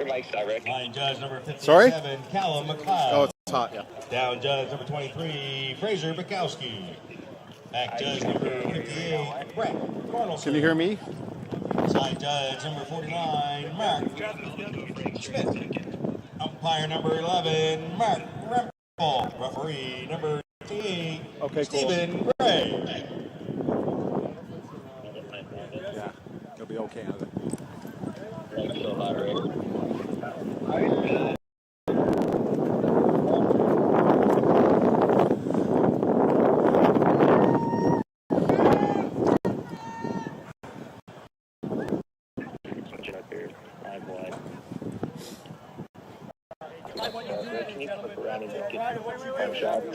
Line judge number 57, Sorry? Callum McLeod. Oh, it's hot, yeah. Down judge number 23, Fraser Bukowski. Back judge number 58, Brett Cornelson. Can you hear me? Side judge number 49, Mark Schmidt. Umpire number 11, Mark Rempel. Referee number 28, Stephen Gray. Yeah, it'll be okay.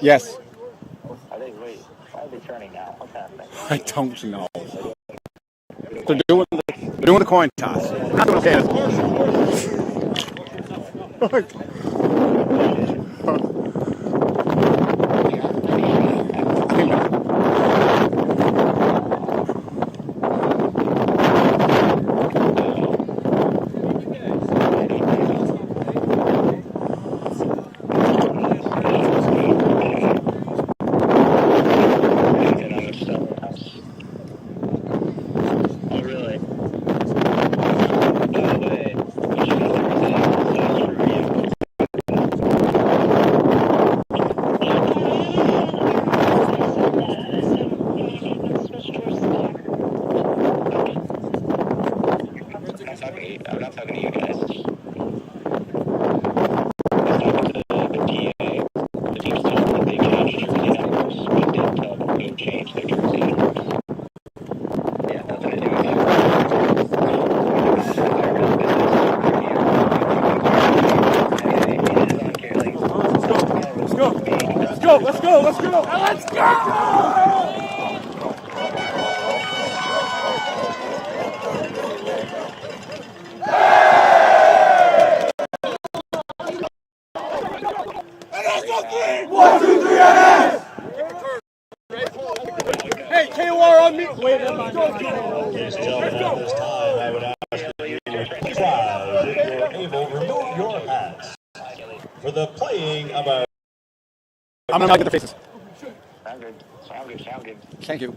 Yes. Why are they turning now? What's happening? I don't know. They're doing the coin toss. Not doing okay. I'm not talking to you guys. The teams told me they changed jersey numbers, but didn't tell them to change their jersey numbers. Yeah, nothing to do with you. Let's go! For the playing of our... I'm going to get the faces. Sound good. Thank you.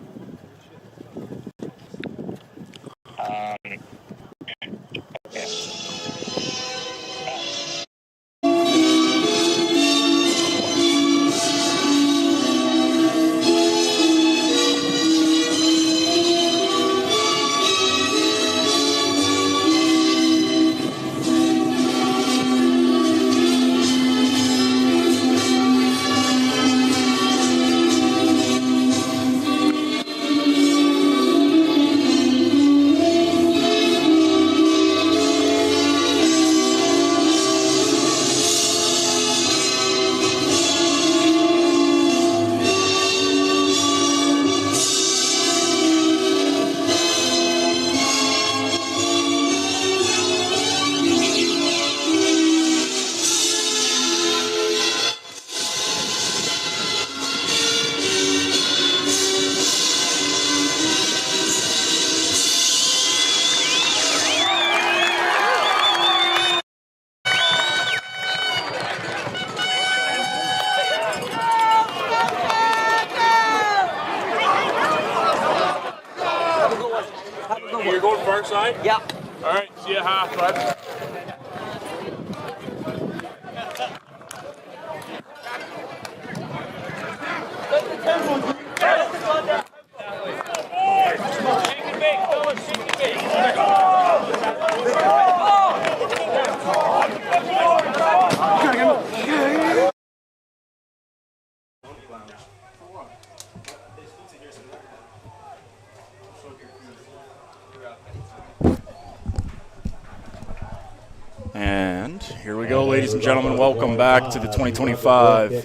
You're going far side? Yeah. All right, see you half, bud. And here we go, ladies and gentlemen. Welcome back to the 2025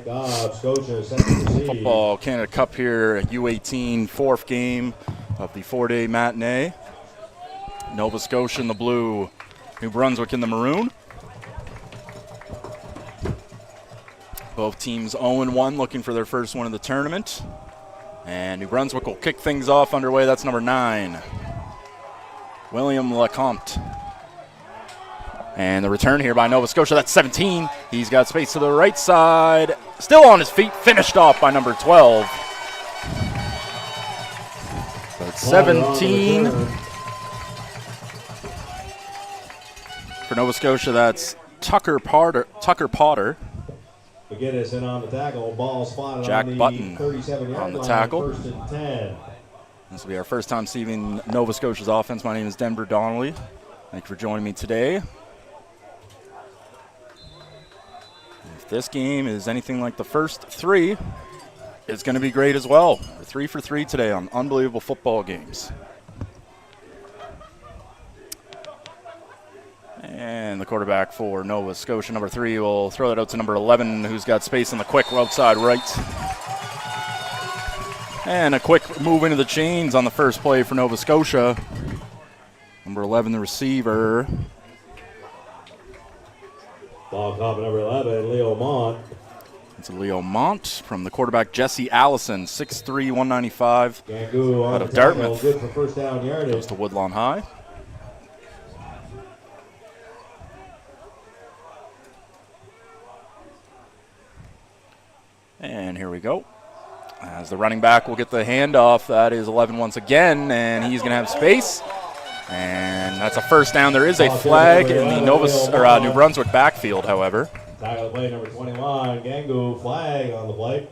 Football Canada Cup here at U18, fourth game of the four-day matinee. Nova Scotia in the blue, New Brunswick in the maroon. Both teams 0-1, looking for their first one of the tournament. And New Brunswick will kick things off underway. That's number 9, William Lecomte. And the return here by Nova Scotia, that's 17. He's got space to the right side. Still on his feet, finished off by number 12. So it's 17. For Nova Scotia, that's Tucker Potter. Again, it's in on the tackle. Ball spotted Jack on the Button 37-yard on the line, tackle. 1st and 10. This will be our first time seeing Nova Scotia's offense. My name is Denver Donnelly. Thank you for joining me today. If this game is anything like the first three, it's going to be great as well. We're 3 for 3 today on unbelievable football games. And the quarterback for Nova Scotia, number 3, will throw that out to number 11, who's got space on the quick outside right. And a quick move into the chains on the first play for Nova Scotia. Number 11, the receiver. Ball caught by number 11, Leo Mont. It's Leo Mont from the quarterback, Jesse Allison, 6'3", 195. Gangu on Out the of tackle, Dartmouth. good for first down yardage. Goes to Woodlawn High. And here we go. As the running back will get the handoff, that is 11 once again, and he's going to have space. And that's a first down. There is a flag in the New Brunswick backfield, however. Tackle play number 21, Gangu, flag on the play.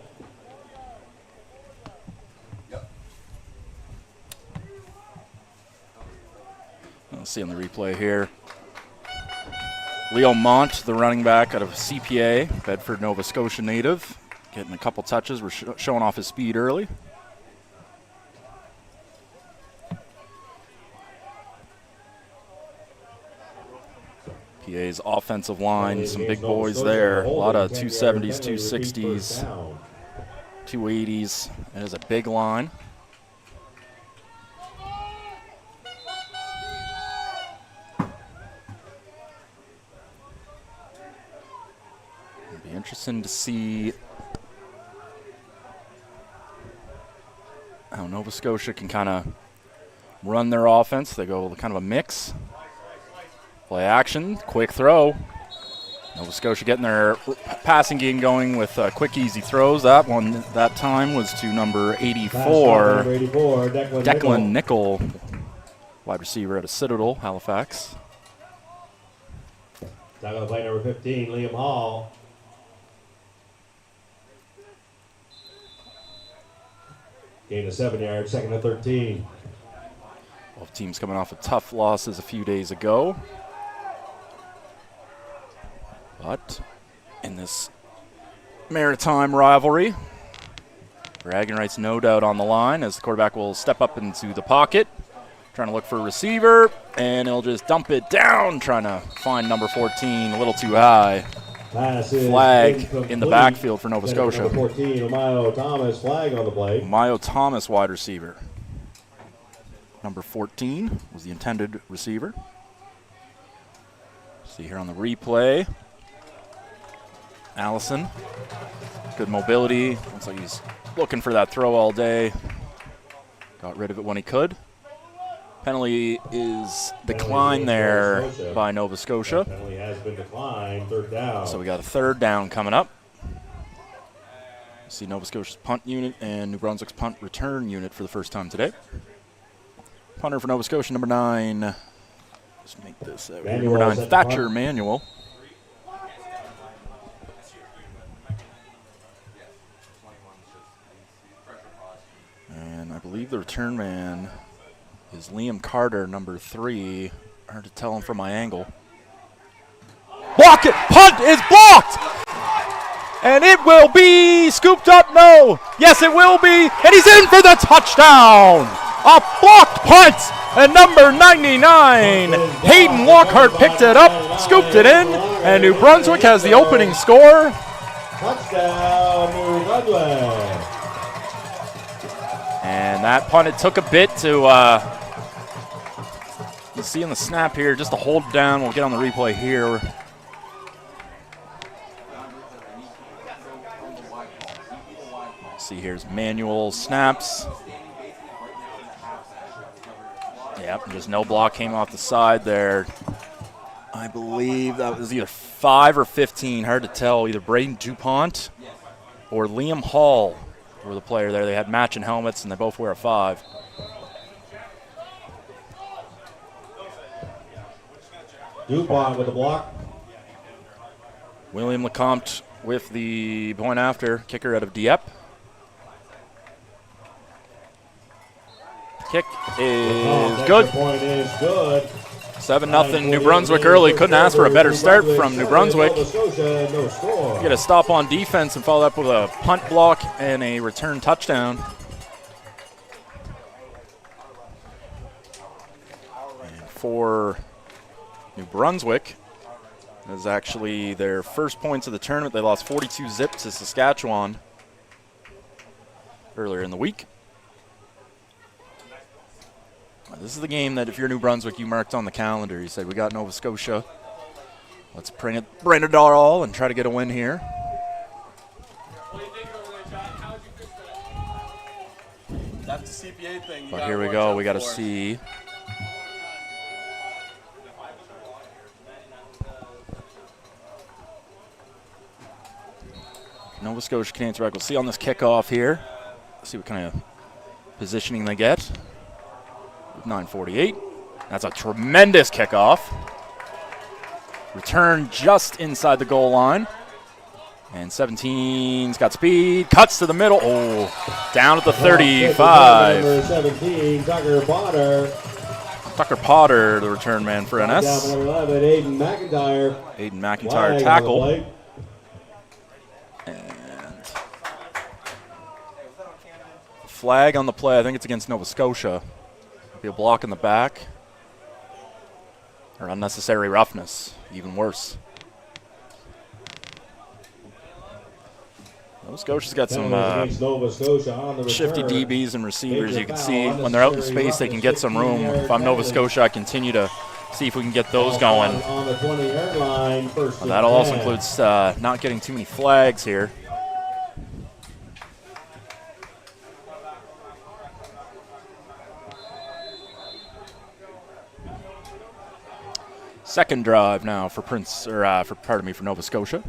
Let's see on the replay here. Leo Mont, the running back out of CPA, Bedford, Nova Scotia native. Getting a couple touches. We're showing off his speed early. PA's offensive line, some big boys there. A lot of 270s, 260s, 280s. It is a big line. It'll be interesting to see how Nova Scotia can kind of run their offense. They go kind of a mix. Play action, quick throw. Nova Scotia getting their passing game going with quick, easy throws. That one, that time, was to number 84, Declan Nickel, wide receiver out of Citadel, Halifax. Tackle play number 15, Liam Hall. Gain of 7 yards, 2nd and 13. Both teams coming off of tough losses a few days ago. But in this Maritime rivalry, bragging rights no doubt on the line as the quarterback will step up into the pocket, trying to look for a receiver, and he'll just dump it down, trying to find number 14 a little too high. Flag in the backfield for Nova Scotia. Number 14, Mayo Thomas, flag on the play. Mayo Thomas, wide receiver. Number 14 was the intended receiver. See here on the replay. Allison, good mobility. Looks like he's looking for that throw all day. Got rid of it when he could. Penalty is declined there by Nova Scotia. Penalty has been declined, 3rd down. So we got a 3rd down coming up. See Nova Scotia's punt unit and New Brunswick's punt return unit for the first time today. Punter for Nova Scotia, number 9. Let's make this number 9, Thatcher Manuel. And I believe the return man is Liam Carter, number 3. Hard to tell him from my angle. Block it! Punt is blocked! And it will be scooped up. No. Yes, it will be. And he's in for the touchdown. A blocked punt. And number 99, Hayden Lockhart picked it up, scooped it in, and New Brunswick has the opening score. Touchdown, New Brunswick. And that punt, it took a bit to, you see in the snap here, just to hold it down. We'll get on the replay here. See here's manual snaps. Yep, just no block came off the side there. I believe that was either 5 or 15, hard to tell. Either Braden DuPont or Liam Hall were the player there. They had matching helmets, and they both wear a 5. DuPont with the block. William Lecomte with the point after, kicker out of Dieppe. Kick is good. Point is good. 7-0 New Brunswick early. Couldn't ask for a better start from New Brunswick. Nova Scotia, no score. Get a stop on defense and follow up with a punt block and a return touchdown. And for New Brunswick, this is actually their first points of the tournament. They lost 42-0 to Saskatchewan earlier in the week. This is the game that if you're New Brunswick, you marked on the calendar. You said, we got Nova Scotia. Let's bring it all and try to get a win here. That's the CPA thing. But here we go. We got to see. Nova Scotia Canadians Rec. We'll see on this kickoff here. See what kind of positioning they get. 9:48. That's a tremendous kickoff. Return just inside the goal line. And 17's got speed. Cuts to the middle. Oh, down at the 35. Number 17, Tucker Potter. Tucker Potter, the return man for NS. Down number 11, Aiden McIntyre. Aiden McIntyre Flag tackle. on the play. And flag on the play. I think it's against Nova Scotia. Be a block in the back. Or unnecessary roughness. Even worse. Nova Scotia's got some Against Nova Scotia on the shifty return. DBs and receivers. You can Foul, see when they're out in unnecessary space, they can get some room. roughness, If I'm Nova 15-yard Scotia, I continue to see if we can get those Ball going. on the 20-yard line, first Well, and that'll also 10. include not getting too many flags here. Second drive now for for Nova Scotia.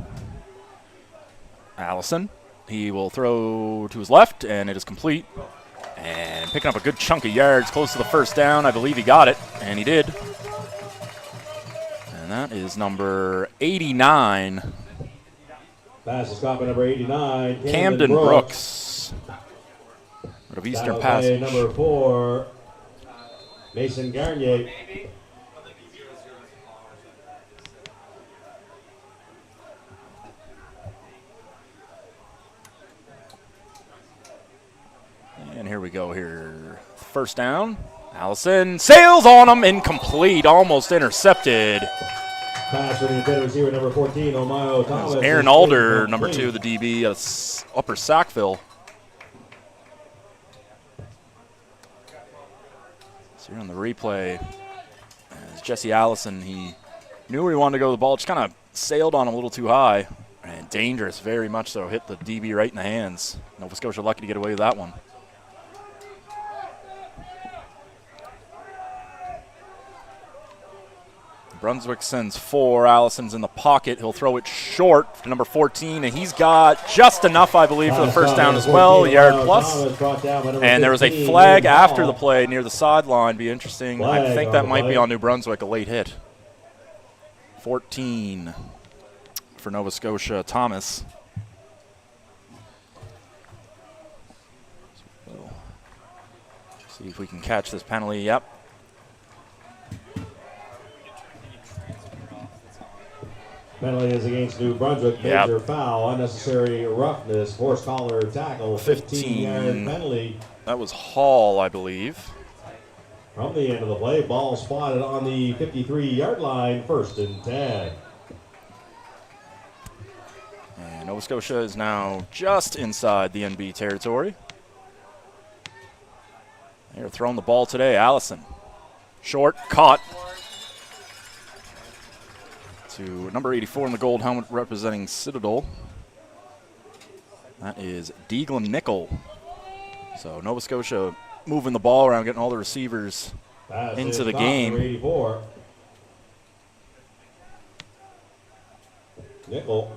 Allison, he will throw to his left, and it is complete. And picking up a good chunk of yards, close to the first down. I believe he got it, and he did. And that is number 89. Pass is caught by number 89, Camden Brooks. Out of Eastern Foul by Passage. number 4, Mason Garnier. And here we go here. First down. Allison sails on him. Incomplete. Almost intercepted. Pass for the intended receiver, number 14, Omayo Thomas. Aaron is Alder, complete. number 2, the DB of Upper Sackville. So here on the replay, as Jesse Allison, he knew where he wanted to go with the ball, just kind of sailed on him a little too high. And dangerous, very much so. Hit the DB right in the hands. Nova Scotia lucky to get away with that one. Brunswick sends 4. Allison's in the pocket. He'll throw it short to number 14, and he's got just enough, I believe, for the first down as well, a yard plus. And there was a flag after the play near the sideline. Be interesting. I think that might be on New Brunswick, a late hit. 14 for Nova Scotia, Thomas. So, see if we can catch this penalty. Yep. Penalty is against New Brunswick. Major foul, unnecessary roughness, horse collar tackle, 15-yard penalty. That was Hall, I believe. From the end of the play, ball spotted on the 53-yard line, first and 10. And Nova Scotia is now just inside the NB territory. They're throwing the ball today. Allison. Short, caught. To number 84 in the gold helmet representing Citadel. That is Deaglin Nickel. So Nova Scotia moving the ball around, getting all the receivers into the game. 84. Nickel.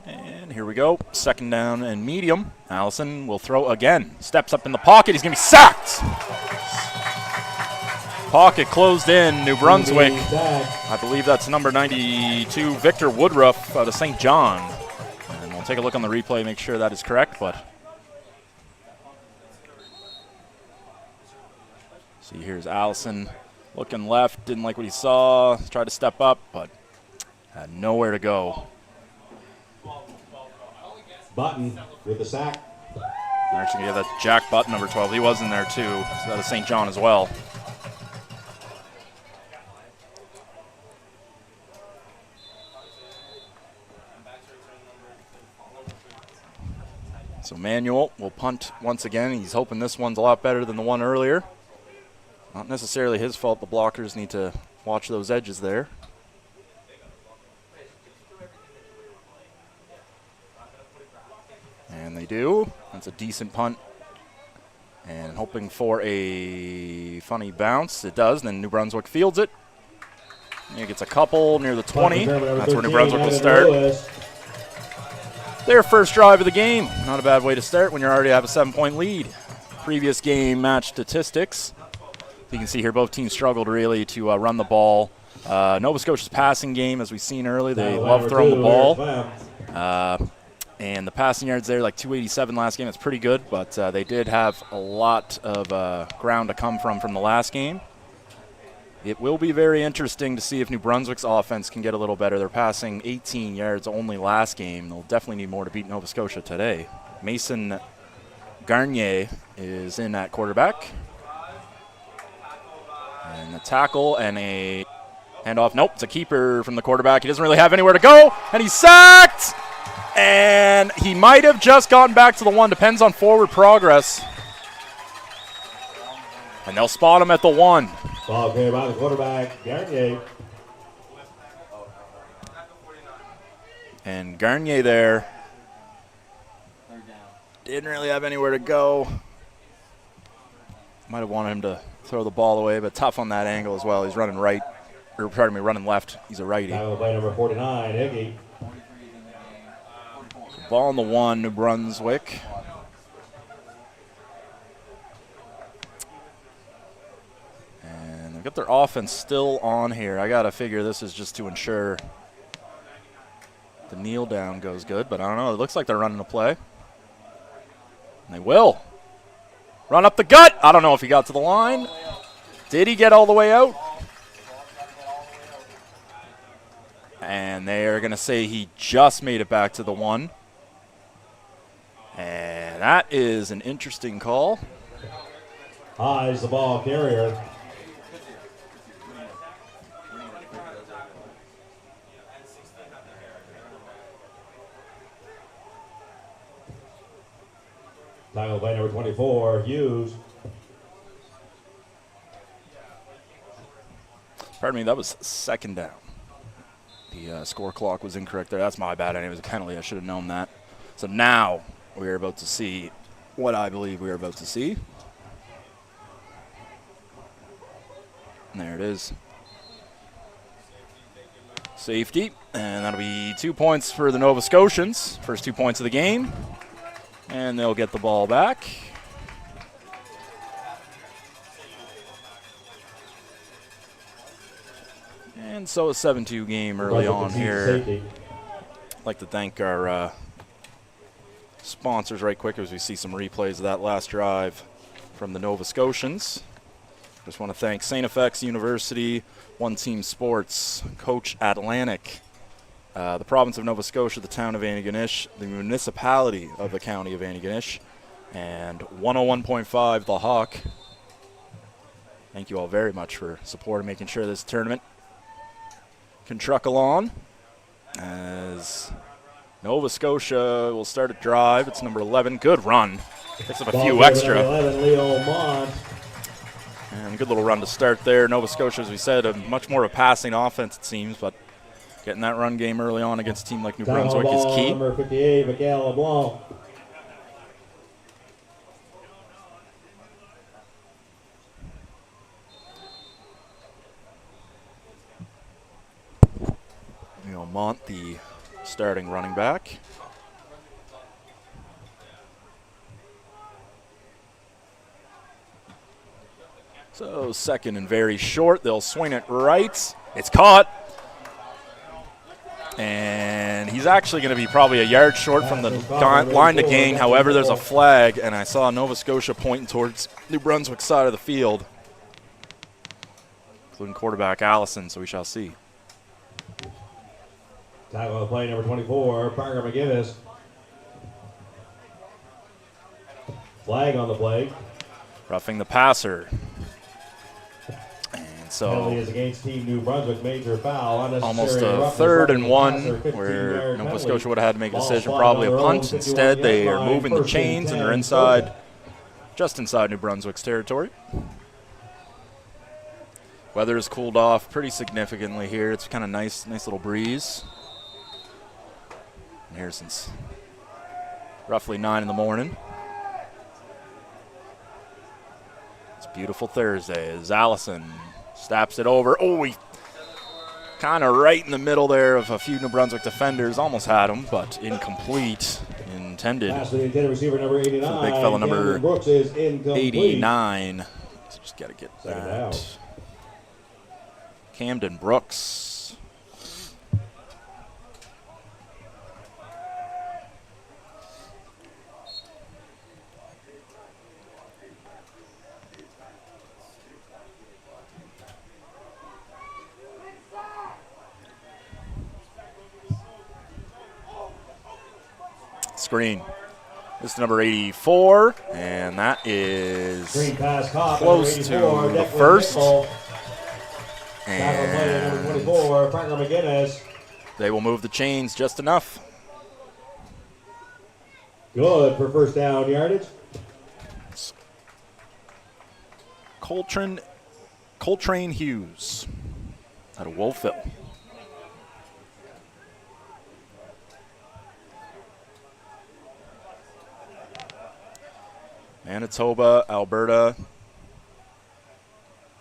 And here we go. Second down and medium. Allison will throw again. Steps up in the pocket. He's going to be sacked. Pocket closed in. New Brunswick. I believe that's number 92, Victor Woodruff out of St. John. And we'll take a look on the replay, make sure that is correct. But see, here's Allison looking left. Didn't like what he saw. Tried to step up, but had nowhere to go. Button with the sack. Actually, yeah, that's Jack Button, number 12. He was in there too. So that is St. John as well. So Manuel will punt once again. He's hoping this one's a lot better than the one earlier. Not necessarily his fault. The blockers need to watch those edges there. And they do. That's a decent punt. And hoping for a funny bounce. It does. Then New Brunswick fields it. He gets a couple near the 20. That's where New Brunswick will start. Their first drive of the game. Not a bad way to start when you already have a 7-point lead. Previous game match statistics. You can see here both teams struggled really to run the ball. Nova Scotia's passing game, as we've seen earlier, they love throwing the ball. And the passing yards there, like 287 last game. That's pretty good, but they did have a lot of ground to come from the last game. It will be very interesting to see if New Brunswick's offense can get a little better. They're passing 18 yards only last game. They'll definitely need more to beat Nova Scotia today. Mason Garnier is in at quarterback. And a tackle and a handoff. Nope, it's a keeper from the quarterback. He doesn't really have anywhere to go, and he's sacked! And he might have just gotten back to the one. Depends on forward progress. And they'll spot him at the 1. Ball game by the quarterback, Garnier. And Garnier there didn't really have anywhere to go. Might have wanted him to throw the ball away, but tough on that angle as well. He's running right, or pardon me, running left. He's a righty. Play number 49, Iggy. Ball on the 1, New Brunswick. And they've got their offense still on here. I got to figure this is just to ensure the kneel down goes good, but I don't know. It looks like they're running a play. And they will. Run up the gut. I don't know if he got to the line. Did he get all the way out? And they are going to say he just made it back to the 1. And that is an interesting call. High's the ball carrier. Tackle by number 24, Hughes. Pardon me, that was second down. The score clock was incorrect there. That's my bad. It was a penalty. I should have known that. So now we are about to see what I believe we are about to see. And there it is. Safety. And that'll be 2 points for the Nova Scotians. First 2 points of the game. And they'll get the ball back. And so a 7-2 game early on here. I'd like to thank our sponsors right quick as we see some replays of that last drive from the Nova Scotians. Just want to thank St. FX University, One Team Sports, Coach Atlantic, the province of Nova Scotia, the town of Antigonish, the municipality of the county of Antigonish, and 101.5 The Hawk. Thank you all very much for supporting, making sure this tournament can truckle on as Nova Scotia will start a drive. It's number 11. Good run. Picks up a few extra. 11, Leo Mont. And good little run to start there. Nova Scotia, as we said, a much more of a passing offense, it seems, but getting that run game early on against a team like New Brunswick is key. Number 58, Miguel LeBlanc. Lamont, the starting running back. So second and very short. They'll swing it right. It's caught. And he's actually going to be probably a yard short from the line to gain. However, there's a flag, and I saw Nova Scotia pointing towards New Brunswick side of the field, including quarterback Allison, so we shall see. Tackle on the play, number 24, Parker McGinnis. Flag on the play. Roughing the passer. And so Penalty is against Team New Brunswick, major foul. almost a roughness, 3rd and 1 passer, where Nova penalty. Scotia would have had to make a Ball decision, spot probably a on their own, punt. 51 Instead, they yard are line, moving the first and chains and 10, are inside, just inside New Brunswick's territory. Weather has cooled off pretty significantly here. It's kind of nice little breeze. And here since roughly 9 in the morning. It's a beautiful Thursday as Allison snaps it over. Oh, he kind of right in the middle there of a few New Brunswick defenders. Almost had him, but incomplete. Intended. Pass to the intended receiver, number 89. For the big fella, number Camden Brooks is incomplete. 89. So just got to get Second that. down. Camden Brooks. Screen. This is number 84, and that is Screen pass caught, close number to 84, the Declan first. Nickel. Tackle on play, number And 24, Parker McGinnis. they will move the chains just enough. Good for first down yardage. Coltrane Hughes out of Wolfville. Manitoba, Alberta,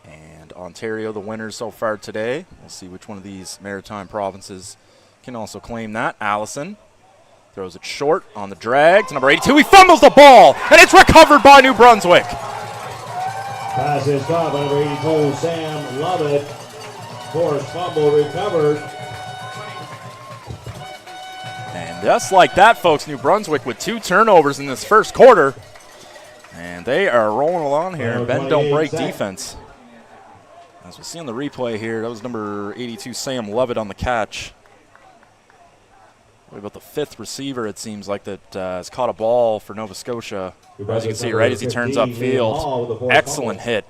and Ontario, the winners so far today. We'll see which one of these maritime provinces can also claim that. Allison throws it short on the drag to number 82. He fumbles the ball, and it's recovered by New Brunswick. Pass is caught by number 82, Sam Lovett. Forced fumble recovered. And just like that, folks, New Brunswick with 2 turnovers in this first quarter. And they are rolling along here. Bend don't break defense. As we see on the replay here, that was number 82, Sam Lovett on the catch. About the 5th receiver, it seems like, that has caught a ball for Nova Scotia. As you can see, right as he turns upfield, excellent hit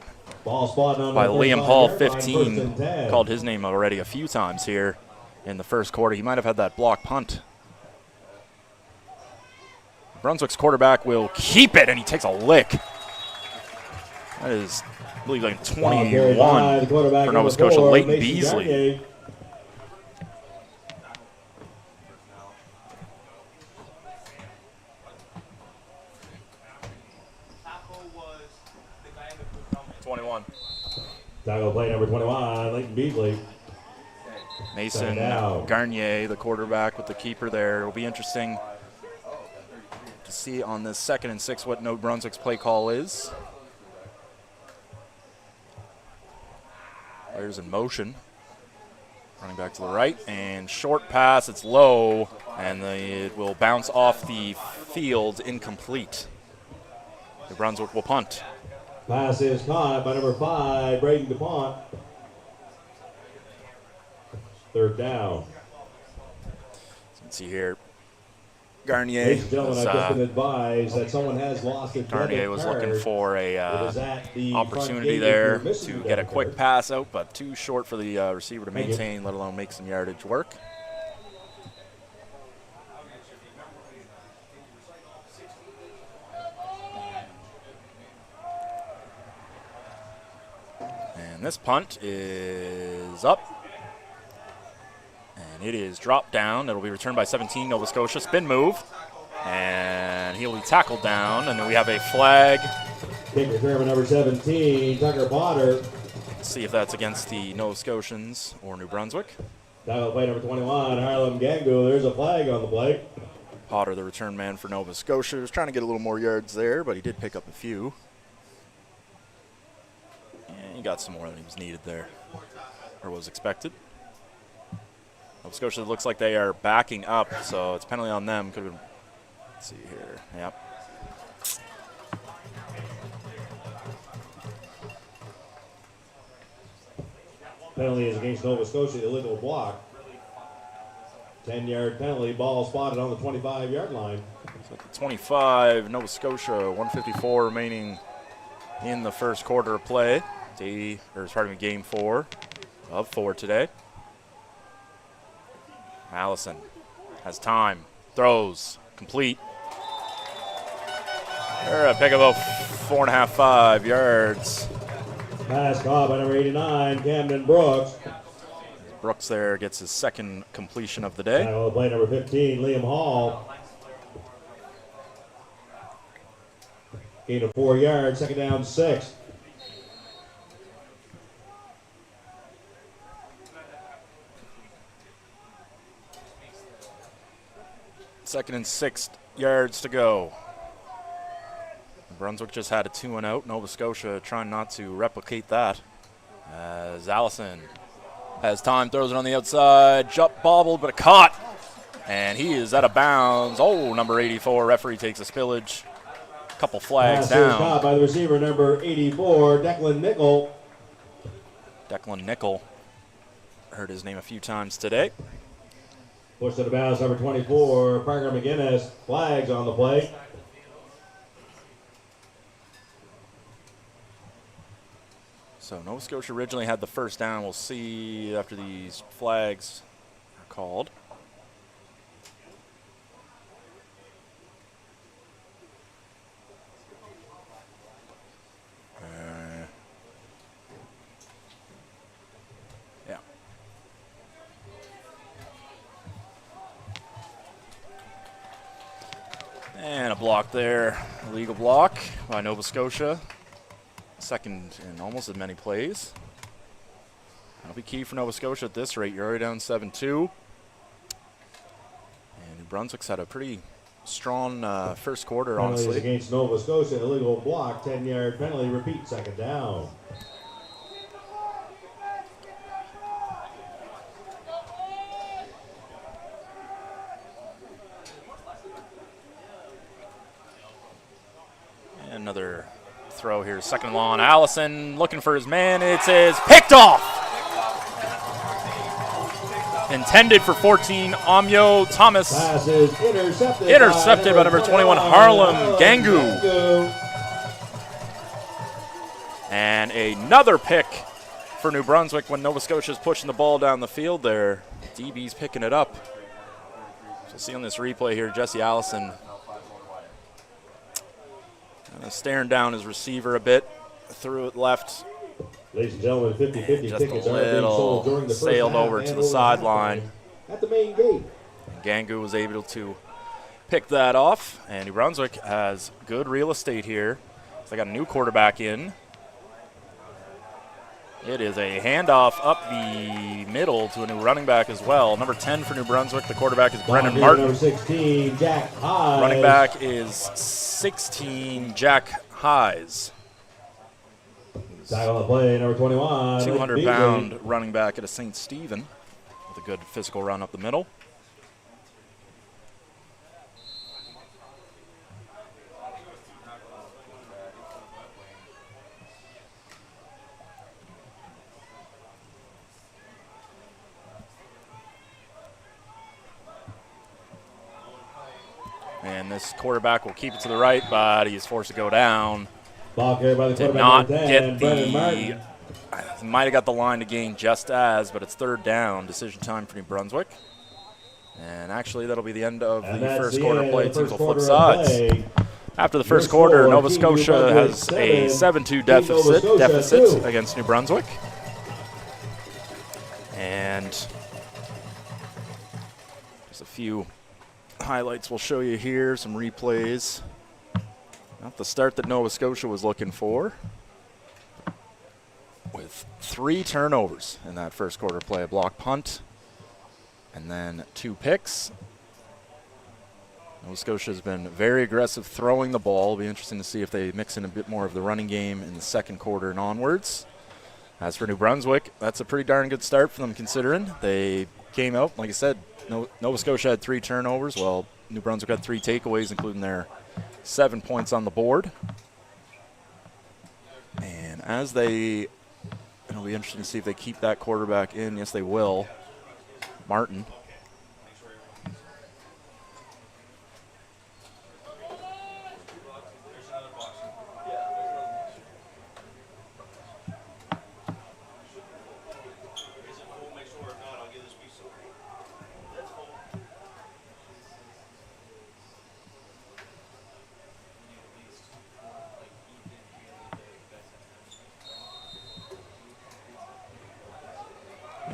by Liam Hall, 15. Called his name already a few times here in the first quarter. He might have had that block punt. Brunswick's quarterback will keep it, and he takes a lick. That is, I believe, like 21 for Nova Scotia. Leighton Beasley. Tackle play number 21, Leighton Beasley. Mason Garnier, the quarterback, with the keeper there. It'll be interesting to see on this 2nd and 6 what New Brunswick's play call is. Players in motion. Running back to the right, and short pass, it's low, and it will bounce off the field, incomplete. New Brunswick will punt. Pass is caught by number 5, Braden DuPont. 3rd down. So you can see here, Garnier. Ladies and gentlemen, I've just been advised that someone has lost a Garnier was looking for a the opportunity there to get a quick pass out, but too short for the receiver to maintain, let alone make some yardage work. And this punt is up. And it is dropped down. It'll be returned by 17, Nova Scotia. Spin move. And he'll be tackled down. And then we have a flag. Kick return by number 17, Tucker Potter. Let's see if that's against the Nova Scotians or New Brunswick. Tackle play number 21, Harlem Gangu. There's a flag on the play. Potter, the return man for Nova Scotia, was trying to get a little more yards there, but he did pick up a few. And he got some more than he was needed there, or was expected. Nova Scotia looks like they are backing up, so it's penalty on them. Could have been, let's see here, yep. Penalty is against Nova Scotia, illegal block. 10-yard penalty, ball spotted on the 25-yard line. So at the 25, Nova Scotia, 154 remaining in the first quarter of play. Game 4 of 4 today. Allison has time, throws, complete. They're a pick of about 4.5, 5 yards. Pass caught by number 89, Camden Brooks. Brooks there gets his second completion of the day. Tackle play number 15, Liam Hall. Gain of 4 yards, second down, 6. Second and 6 yards to go. Brunswick just had a 2-and-out. Nova Scotia trying not to replicate that. As Allison has time, throws it on the outside, jump bobbled, but caught. And he is out of bounds. Oh, number 84, referee takes a spillage. Couple flags Pass is down. caught by the receiver, number 84, Declan Nickel. Declan Nickel. Heard his name a few times today. Pushed to the bounds, number 24, Parker McGinnis. Flags on the play. So Nova Scotia originally had the first down. We'll see after these flags are called. Yeah. And a block there. Illegal block by Nova Scotia. Second in almost as many plays. That'll be key for Nova Scotia at this rate. You're already down 7-2. And New Brunswick's had a pretty strong first quarter, Penalties honestly. against Nova Scotia, illegal block, 10-yard penalty, repeat, second down. And another throw here, second and long. Allison looking for his man. It says picked off. Intended for 14, Amyo Thomas. Pass is Intercepted by number 21, Harlem Gangu. And another pick for New Brunswick when Nova Scotia's pushing the ball down the field there. DB's picking it up. So see on this replay here, Jesse Allison staring down his receiver a bit, threw it left. Ladies and gentlemen, 50-50 Just a tickets are being sold during little the first sailed half over and to the over sideline. at the main gate. Gangu was able to pick that off, and New Brunswick has good real estate here. So they got a new quarterback in. It is a handoff up the middle to a new running back as well. Number 10 for New Brunswick. The quarterback is Brennan Martin. Number 16, Jack Hyde. Running back is 16, Jack Hyes. Tackle on the play, number 21. 200-pound running back at a St. Stephen with a good physical run up the middle. And this quarterback will keep it to the right, but he's forced to go down. Ball carried by the Did quarterback, not number 10, get Brennan Martin. the, might have got the line to gain just as, but it's third down. Decision time for New Brunswick. And actually, that'll be the end of And the that's first the quarter end play. of the Teams first will flip quarter of sides. play. After the Your first quarter, score, Nova Team New Scotia Brunswick has a 7, 7-2 Team Nova Scotia deficit 2. against New Brunswick. And just a few highlights we'll show you here, some replays. Not the start that Nova Scotia was looking for, with 3 turnovers in that first quarter play. A block punt, And then 2 picks. Nova Scotia has been very aggressive throwing the ball. It'll be interesting to see if they mix in a bit more of the running game in the second quarter and onwards. As for New Brunswick, that's a pretty darn good start for them considering. They came out, like I said, Nova Scotia had 3 turnovers. Well, New Brunswick had 3 takeaways, including their 7 points on the board. And as they, it'll be interesting to see if they keep that quarterback in. Yes, they will. Martin.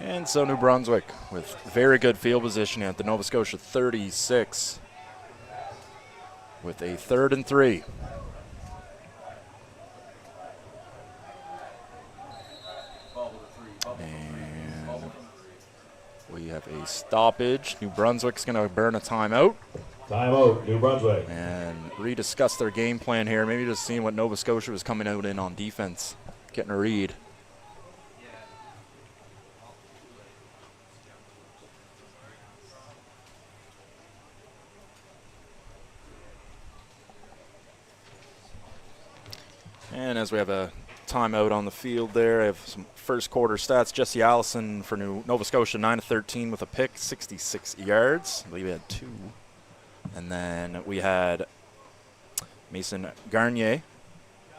And so New Brunswick with very good field position at the Nova Scotia 36 with a 3rd and 3. And we have a stoppage. New Brunswick's going to burn a timeout. Timeout, New Brunswick. And rediscuss their game plan here. Maybe just seeing what Nova Scotia was coming out in on defense, getting a read. And as we have a timeout on the field there, I have some first quarter stats. Jesse Allison for Nova Scotia, 9 of 13 with a pick, 66 yards. I believe we had 2. And then we had Mason Garnier,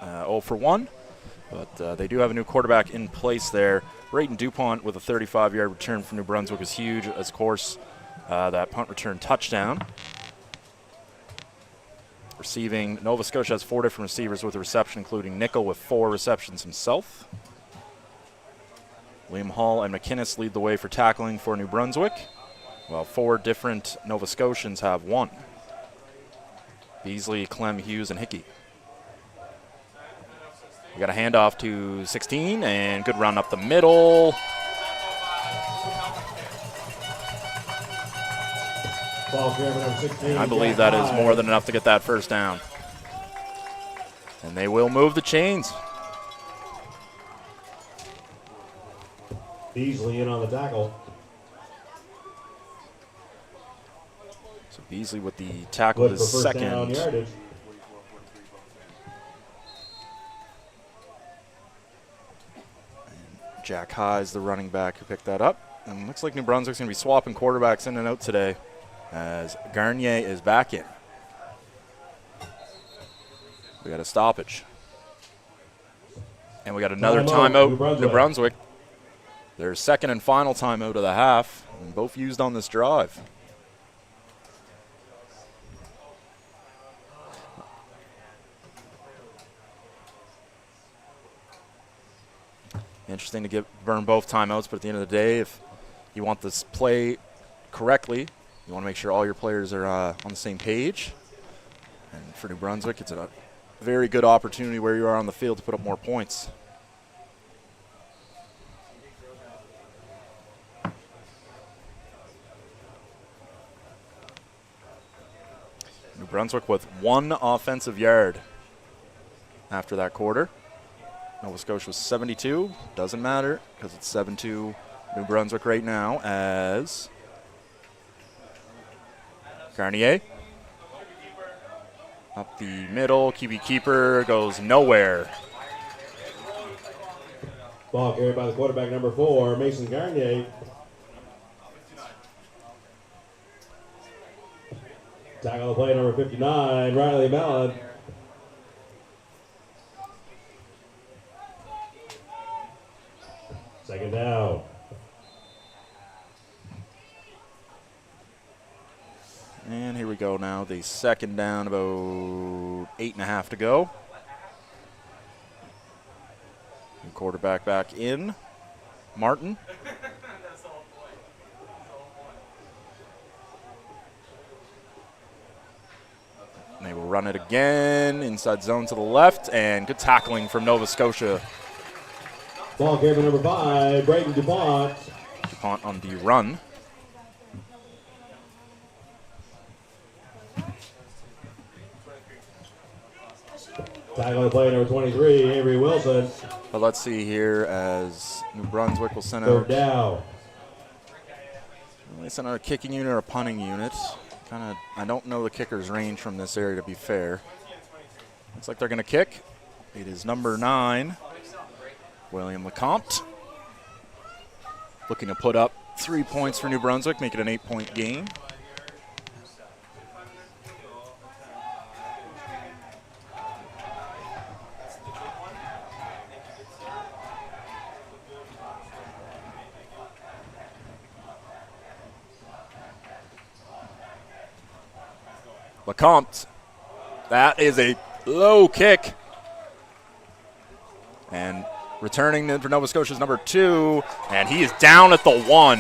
0 for 1. But they do have a new quarterback in place there. Brayden DuPont with a 35-yard return for New Brunswick is huge, as of course, that punt return touchdown. Receiving, Nova Scotia has 4 different receivers with a reception, including Nickel with 4 receptions himself. William Hall and McInnes lead the way for tackling for New Brunswick, while 4 different Nova Scotians have 1. Beasley, Clem, Hughes, and Hickey. We got a handoff to 16, and good run up the middle. I believe that is more than enough to get that first down. And they will move the chains. Beasley in on the tackle. So Beasley with the tackle is second. Jack High is the running back who picked that up. And looks like New Brunswick's going to be swapping quarterbacks in and out today, as Garnier is back in. We got a stoppage. And we got another timeout, New Brunswick. Their second and final timeout of the half, and both used on this drive. Interesting to burn both timeouts, but at the end of the day, if you want this play correctly, you want to make sure all your players are on the same page. And for New Brunswick, it's a very good opportunity where you are on the field to put up more points. New Brunswick with 1 offensive yard after that quarter. Nova Scotia was 72. Doesn't matter because it's 7-2 New Brunswick right now, as Garnier up the middle. QB keeper goes nowhere. Ball carried by the quarterback, number 4, Mason Garnier. Tackle the play, number 59, Riley Mellon. Second down. And here we go now. The second down, about 8.5 to go. New quarterback back in. Martin. And they will run it again. Inside zone to the left. And good tackling from Nova Scotia. Ball carried by number 5, Brayden DuPont. DuPont on the run. Tackle on the play, number 23, Avery Wilson. But let's see here as New Brunswick will send Third out. down. They send out a kicking unit or a punting unit. I don't know the kicker's range from this area, to be fair. Looks like they're going to kick. It is number 9, William Lecomte. Looking to put up 3 points for New Brunswick, make it an 8-point game. Lecomte, that is a low kick. And returning for Nova Scotia's number 2, and he is down at the 1.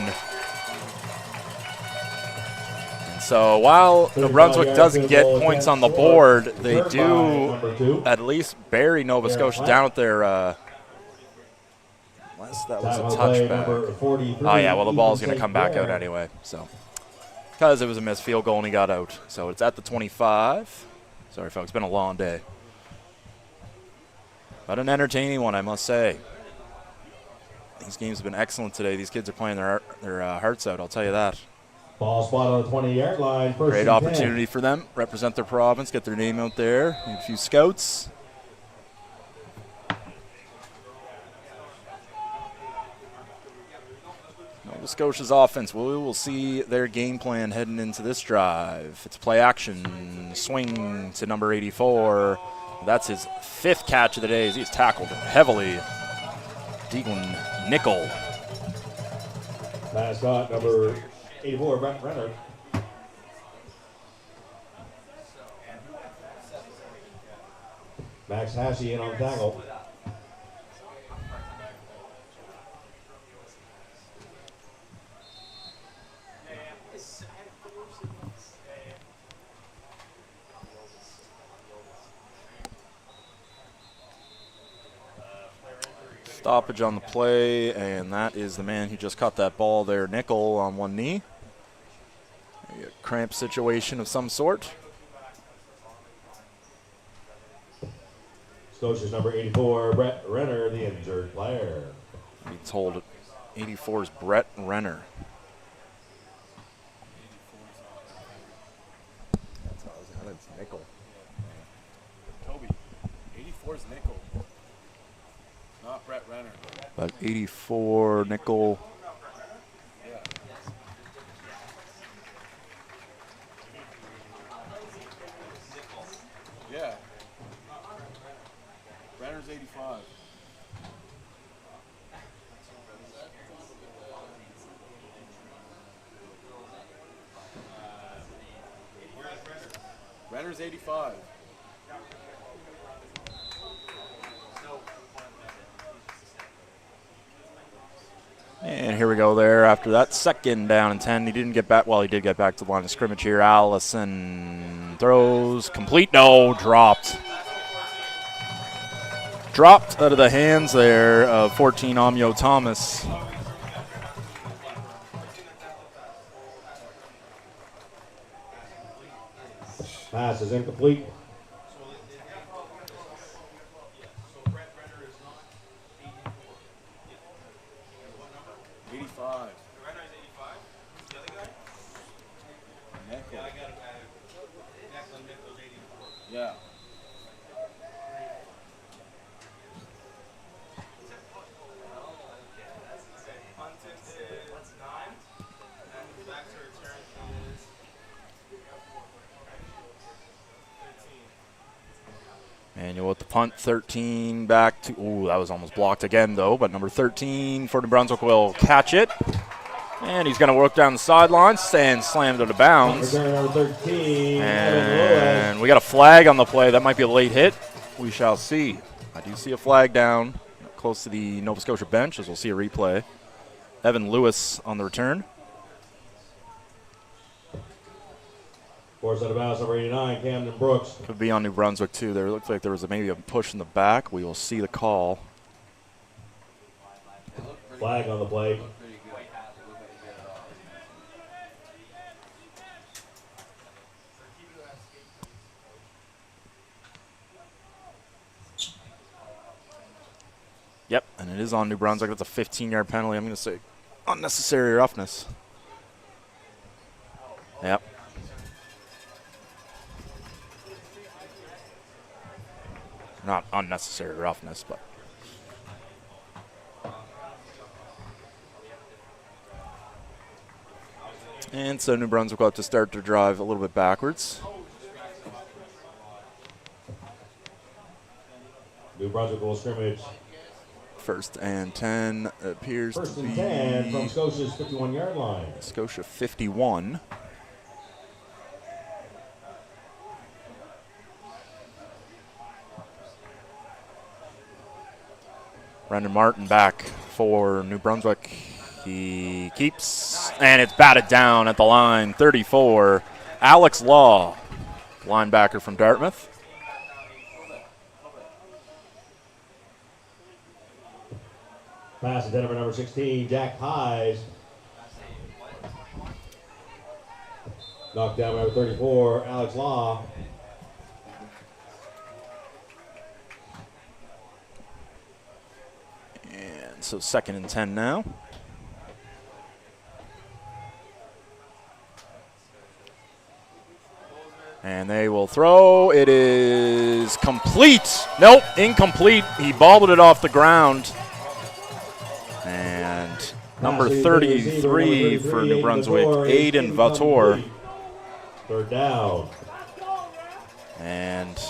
And so while New Brunswick doesn't get points on the board, they do at least bury Nova Scotia down at their, unless that was a touchback. Oh yeah, well the ball's going to come back out anyway, so. Because it was a missed field goal and he got out. So it's at the 25. Sorry, folks, it's been a long day. But an entertaining one, I must say. These games have been excellent today. These kids are playing their hearts out, I'll tell you that. Ball spot on the 20-yard line. Great opportunity for them. Represent their province, get their name out there. Need a few scouts. Nova Scotia's offense, we will see their game plan heading into this drive. It's play action, swing to number 84. That's his 5th catch of the day as he's tackled heavily. Deaglin Nickel. Mascot number 84, Brett Renner. Max Hashi in on tackle. Stoppage on the play, and that is the man who just caught that ball there, Nickel, on one knee. A cramp situation of some sort. Scotia's number 84, Brett Renner, the injured player. Be told 84 is Brett Renner. That's Nickel. Toby, 84 is Nickel. Not Brett Renner. But 84, Nickel. Yeah. Yeah. Renner's 85. Renner's 85. And here we go there after that second down and 10. He didn't get back. Well, he did get back to the line of scrimmage here. Allison throws. Complete. No, dropped. Dropped out of the hands there of 14 Amyo Thomas. Pass is incomplete. Yeah. Manual with the punt, 13 back to, ooh, that was almost blocked again though, but number 13 for New Brunswick will catch it. And he's going to work down the sidelines and slammed out of bounds. Number 13, and we got a flag on the play. That might be a late hit. We shall see. I do see a flag down close to the Nova Scotia bench, as we'll see a replay. Evan Lewis on the return. Force out of bounds, number 89, Camden Brooks. Could be on New Brunswick too. There looks like there was maybe a push in the back. We will see the call. Flag on the play. And it is on New Brunswick. That's a 15-yard penalty. I'm going to say unnecessary roughness. Yep. Not unnecessary roughness, but. And so New Brunswick will have to start their drive a little bit backwards. New Brunswick will scrimmage. 1st and 10 appears First to and be 10 from Scotia's 51-yard line. Scotia 51. Brendan Martin back for New Brunswick. He keeps, and it's batted down at the line. 34, Alex Law, linebacker from Dartmouth. Pass intended for number 16, Jack Pies. Knocked down by number 34, Alex Law. And so 2nd and 10 now. And they will throw. It is complete. Nope, incomplete. He bobbled it off the ground. And number 33 for New Brunswick, Aiden Vator. 3rd down. And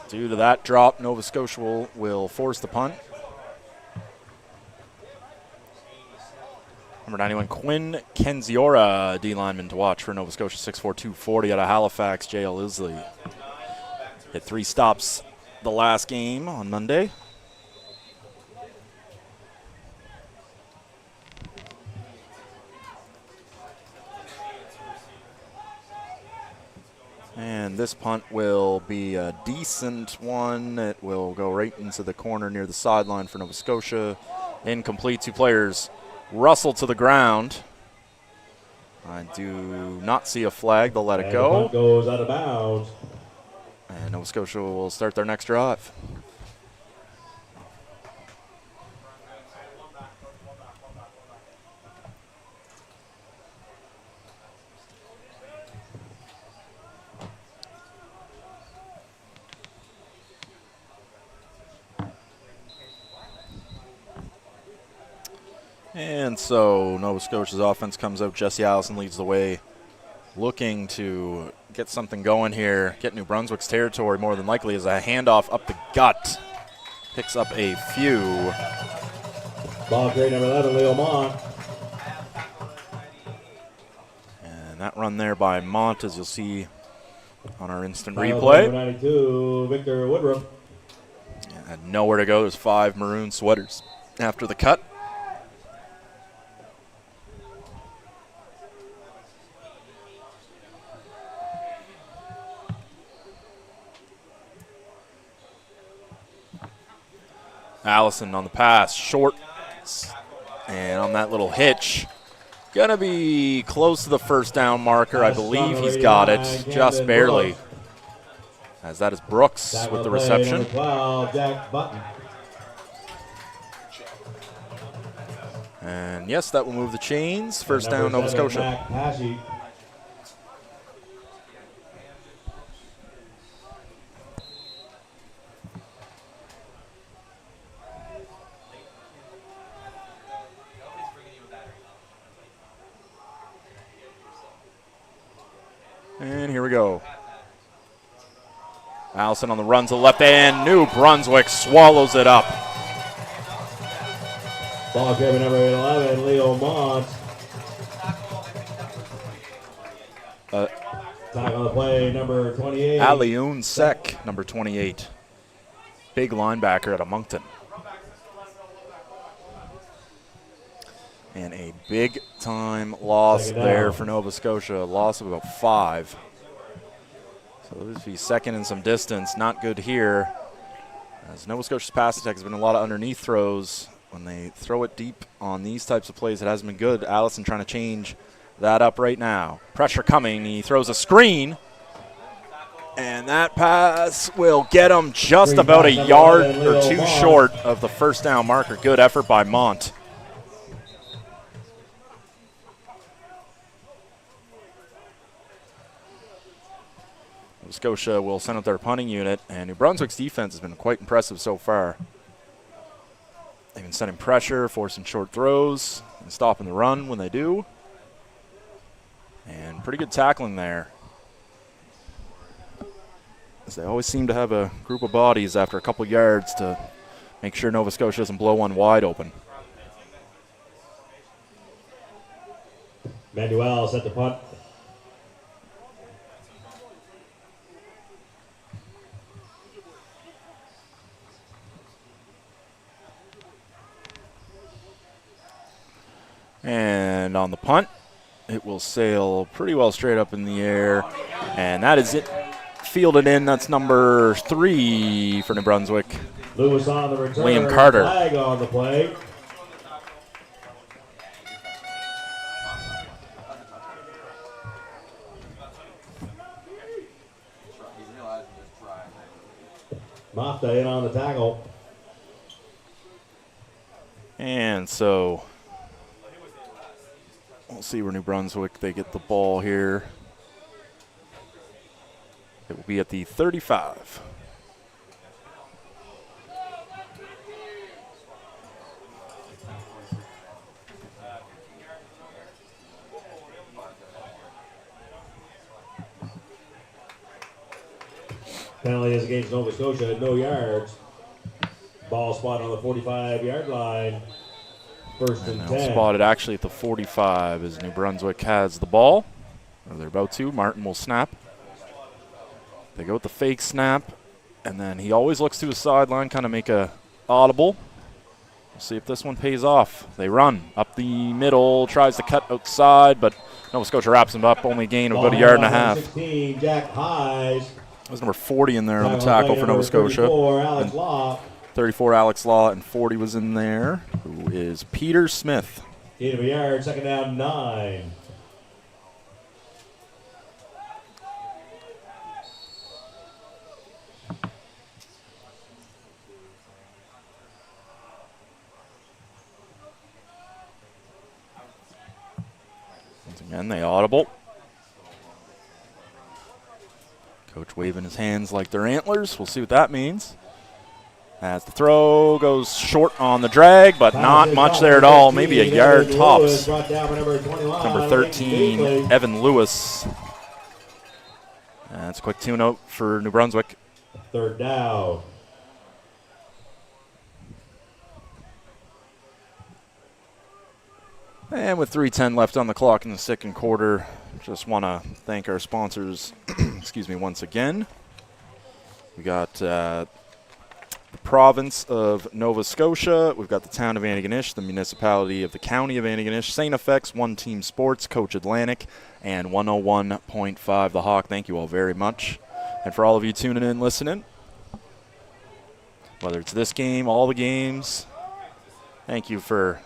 due to that drop, Nova Scotia will force the punt. Number 91, Quinn Kenziora, D lineman to watch for Nova Scotia, 6'4", 240 out of Halifax, J.L. Isley. Hit 3 stops the last game on Monday. And this punt will be a decent one. It will go right into the corner near the sideline for Nova Scotia. Incomplete. 2 players rustle to the ground. I do not see a flag. They'll let it go. The punt goes out of bounds. And Nova Scotia will start their next drive. And so Nova Scotia's offense comes out. Jesse Allison leads the way, looking to get something going here, get New Brunswick's territory more than likely as a handoff up the gut. Picks up a few. Ball carrier number 11, Leo Mont. And that run there by Mont, as you'll see on our instant Number replay. 92, Victor Woodruff. And nowhere to go. There's 5 maroon sweaters after the cut. Allison on the pass, short, and on that little hitch, gonna be close to the 1st down marker. I believe he's got it, just barely. As that is Brooks with the reception. 12, Jack Button. And yes, that will move the chains. 1st down, Nova Scotia. Mac Pashy. And here we go. Allison on the run to the left end. New Brunswick swallows it up. Ball carrier number 11, Leo Mont. Tackle on the play, number 28. Aliun Sek, number 28. Big linebacker out of Moncton. And a big-time loss there for Nova Scotia. A loss of about 5. So this will be 2nd and some distance. Not good here. As Nova Scotia's pass attack has been a lot of underneath throws. When they throw it deep on these types of plays, it hasn't been good. Allison trying to change that up right now. Pressure coming. He throws a screen. And that pass will get him just about a yard or two short of the first down marker. Good effort by Mont. Nova Scotia will send out their punting unit, and New Brunswick's defense has been quite impressive so far. They've been setting pressure, forcing short throws, and stopping the run when they do. And pretty good tackling there. As they always seem to have a group of bodies after a couple yards to make sure Nova Scotia doesn't blow one wide open. Manuel set the punt. And on the punt, it will sail pretty well straight up in the air. And that is it. Fielded in. That's number 3 for New Brunswick. Lewis on the return. Liam Carter. Flag on the play. Mafta in on the tackle. And so we'll see where New Brunswick, they get the ball here. It will be at the 35. Penalty is against Nova Scotia, no yards. Ball spot on the 45-yard line. First and 10. Spotted actually at the 45 as New Brunswick has the ball. Or they're about to. Martin will snap. They go with the fake snap, and then he always looks to his sideline, kind of make a audible. We'll see if this one pays off. They run up the middle, tries to cut outside, but Nova Scotia wraps him up, only gain of about a yard and a half. 16, Jack Highs. There's number 40 in there on the tackle for Nova Scotia. 34, Alex Law. 34, Alex Law, and 40 was in there, who is Peter Smith. Gain of a yard, second down, 9. Once again, they audible. Coach waving his hands like they're antlers. We'll see what that means. As the throw goes short on the drag, but not much there at all. Maybe a yard tops. Number 13, Evan Lewis. That's a quick tune-out for New Brunswick. Third down. And with 3:10 left on the clock in the second quarter, just want to thank our sponsors, excuse me, once again. We got the province of Nova Scotia. We've got the town of Antigonish, the municipality of the county of Antigonish, St. FX, One Team Sports, Coach Atlantic, and 101.5 The Hawk. Thank you all very much. And for all of you tuning in, listening, whether it's this game, all the games, thank you for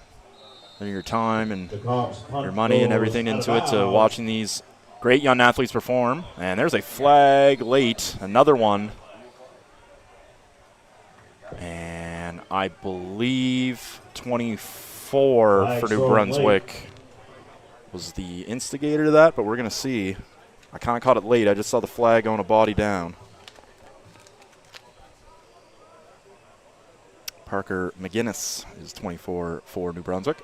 your time and your money and everything into it to watching these great young athletes perform. And there's a flag late, another one. And I believe 24 for New Brunswick was the instigator to that, but we're going to see. I kind of caught it late. I just saw the flag going a body down. Parker McGinnis is 24 for New Brunswick.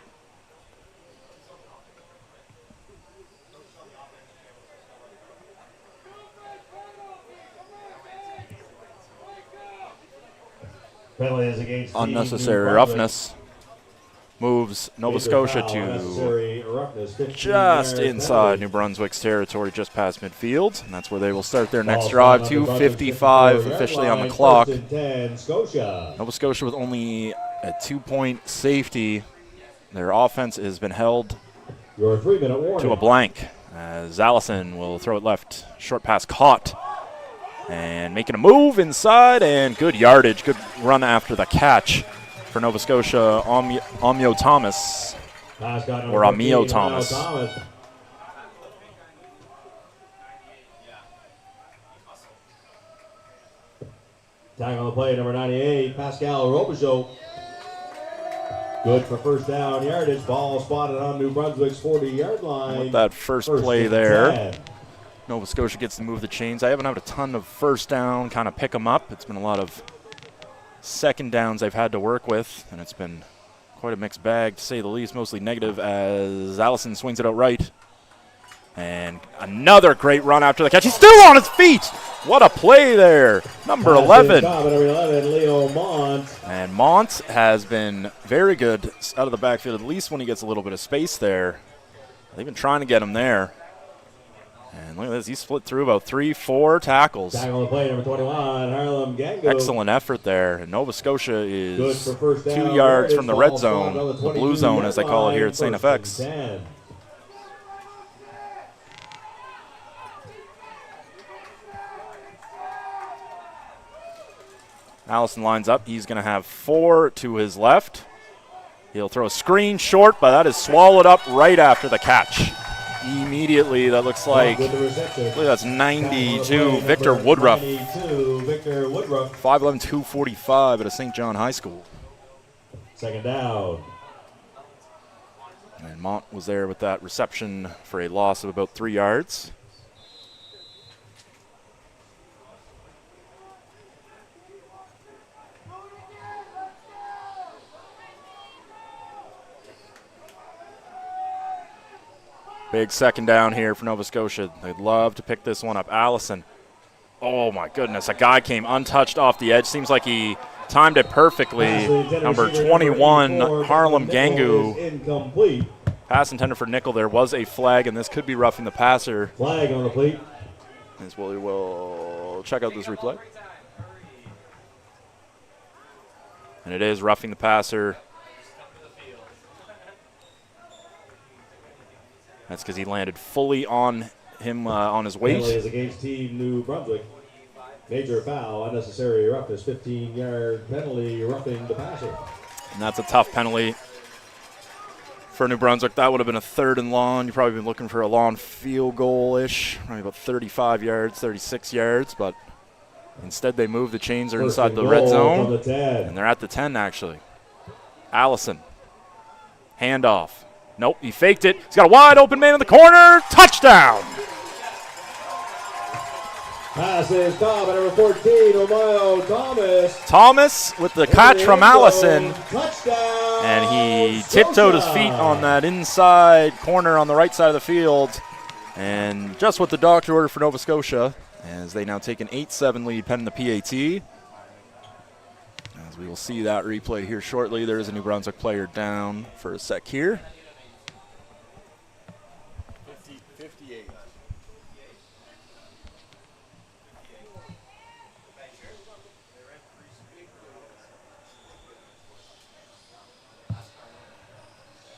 Unnecessary roughness moves Nova Scotia to just inside New Brunswick's territory, just past midfield. And that's where they will start their next drive. 2:55 officially on the clock. Nova Scotia with only a 2-point safety. Their offense has been held to a blank. As Allison will throw it left. Short pass caught. And making a move inside, and good yardage. Good run after the catch for Nova Scotia, Amio Thomas. Or Amio Thomas. Tackle on the play, number 98, Pascal Robichaud. Good for first down yardage. Ball spotted on New Brunswick's 40-yard line. With that first play there, Nova Scotia gets to move the chains. I haven't had a ton of first down, kind of pick them up. It's been a lot of second downs I've had to work with, and it's been quite a mixed bag, to say the least, mostly negative as Allison swings it out right. And another great run after the catch. He's still on his feet. What a play there. Number 11. Leo Mont. And Mont has been very good out of the backfield, at least when he gets a little bit of space there. They've been trying to get him there. And look at this. He split through about 3-4 tackles. Tackle on the play, number 21, Harlem Gango. Excellent effort there. And Nova Scotia is Good for first down. 2 yards from the red zone, the blue zone as they call it here at St. FX. Allison lines up. He's going to have 4 to his left. He'll throw a screen short, but that is swallowed up right after the catch. Immediately, that looks like, that's 92, Victor Woodruff. 5'11", 245 at a St. John High School. Second down. And Mont was there with that reception for a loss of about 3 yards. Big second down here for Nova Scotia. They'd love to pick this one up. Allison. Oh, my goodness. A guy came untouched off the edge. Seems like he timed it perfectly. Number 21, Harlem Gangu. Pass intended for Nickel. There was a flag, and this could be roughing the passer. Flag on the plate. As we will check out this replay. And it is roughing the passer. That's because he landed fully on him on his weight. Penalty is against Team New Brunswick. Major foul, unnecessary roughness, 15-yard penalty, roughing the passer. And that's a tough penalty for New Brunswick. That would have been a 3rd and long. You've probably been looking for a long field goal-ish, probably about 35 yards, 36 yards, but instead they move the chains. They're inside the red zone, and they're at the 10, actually. Allison, handoff. Nope, he faked it. He's got a wide open man in the corner. Touchdown! Pass is caught by number 14, Omayo Thomas. Thomas with the catch from Allison. Touchdown! And he tiptoed his feet on that inside corner on the right side of the field. And just what the doctor ordered for Nova Scotia, as they now take an 8-7 lead pending the PAT. As we will see that replay here shortly. There is a New Brunswick player down for a sec here. 58.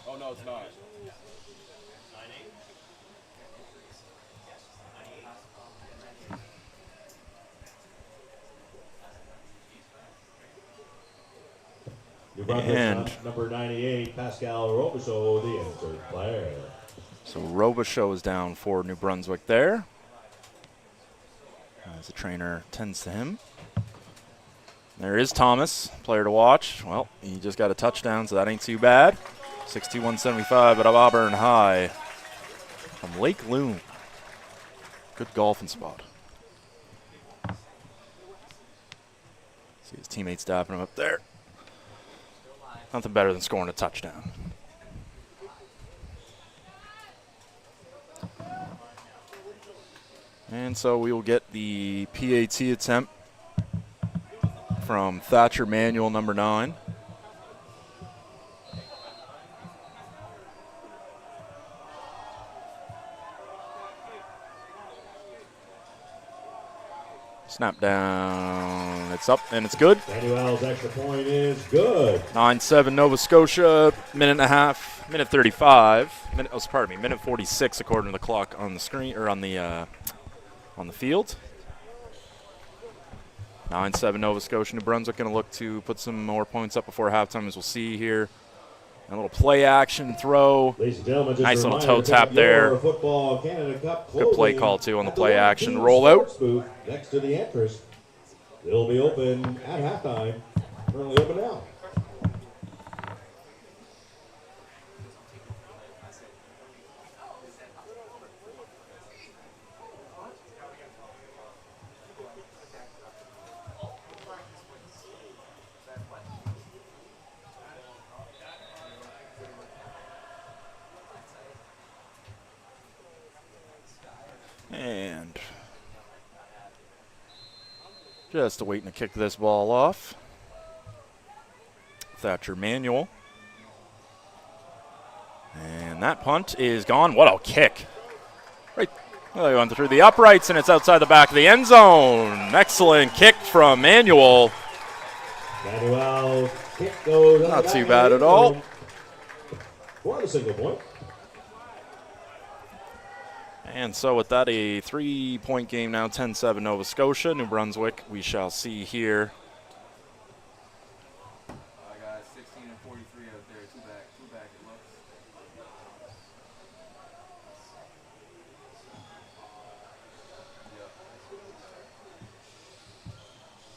Oh, no, it's not. And number 98, Pascal Robichaud, the insert player. So Robichaud is down for New Brunswick there, as the trainer tends to him. There is Thomas, player to watch. Well, he just got a touchdown, so that ain't too bad. 6'2", 175 out of Auburn High from Lake Loon. Good golfing spot. See his teammates dapping him up there. Nothing better than scoring a touchdown. And so we will get the PAT attempt from Thatcher Manuel, number 9. Snap down. It's up and it's good. Manuel's extra point is good. 9-7 Nova Scotia. Minute and a half. Minute 35. Minute 46 according to the clock on the screen or on the field. 9-7 Nova Scotia. New Brunswick going to look to put some more points up before halftime, as we'll see here. A little play action throw. Ladies and gentlemen, just nice a little reminder, toe tap there. Football Canada Cup Good play clothing call, too, on the at play One action Team rollout. Sports booth next to the entrance. Will be open at halftime. Currently open now. And just waiting to kick this ball off. Thatcher Manuel. And that punt is gone. What a kick. Right. Well, he went through the uprights, and it's outside the back of the end zone. Excellent kick from Manuel. Manuel kick goes Not too bad at all. For the single point. And so with that, a 3-point game now, 10-7 Nova Scotia. New Brunswick, we shall see here. I got 16 and 43 out there. Two back it looks. Yep.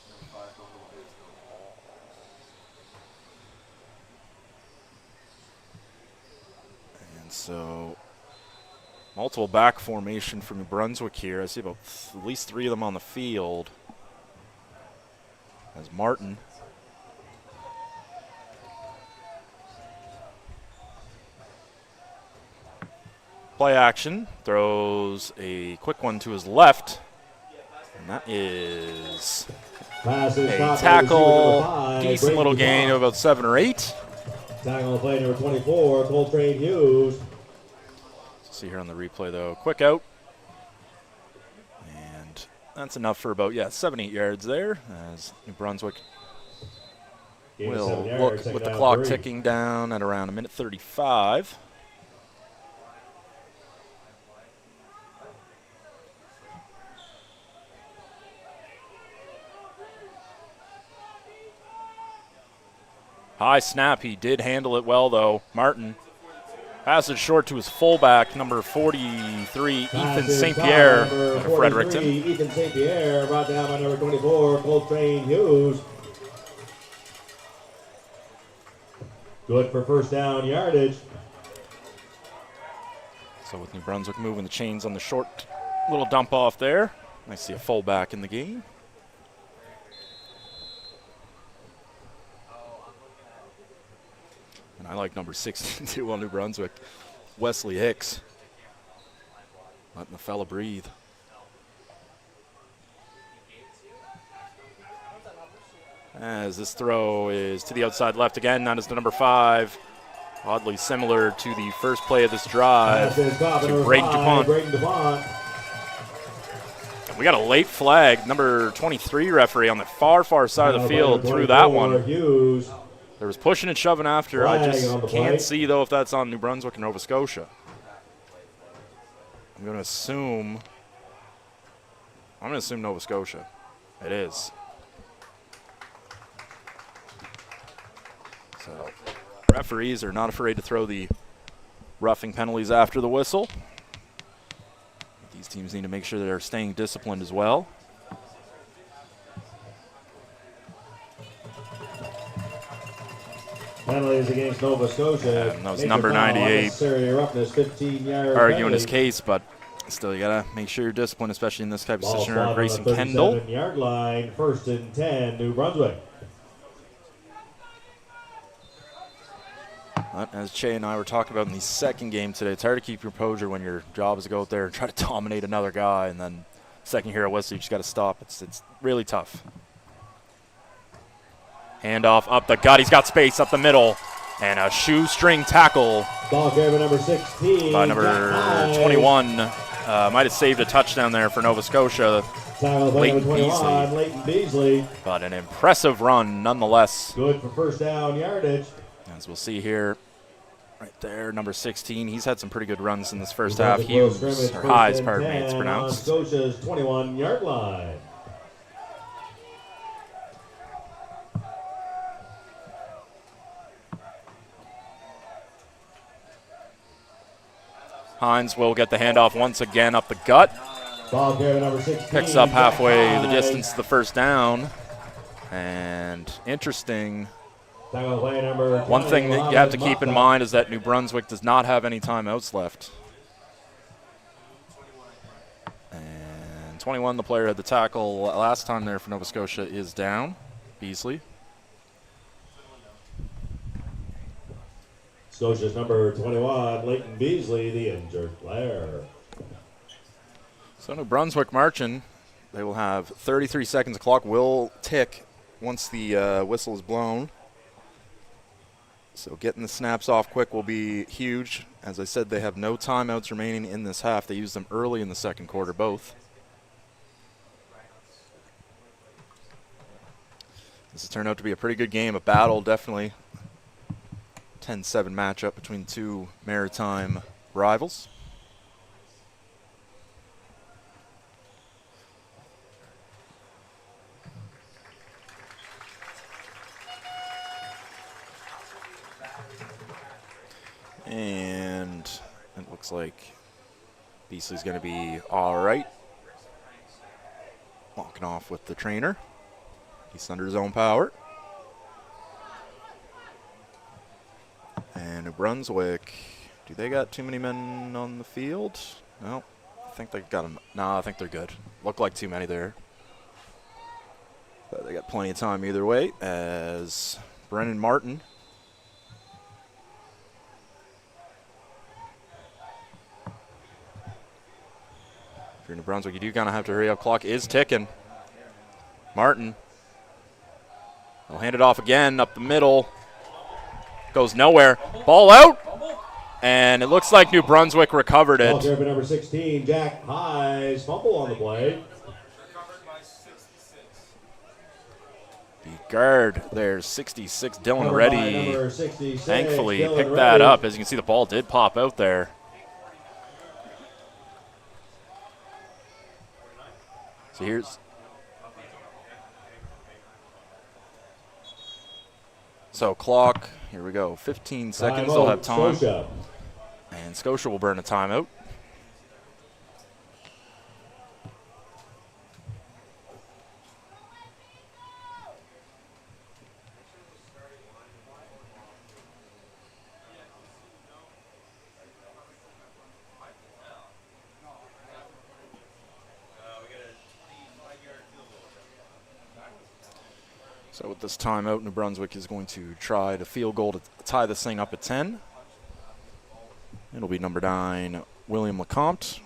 Number 5 going to the And so multiple back formation from New Brunswick here. I see about at least 3 of them on the field. As Martin. Play action. Throws a quick one to his left. And that is a tackle. Decent little gain of about 7 or 8. Tackle play number 24, Coltrane Hughes. See here on the replay, though. Quick out. And that's enough for about, 7-8 yards there, as New Brunswick will look with the clock ticking down at around 1:35. High snap. He did handle it well, though. Martin. Passes short to his fullback, number 43, Ethan St. Pierre of Fredericton. Ethan St. Pierre brought down by number 24, Coltrane Hughes. Good for first down yardage. So with New Brunswick moving the chains on the short little dump off there, I see a fullback in the game. And I like number 62 on New Brunswick, Wesley Hicks. Letting the fella breathe. As this throw is to the outside left again, that is the number 5. Oddly similar to the first play of this drive to Braden DuPont. We got a late flag, number 23 referee on the far side of the field threw that one. There was pushing and shoving after. I just can't see, though, if that's on New Brunswick or Nova Scotia. I'm going to assume Nova Scotia. It is. So referees are not afraid to throw the roughing penalties after the whistle. These teams need to make sure they're staying disciplined as well. Penalties against Nova Scotia. And that was number 98 roughness, 15-yard arguing his case, but still, you got to make sure you're disciplined, especially in this type of situation. Grayson Kendall. 37-yard line, 1st and 10, New Brunswick. As Che and I were talking about in the second game today, it's hard to keep your composure when your job is to go out there and try to dominate another guy, and then second you hear a whistle, you just got to stop. It's really tough. Handoff up the gut. He's got space up the middle. And a shoestring tackle Ball carrier number 16. by number 21. Might have saved a touchdown there for Nova Scotia. Leighton Beasley. But an impressive run nonetheless. Good for first down yardage. As we'll see here, right there, number 16. He's had some pretty good runs in this first half. Hughes, or Highs, pardon me, it's pronounced. Scotia's 21-yard line. Hines will get the handoff once again up the gut. Ball carrier number 16. Picks up halfway the High. distance to the first down. And interesting, Tackle play number one 20, thing that you have to keep in Mata. mind is that New Brunswick does not have any timeouts left. And 21, the player had the tackle last time there for Nova Scotia, is down. Beasley. Scotia's number 21, Leighton Beasley, the injured player. So New Brunswick marching. They will have 33 seconds. The clock will tick once the whistle is blown. So getting the snaps off quick will be huge. As I said, they have no timeouts remaining in this half. They used them early in the second quarter, both. This has turned out to be a pretty good game, a battle, definitely. 10-7 matchup between two Maritime rivals. And it looks like Beasley's going to be all right. Walking off with the trainer. He's under his own power. And New Brunswick, do they got too many men on the field? No, I think they got them. No, I think they're good. Look like too many there. But they got plenty of time either way, as Brennan Martin if you're New Brunswick, you do kind of have to hurry up. Clock is ticking. Martin. They'll hand it off again up the middle. Goes nowhere. Ball out. And it looks like New Brunswick recovered Ball it. carrier number 16, Jack Highs, fumble on the play. The guard there's 66, Dylan Number Reddy. number 66, Thankfully Dylan picked that Reddy. up. As you can see, the ball did pop out there. So here's. So clock, here we go, 15 seconds, they'll have time. Scotia. And Scotia will burn a timeout. So with this timeout, New Brunswick is going to try the field goal to tie this thing up at 10. It'll be number 9, William LeCompte.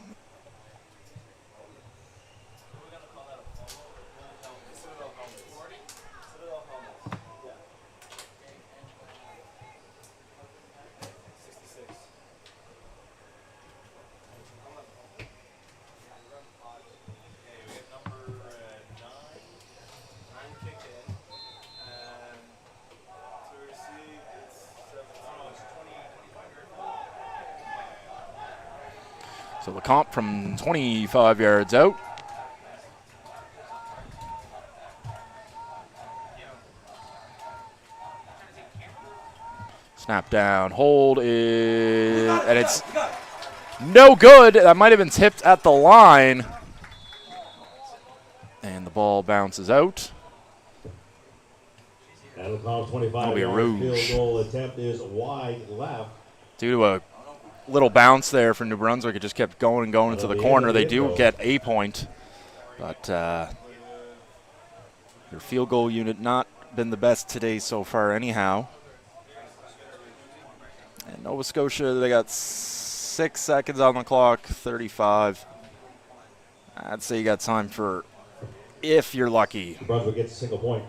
So LeCompte from 25 yards out. Snap down, hold is, and it's no good. That might have been tipped at the line. And the ball bounces out. That'll call 25. That'll be a rouge. Field goal attempt is wide left. Due to a little bounce there for New Brunswick, it just kept going and going into the corner. They do get a point, but their field goal unit not been the best today so far anyhow. And Nova Scotia, they got 6 seconds on the clock, 35. I'd say you got time for, if you're lucky, Brunswick gets a single point.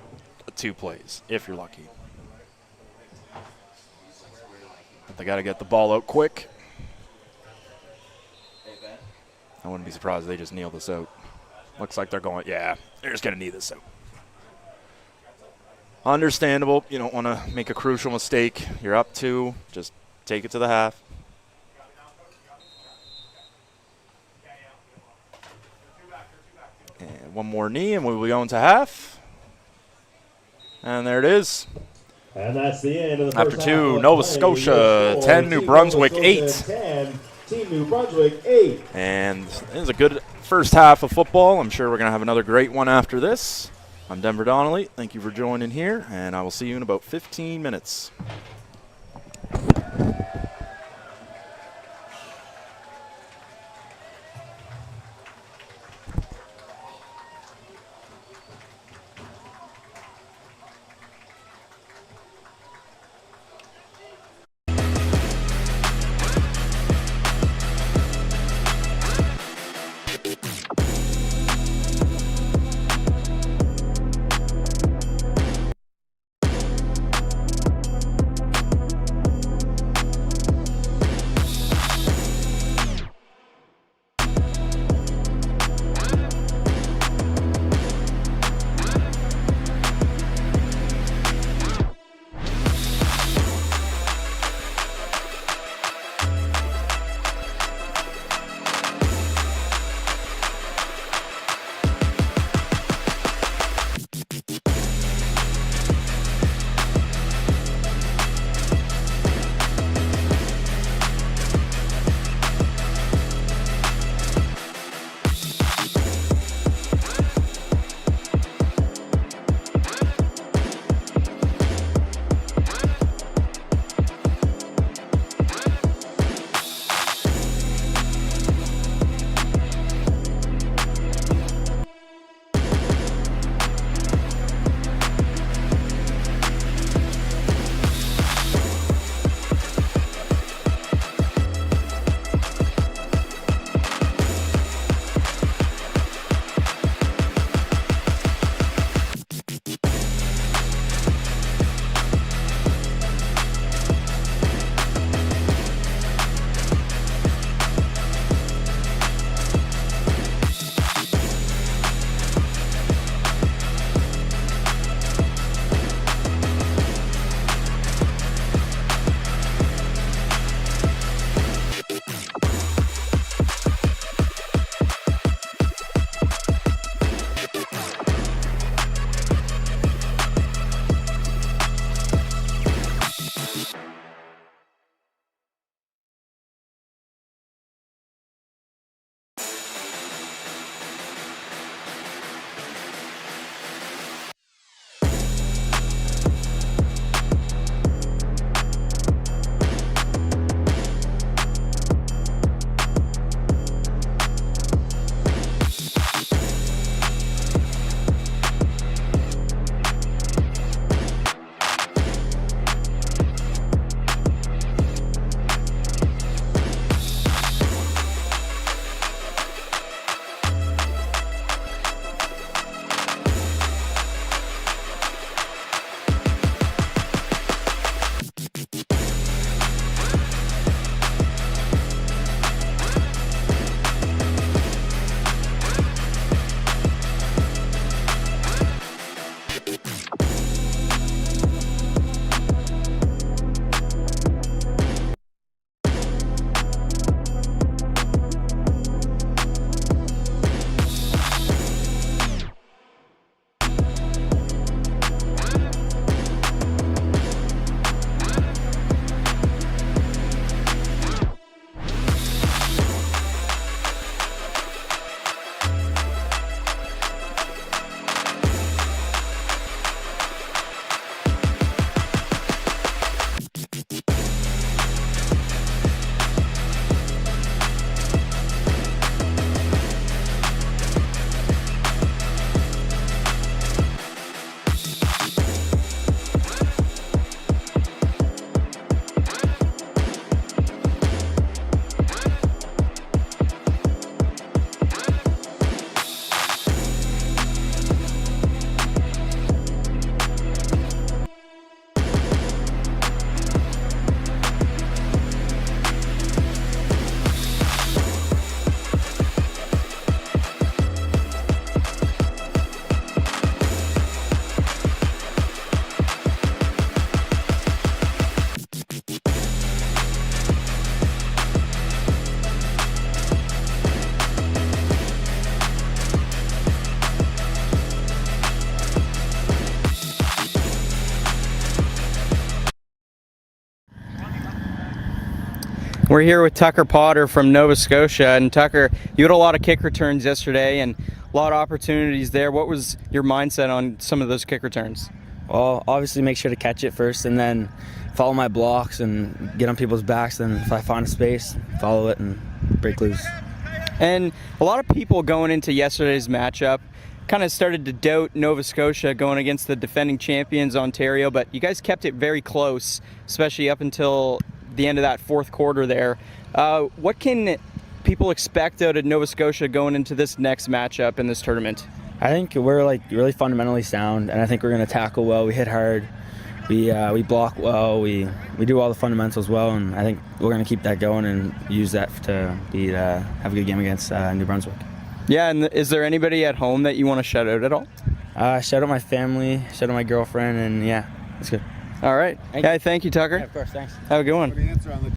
2 plays, if you're lucky. But they got to get the ball out quick. I wouldn't be surprised if they just kneel this out. Looks like they're going, yeah, they're just going to knee this out. Understandable. You don't want to make a crucial mistake. You're up 2. Just take it to the half. And one more knee, and we'll be going to half. And there it is. And that's the end of the After first 2, half Nova of play. Scotia Score, 10, New Team Brunswick Nova 8. Scotia 10, Team New Brunswick 8. And it was a good first half of football. I'm sure we're going to have another great one after this. I'm Denver Donnelly. Thank you for joining here, and I will see you in about 15 minutes. We're here with Tucker Potter from Nova Scotia. And Tucker, you had a lot of kick returns yesterday and a lot of opportunities there. What was your mindset on some of those kick returns? Well, obviously make sure to catch it first and then follow my blocks and get on people's backs. Then if I find a space, follow it and break loose. And a lot of people going into yesterday's matchup kind of started to doubt Nova Scotia going against the defending champions Ontario, but you guys kept it very close, especially up until the end of that fourth quarter there. What can people expect out of Nova Scotia going into this next matchup in this tournament? I think we're like really fundamentally sound, and I think we're going to tackle well. We hit hard, we block well, we do all the fundamentals well, and I think we're going to keep that going and use that to have a good game against New Brunswick. Yeah, and is there anybody at home that you want to shout out at all? Shout out my family, shout out my girlfriend, and yeah, that's good. All right. Thank you, Tucker. Yeah, of course, thanks. Have a good one.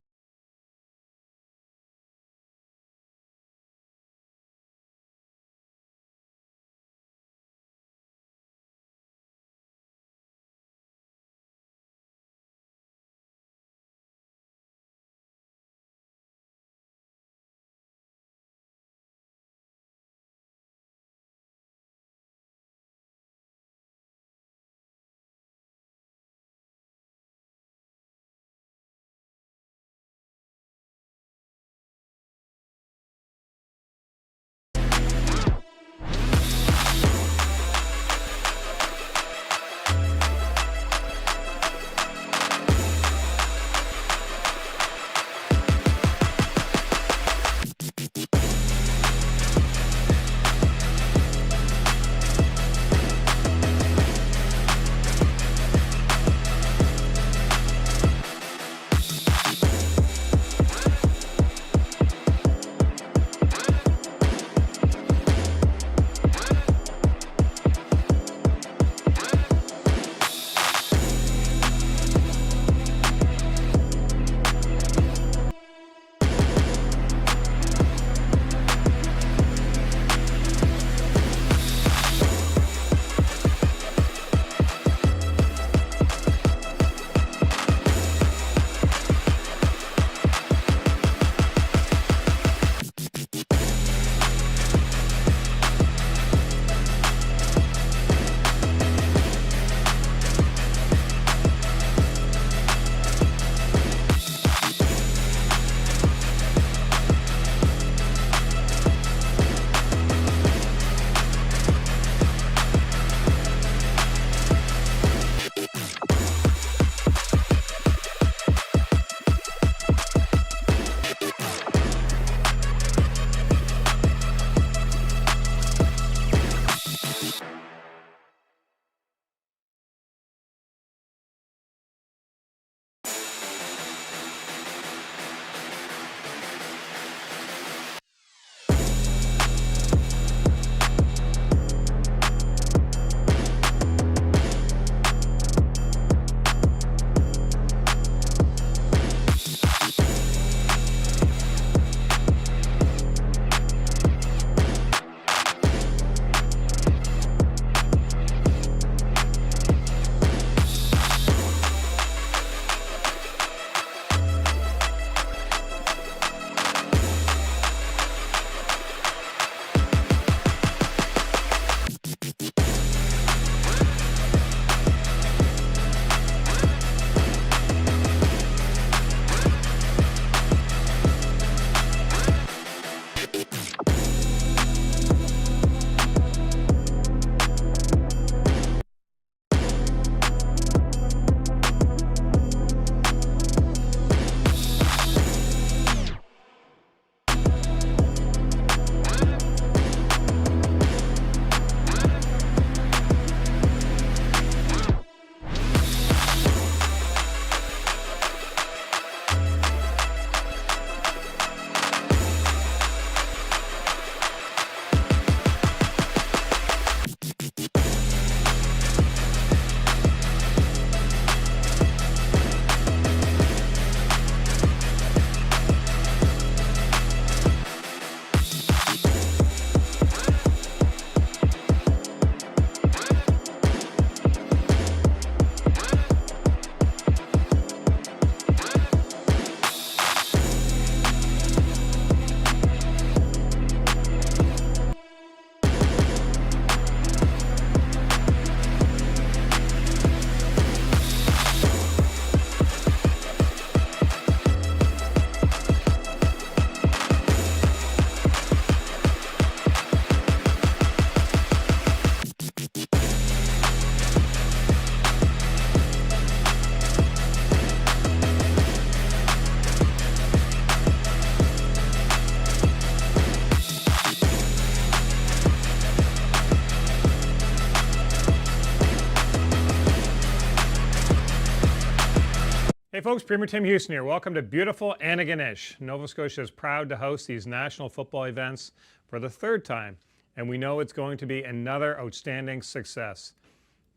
Hey folks, Premier Tim Houston here. Welcome to beautiful Antigonish. Nova Scotia is proud to host these national football events for the third time, and we know it's going to be another outstanding success.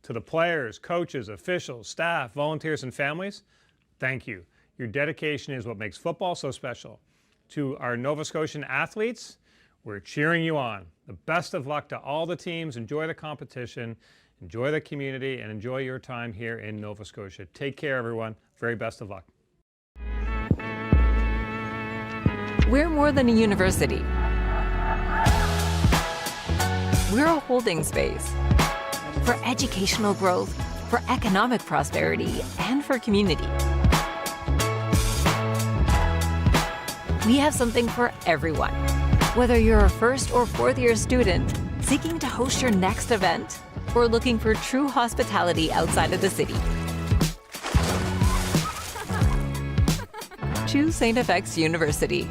To the players, coaches, officials, staff, volunteers, and families, thank you. Your dedication is what makes football so special. To our Nova Scotian athletes, we're cheering you on. The best of luck to all the teams. Enjoy the competition, enjoy the community, and enjoy your time here in Nova Scotia. Take care, everyone. Very best of luck. We're more than a university. We're a holding space for educational growth, for economic prosperity, and for community. We have something for everyone. Whether you're a first or fourth year student seeking to host your next event or looking for true hospitality outside of the city. Choose St. FX University.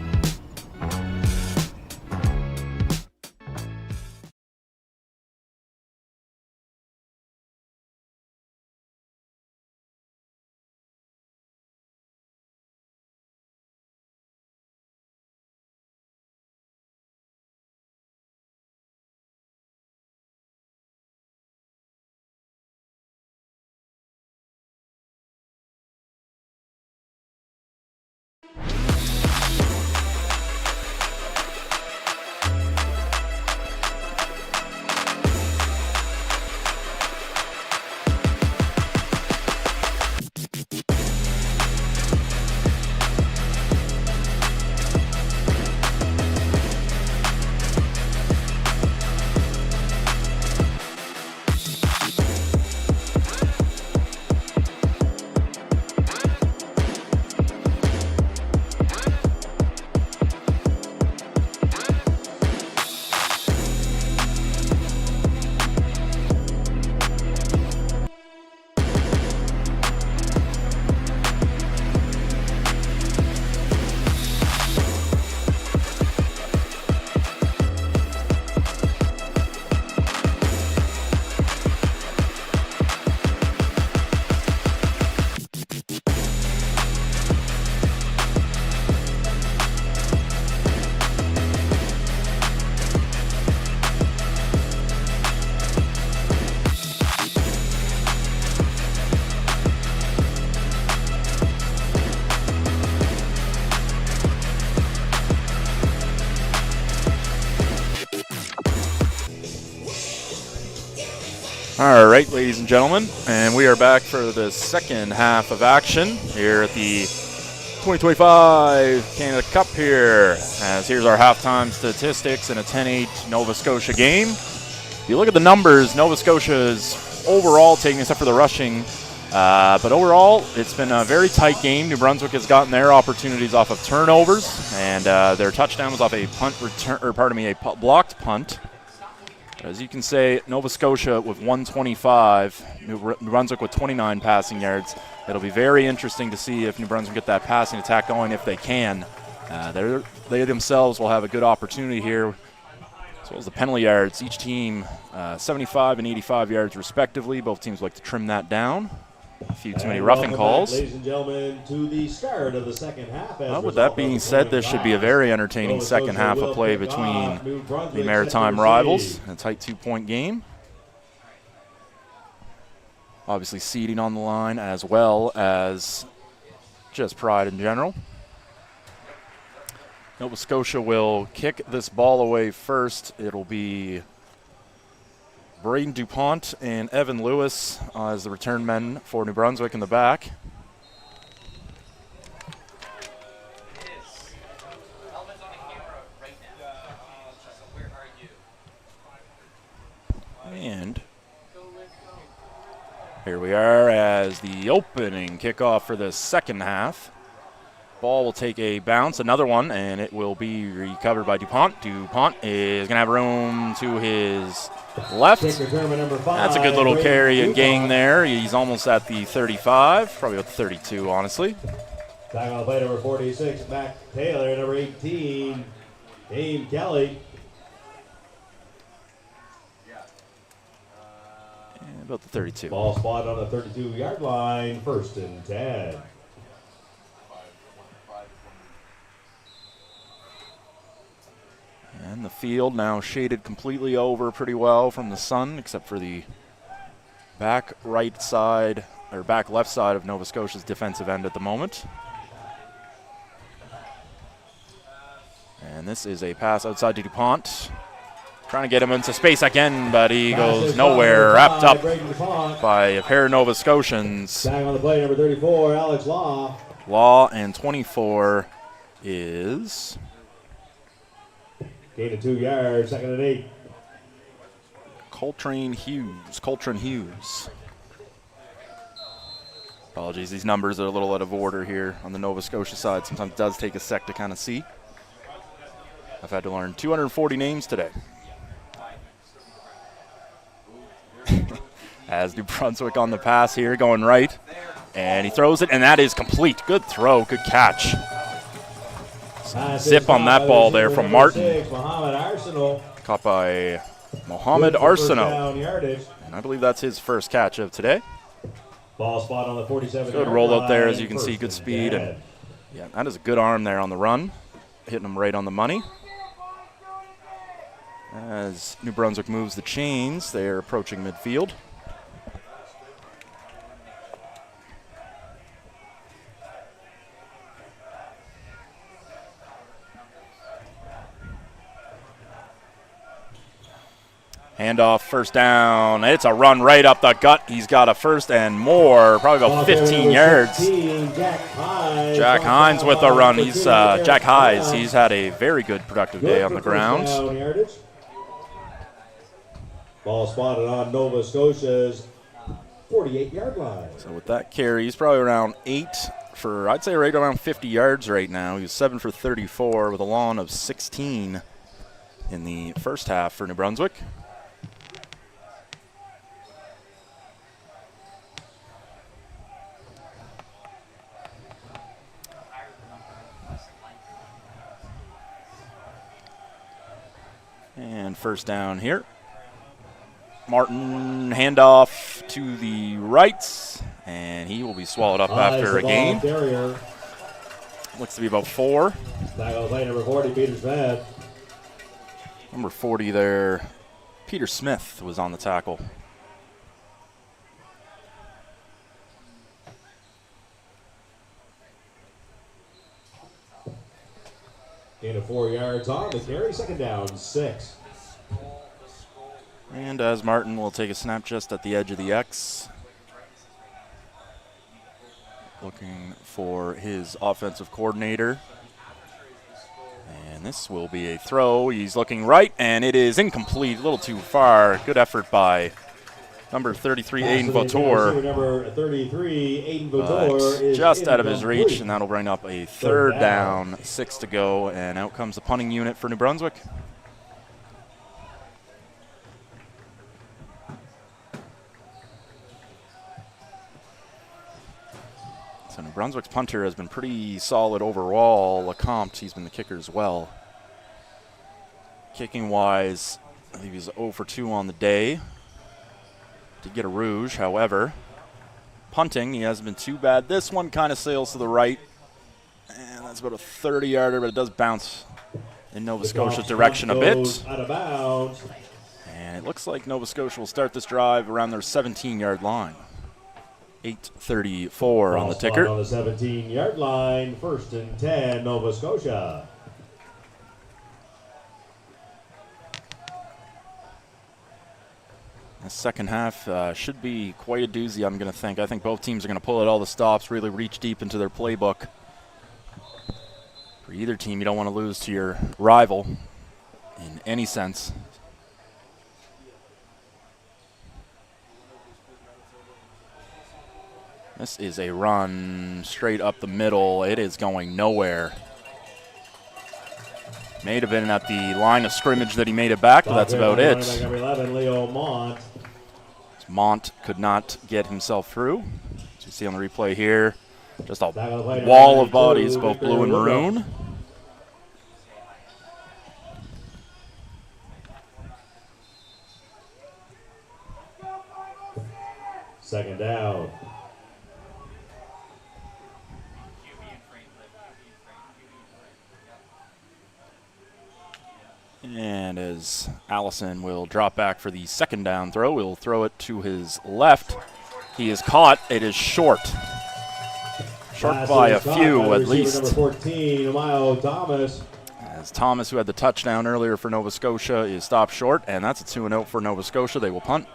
All right, ladies and gentlemen, and we are back for the second half of action here at the 2025 Canada Cup here. As here's our halftime statistics in a 10-8 Nova Scotia game. If you look at the numbers, Nova Scotia is overall taking, except for the rushing, but overall it's been a very tight game. New Brunswick has gotten their opportunities off of turnovers, and their touchdown was off a a blocked punt. As you can say, Nova Scotia with 125, New Brunswick with 29 passing yards. It'll be very interesting to see if New Brunswick get that passing attack going if they can. They themselves will have a good opportunity here, as well as the penalty yards. Each team 75 and 85 yards respectively. Both teams like to trim that down. A few too many roughing calls. Ladies and gentlemen, to the start of the second half. Well, with that being said, this should be a very entertaining second half of play between the Maritime rivals. A tight 2-point game. Obviously seeding on the line as well as just pride in general. Nova Scotia will kick this ball away first. It'll be Braden DuPont and Evan Lewis as the return men for New Brunswick in the back. And here we are as the opening kickoff for the second half. Ball will take a bounce, another one, and it will be recovered by DuPont. DuPont is going to have room to his left. That's a good little carry and gain there. He's almost at the 35, probably at the 32, honestly. Back on play number 46, Mac Taylor, number 18, Dave Kelly. And about the 32. Ball spotted on the 32-yard line, 1st and 10. in the field, now shaded completely over pretty well from the sun, except for the back right side, or back left side of Nova Scotia's defensive end at the moment. And this is a pass outside to DuPont. Trying to get him into space again, but he goes nowhere. Wrapped up by a pair of Nova Scotians. Back on the play, number 34, Alex Law. Law, and 24 is... Gain of 2 yards, 2nd and 8. Coltrane Hughes. Apologies, these numbers are a little out of order here on the Nova Scotia side. Sometimes it does take a sec to kind of see. I've had to learn 240 names today. As New Brunswick on the pass here, going right. And he throws it, and that is complete. Good throw, good catch. Zip on that ball there from Martin. Caught by Mohamed Arsenault. And I believe that's his first catch of today. Ball spot on the 47. Good roll up there, as you can see, good speed. And yeah, that is a good arm there on the run. Hitting him right on the money. As New Brunswick moves the chains, they are approaching midfield. Handoff, first down. It's a run right up the gut. He's got a first and more, probably about 15 yards. Jack Hines with a run. He's Jack Hines. He's had a very good productive day on the ground. Ball spotted on Nova Scotia's 48-yard line. So with that carry, he's probably around 8 for, I'd say right around 50 yards right now. He was 7 for 34 with a lawn of 16 in the first half for New Brunswick. And first down here. Martin, handoff to the right, and he will be swallowed up after a gain. Looks to be about 4. Back on the play, number 40, Peter Smith. Number 40 there, Peter Smith was on the tackle. Gain of 4 yards on the carry, 2nd down, 6. And as Martin will take a snap just at the edge of the X. Looking for his offensive coordinator. And this will be a throw. He's looking right, and it is incomplete, a little too far. Good effort by number 33, Aiden Vautour. Number 33, Aiden Vautour is just out of his reach, and that'll bring up a 3rd down, 6 to go, and out comes the punting unit for New Brunswick. So New Brunswick's punter has been pretty solid overall. Lecomte, he's been the kicker as well. Kicking-wise, I think he's 0 for 2 on the day. Did get a rouge, however. Punting, he hasn't been too bad. This one kind of sails to the right. And that's about a 30-yarder, but it does bounce in Nova Scotia's direction a bit. Out of bounds. And it looks like Nova Scotia will start this drive around their 17-yard line. 8:34 on the ticker. On the 17-yard line, 1st and 10, Nova Scotia. The second half should be quite a doozy, I'm going to think. I think both teams are going to pull at all the stops, really reach deep into their playbook. For either team, you don't want to lose to your rival in any sense. This is a run straight up the middle. It is going nowhere. May have been at the line of scrimmage that he made it back, but that's about it. Number 11, Leo Mont. Mont could not get himself through. As you see on the replay here, just a wall of bodies, both blue and maroon. Second down. And as Allison will drop back for the second down throw, he'll throw it to his left. He is caught. It is short. Short by a few at least. Number 14, Amio Thomas. As Thomas, who had the touchdown earlier for Nova Scotia, is stopped short, and that's a 2-0 for Nova Scotia. They will punt.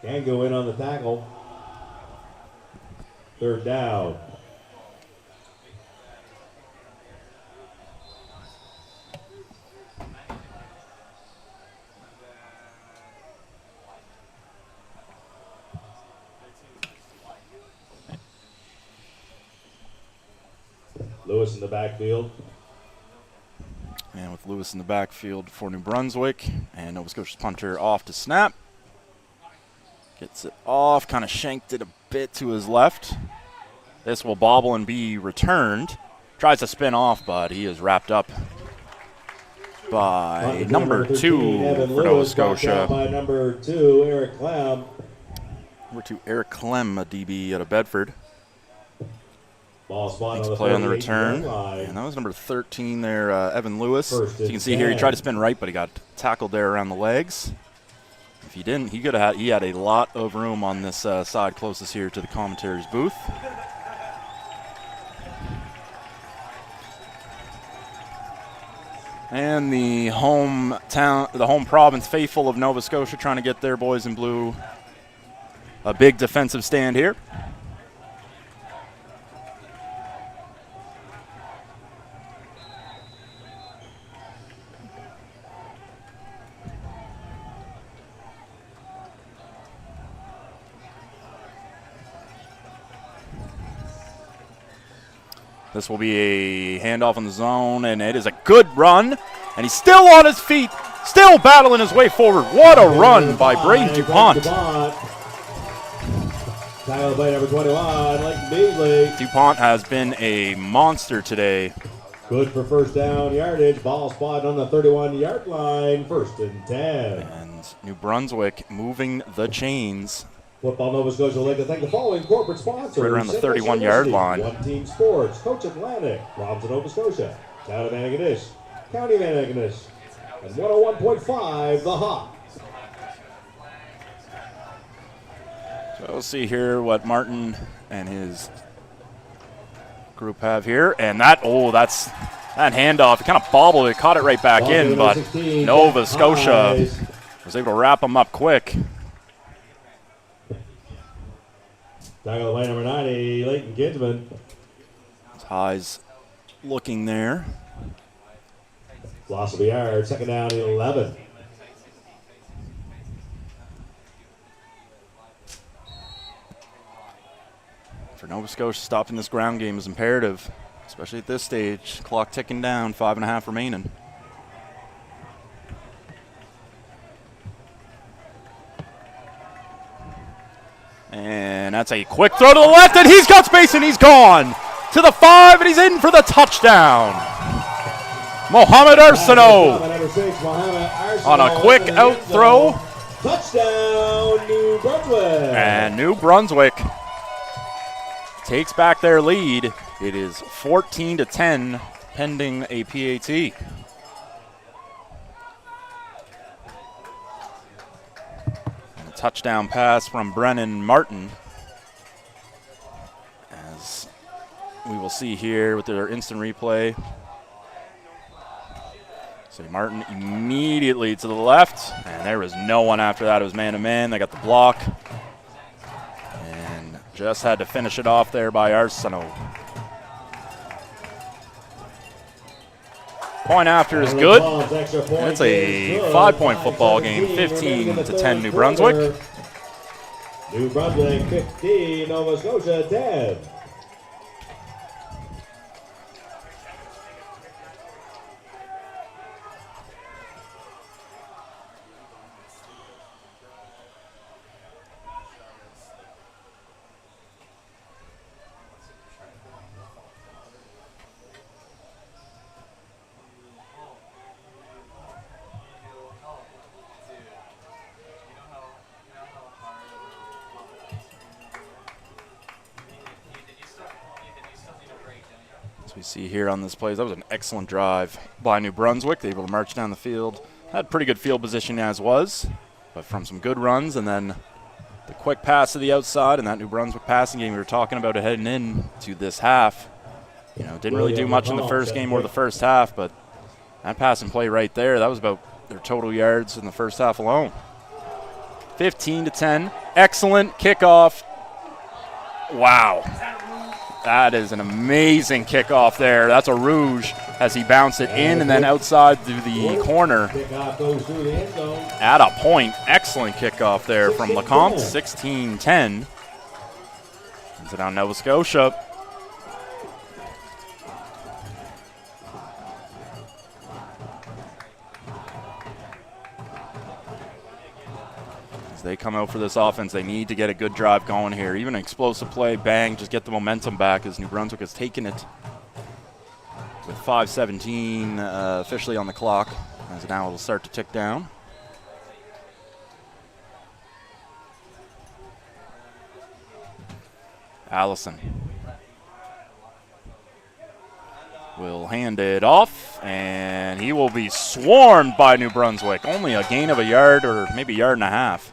Can go in on the tackle. Third down. Lewis in the backfield. And with Lewis in the backfield for New Brunswick, and Nova Scotia's punter off to snap. Gets it off, kind of shanked it a bit to his left. This will bobble and be returned. Tries to spin off, but he is wrapped up by number 2 for Nova Scotia. By number 2, Eric Clem. Number 2, Eric Clem, a DB out of Bedford. Ball spot Makes on the play on the 38 yard return. line. And that was number 13 there, Evan Lewis. First So you can and see here, he 10. tried to spin right, but he got tackled there around the legs. If he didn't, he had a lot of room on this side closest here to the commentator's booth. And the home province faithful of Nova Scotia trying to get their boys in blue a big defensive stand here. This will be a handoff in the zone, and it is a good run. And he's still on his feet, still battling his way forward. What a run by Braden DuPont. Tackled by number 21, Leighton Beasley. DuPont has been a monster today. Good for first down yardage. Ball spotted on the 31-yard line. First and 10. And New Brunswick moving the chains. Football Nova Scotia would like to thank the following corporate sponsors. Right around the 31-yard line. One Team Sports, Coach Atlantic, Robs of Nova Scotia, Town of Antigonish, County of Antigonish, and 101.5 The Hawk. So we'll see here what Martin and his group have here. And that handoff, it kind of bobbled, it caught it right back in, but 16, Nova Scotia was able to wrap them up quick. Tackled by number 90, Leighton Kinsman. Highs looking there. Loss of a yard, second down, 11. For Nova Scotia, stopping this ground game is imperative, especially at this stage. Clock ticking down, 5.5 remaining. And that's a quick throw to the left, and he's got space, and he's gone to the 5, and he's in for the touchdown. Mohamed Arsenault on a quick out throw. Touchdown, New Brunswick. And New Brunswick takes back their lead. It is 14-10, pending a PAT. Touchdown pass from Brennan Martin, as we will see here with their instant replay. So Martin immediately to the left, and there was no one after that. It was man-to-man. They got the block, and just had to finish it off there by Arsenault. Point after is good. And it's a 5-point football game, 15-10 New Brunswick. New Brunswick 15, Nova Scotia 10. As we see here on this play, that was an excellent drive by New Brunswick. They were able to march down the field. Had pretty good field position as was, but from some good runs and then the quick pass to the outside and that New Brunswick passing game we were talking about heading into this half. You know, didn't really do much in the first game or the first half, but that pass and play right there, that was about their total yards in the first half alone. 15-10. Excellent kickoff. Wow. That is an amazing kickoff there. That's a rouge as he bounced it in and then outside through the corner. At a point. Excellent kickoff there from Lecomte. 16-10. Brings it on Nova Scotia. They come out for this offense. They need to get a good drive going here. Even an explosive play, bang, just get the momentum back as New Brunswick has taken it with 5:17 officially on the clock. As now it'll start to tick down. Allison will hand it off, and he will be swarmed by New Brunswick. Only a gain of a yard or maybe a yard and a half.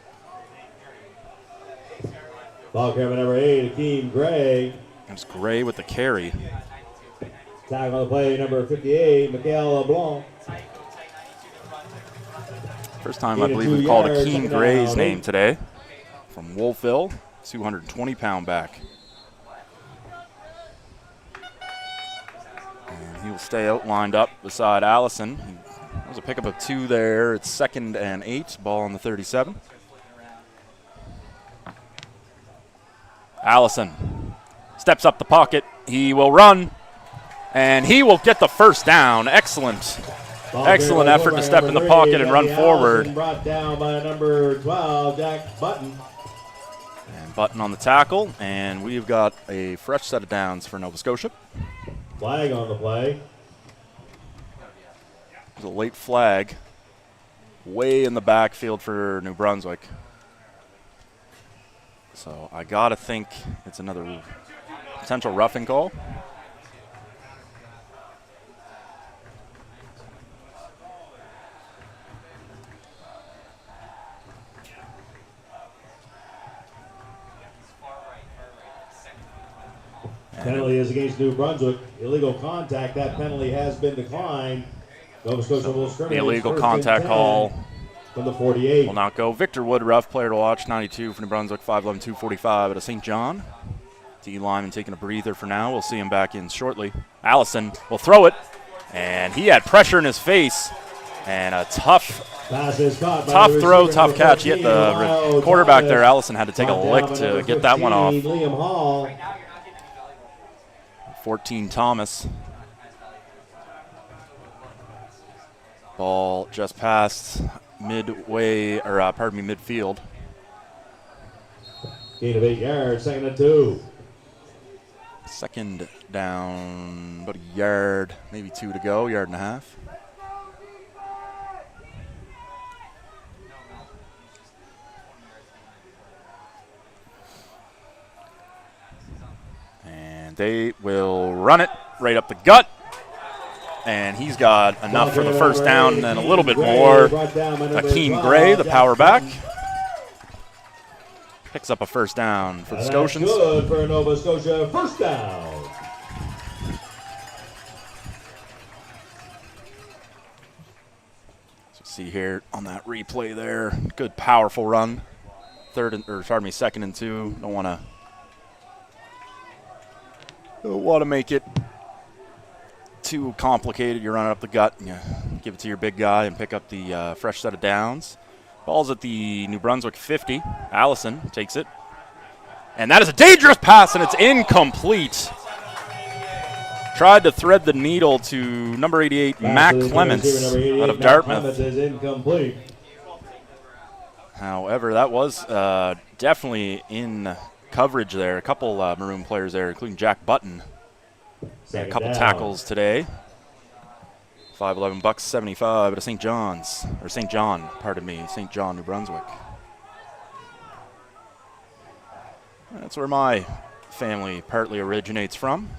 Ball carrier number 8, Akeem Gray. It's Gray with the carry. Tackle on the play, number 58, Miguel LeBlanc. First time I believe we've called Akeem Gray's name today. From Wolfville, 220-pound back. And he will stay out lined up beside Allison. That was a pickup of 2 there. It's 2nd and 8, ball on the 37. Allison steps up the pocket. He will run, and he will get the first down. Excellent. Excellent effort to step in the pocket and run forward. Brought down by number 12, Jack Button. And Button on the tackle, and we've got a fresh set of downs for Nova Scotia. Flag on the play. There's a late flag way in the backfield for New Brunswick. So I got to think it's another potential roughing call. Penalty is against New Brunswick. Illegal contact. That penalty has been declined. Nova Scotia will scrimmage. The illegal contact call from the 48. Will not go. Victor Wood, rough player to watch, 92 for New Brunswick, 5'11", 245 out of St. John. D lineman taking a breather for now. We'll see him back in shortly. Allison will throw it, and he had pressure in his face, and a tough throw, tough catch. Yet the quarterback there, Allison, had to take a lick to get that one off. Liam Hall. 14 Thomas. Ball just past midfield. Gain of 8 yards, 2nd and 2. 2nd down, about a yard, maybe 2 to go, yard and a half. And they will run it right up the gut. And he's got enough for the first down and then a little bit more. Akeem Gray, the power back, picks up a first down for the Scotians. Good for Nova Scotia, first down. So see here on that replay there, good powerful run. 2nd and 2. Don't want to make it too complicated. You run it up the gut and you give it to your big guy and pick up the fresh set of downs. Ball's at the New Brunswick 50. Allison takes it. And that is a dangerous pass, and it's incomplete. Tried to thread the needle to number 88, Mac Clements, out of Dartmouth. Is incomplete. However, that was definitely in coverage there. A couple Maroon players there, including Jack Button. And a couple tackles today. 5'11", bucks 75 out of St. John, St. John, New Brunswick. That's where my family partly originates from.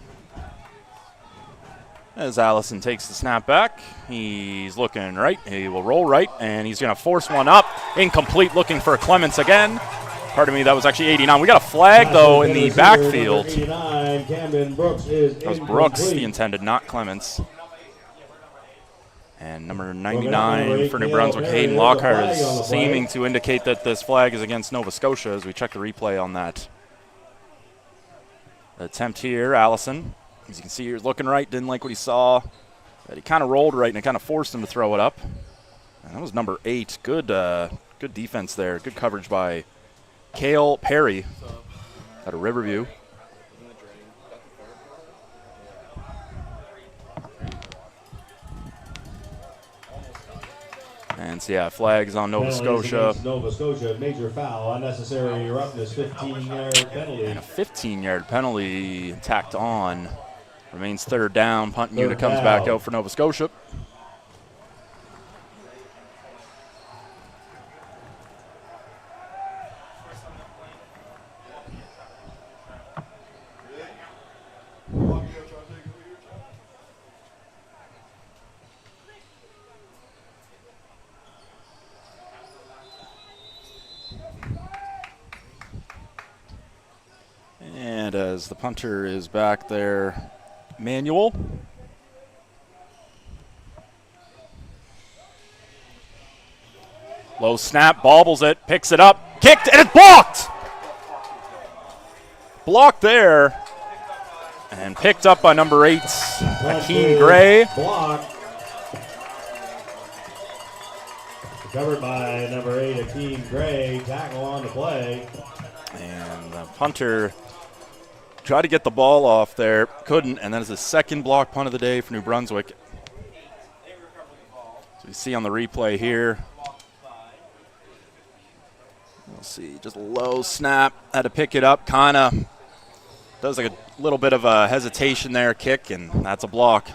As Allison takes the snap back, he's looking right. He will roll right, and he's going to force one up. Incomplete, looking for Clements again. Pardon me, that was actually 89. We got a flag, though, in the backfield. That was Brooks, the intended, not Clements. And number 99 for New Brunswick, Hayden Lockhart, is seeming to indicate that this flag is against Nova Scotia as we check the replay on that. Attempt here, Allison. As you can see, he was looking right, didn't like what he saw. But he kind of rolled right, and it kind of forced him to throw it up. And that was number 8. Good defense there. Good coverage by Cale Perry out of Riverview. And so, yeah, flags on Nova Scotia. Nova Scotia, major foul, unnecessary roughness, 15-yard penalty. And a 15-yard penalty tacked on. Remains third down. Punt unit comes back out for Nova Scotia. And as the punter is back there, Manuel. Low snap, bobbles it, picks it up, kicked, and it's blocked! Blocked there, and picked up by number 8, Akeem Gray. Block. Covered by number 8, Akeem Gray. Tackle on the play. And the punter tried to get the ball off there, couldn't, and that is the second block punt of the day for New Brunswick. So you see on the replay here. We'll see, just a low snap, had to pick it up, kind of does like a little bit of a hesitation there, kick, and that's a block.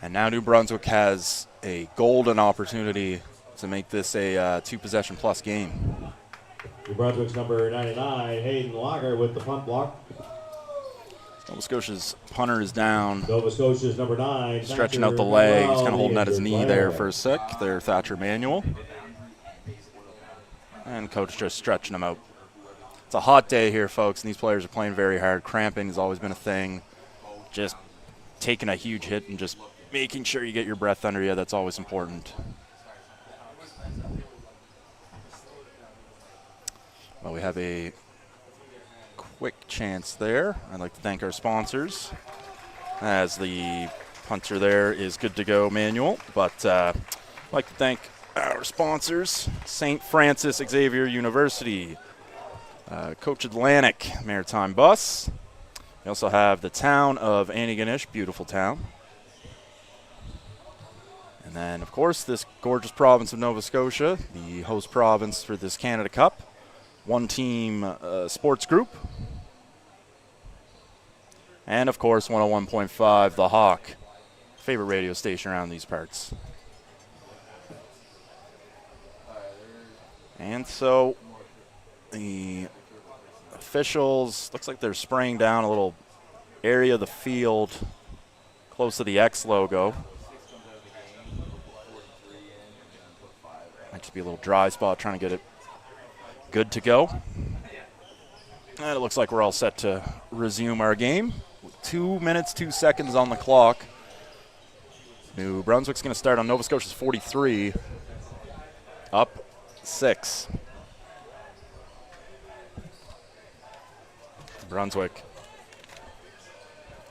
And now New Brunswick has a golden opportunity to make this a 2-possession plus game. New Brunswick's number 99, Hayden Lockhart with the punt block. Nova Scotia's punter is down. Nova Scotia's number 9. Stretching out the leg. He's kind of holding at his knee there for a sec. There, Thatcher Manuel. And coach just stretching him out. It's a hot day here, folks, and these players are playing very hard. Cramping has always been a thing. Just taking a huge hit and just making sure you get your breath under you. That's always important. Well, we have a quick chance there. I'd like to thank our sponsors, as the punter there is good to go, Manuel. But I'd like to thank our sponsors, St. Francis Xavier University, Coach Atlantic Maritime Bus. We also have the town of Antigonish, beautiful town. And then, of course, this gorgeous province of Nova Scotia, the host province for this Canada Cup. One Team Sports Group. And, of course, 101.5, The Hawk, favorite radio station around these parts. And so the officials, looks like they're spraying down a little area of the field close to the X logo. Might just be a little dry spot, trying to get it good to go. And it looks like we're all set to resume our game. 2 minutes, 2 seconds on the clock. New Brunswick's going to start on Nova Scotia's 43. Up 6. Brunswick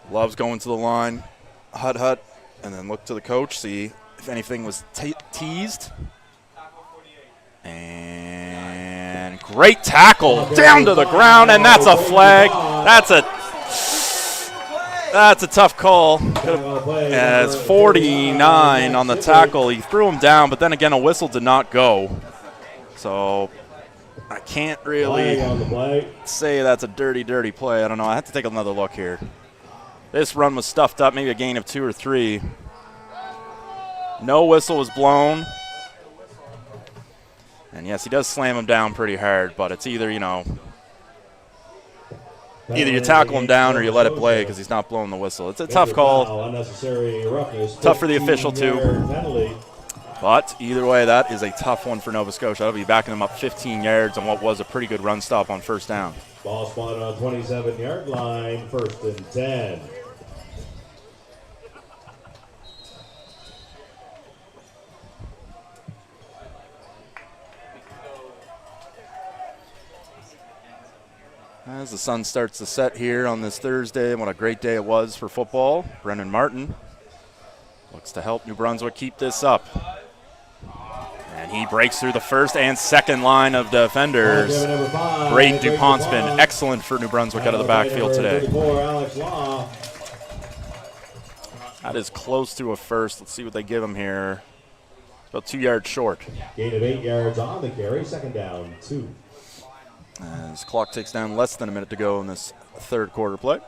loves going to the line. Hut, and then look to the coach, see if anything was teased. And great tackle down to the ground, and that's a flag. That's a tough call. As 49 on the tackle, he threw him down, but then again a whistle did not go. So I can't really say that's a dirty play. I don't know. I have to take another look here. This run was stuffed up, maybe a gain of 2 or 3. No whistle was blown. And yes, he does slam him down pretty hard, but it's either, either you tackle him down or you let it play because he's not blowing the whistle. It's a tough call. Unnecessary roughness. Tough for the official, too. 15-yard penalty. But either way, that is a tough one for Nova Scotia. That'll be backing them up 15 yards on what was a pretty good run stop on first down. Ball spotted on 27-yard line, 1st and 10. As the sun starts to set here on this Thursday, and what a great day it was for football, Brendan Martin looks to help New Brunswick keep this up. And he breaks through the first and second line of defenders. Braden DuPont's been excellent for New Brunswick out of the backfield today. That is close to a first. Let's see what they give him here. About 2 yards short. Gain of 8 yards on the carry, 2nd down, 2. As clock takes down less than a minute to go in this third quarter play.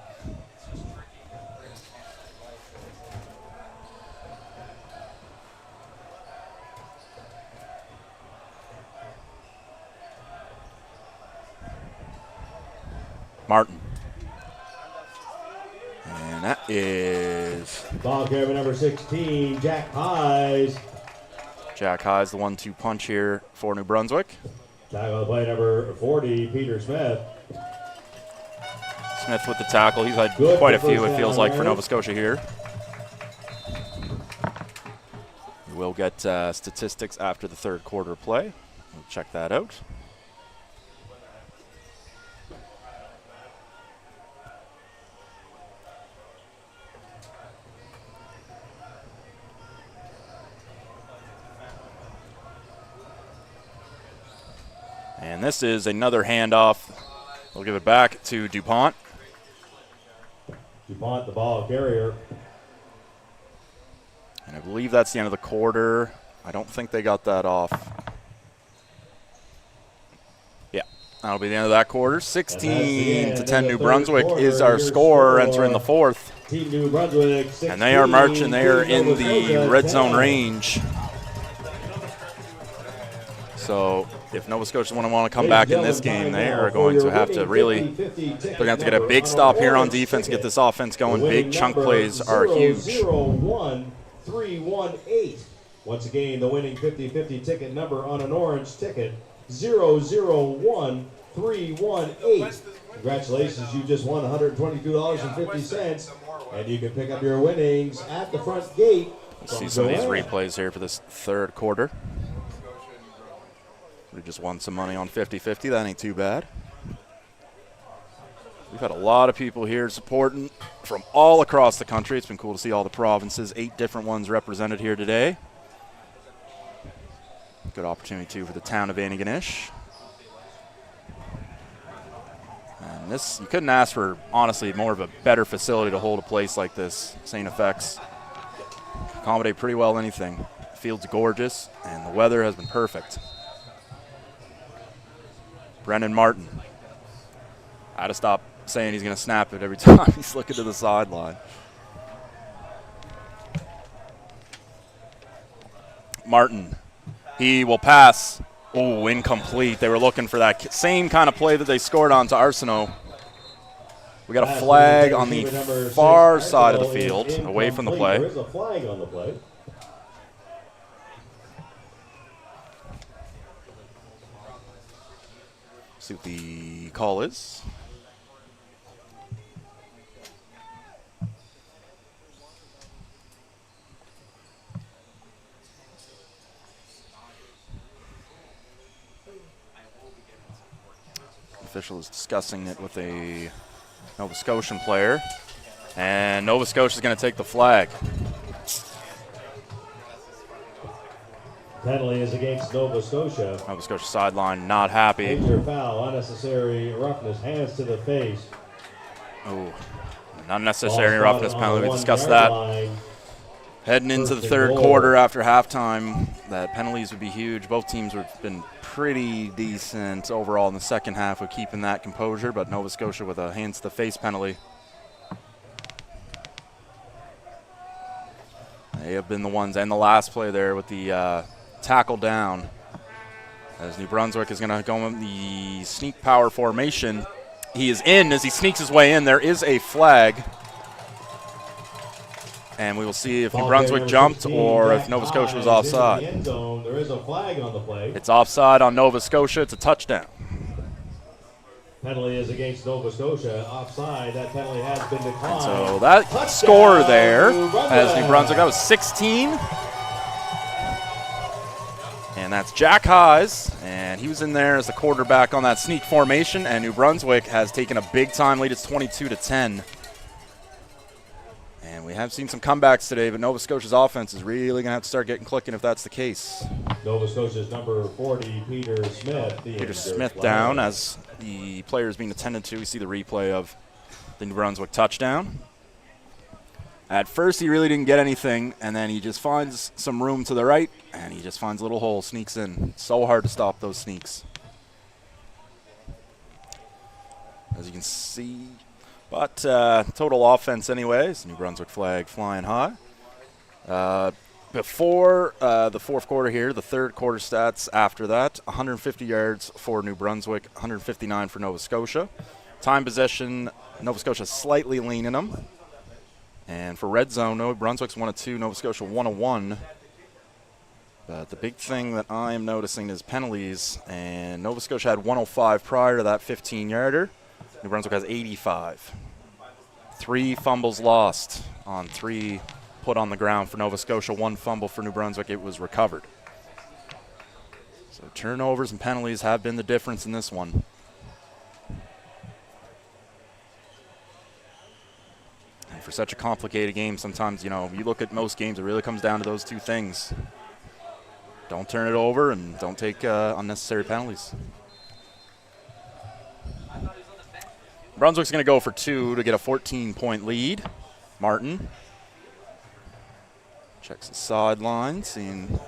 Martin. And that is ball carrier number 16, Jack Highs. Jack Highs, the 1-2 punch here for New Brunswick. Tackle the play number 40, Peter Smith. Smith with the tackle. He's had quite a few, it feels like, for Nova Scotia here. We will get statistics after the third quarter play. We'll check that out. And this is another handoff. We'll give it back to DuPont. DuPont, the ball carrier. And I believe that's the end of the quarter. I don't think they got that off. Yeah, that'll be the end of that quarter. 16-10 New Brunswick is our score entering the fourth. Team New Brunswick, 16, and they are marching. They are in the red zone range. So if Nova Scotia want to come back in this game, they are going to have to really, they're going to have to get a big stop here on defense, get this offense going. Big chunk plays are huge. 0-0-1-3-1-8. Once again, the winning 50-50 ticket number on an orange ticket, 0-0-1-3-1-8. Congratulations, you just won $122.50, and you can pick up your winnings at the front gate. Let's see some of these replays here for this third quarter. We just won some money on 50-50. That ain't too bad. We've had a lot of people here supporting from all across the country. It's been cool to see all the provinces, 8 different ones represented here today. Good opportunity, too, for the town of Antigonish. And this, you couldn't ask for, honestly, more of a better facility to hold a place like this. St. FX accommodate pretty well anything. The field's gorgeous, and the weather has been perfect. Brendan Martin. I had to stop saying he's going to snap it every time he's looking to the sideline. Martin. He will pass. Oh, incomplete. They were looking for that same kind of play that they scored on to Arsenault. We got a flag on the far side of the field, away from the play. There is a flag on the play. See what the call is. Official is discussing it with a Nova Scotian player, and Nova Scotia is going to take the flag. Penalty is against Nova Scotia. Nova Scotia sideline not happy. Major foul, unnecessary roughness, hands to the face. Oh, unnecessary roughness penalty. We discussed that. Heading into the third quarter after halftime, that penalties would be huge. Both teams have been pretty decent overall in the second half of keeping that composure, but Nova Scotia with a hands to the face penalty. They have been the ones, and the last play there with the tackle down, as New Brunswick is going to go in the sneak power formation he is in as he sneaks his way in. There is a flag. And we will see if New Brunswick jumped or if Nova Scotia was offside. There is a flag on the play. It's offside on Nova Scotia. It's a touchdown. Penalty is against Nova Scotia. Offside. That penalty has been declined. So that score there as New Brunswick, that was 16. And that's Jack Hayes, and he was in there as the quarterback on that sneak formation, and New Brunswick has taken a big-time lead. It's 22-10. And we have seen some comebacks today, but Nova Scotia's offense is really going to have to start getting clicking if that's the case. Nova Scotia's number 40, Peter Smith. Peter Smith down as the player is being attended to. We see the replay of the New Brunswick touchdown. At first, he really didn't get anything, and then he just finds some room to the right, and he just finds a little hole, sneaks in. It's so hard to stop those sneaks. As you can see, but total offense anyways. New Brunswick flag flying high. Before the fourth quarter here, the third quarter stats after that, 150 yards for New Brunswick, 159 for Nova Scotia. Time possession, Nova Scotia slightly leaning them. And for red zone, New Brunswick's 1 of 2, Nova Scotia 1 of 1. But the big thing that I am noticing is penalties, and Nova Scotia had 105 prior to that 15-yarder. New Brunswick has 85. 3 fumbles lost on 3 put on the ground for Nova Scotia, 1 fumble for New Brunswick. It was recovered. So turnovers and penalties have been the difference in this one. And for such a complicated game, sometimes, you know, you look at most games, it really comes down to those 2 things. Don't turn it over and don't take unnecessary penalties. Brunswick's going to go for 2 to get a 14-point lead. Martin checks the sideline, seeing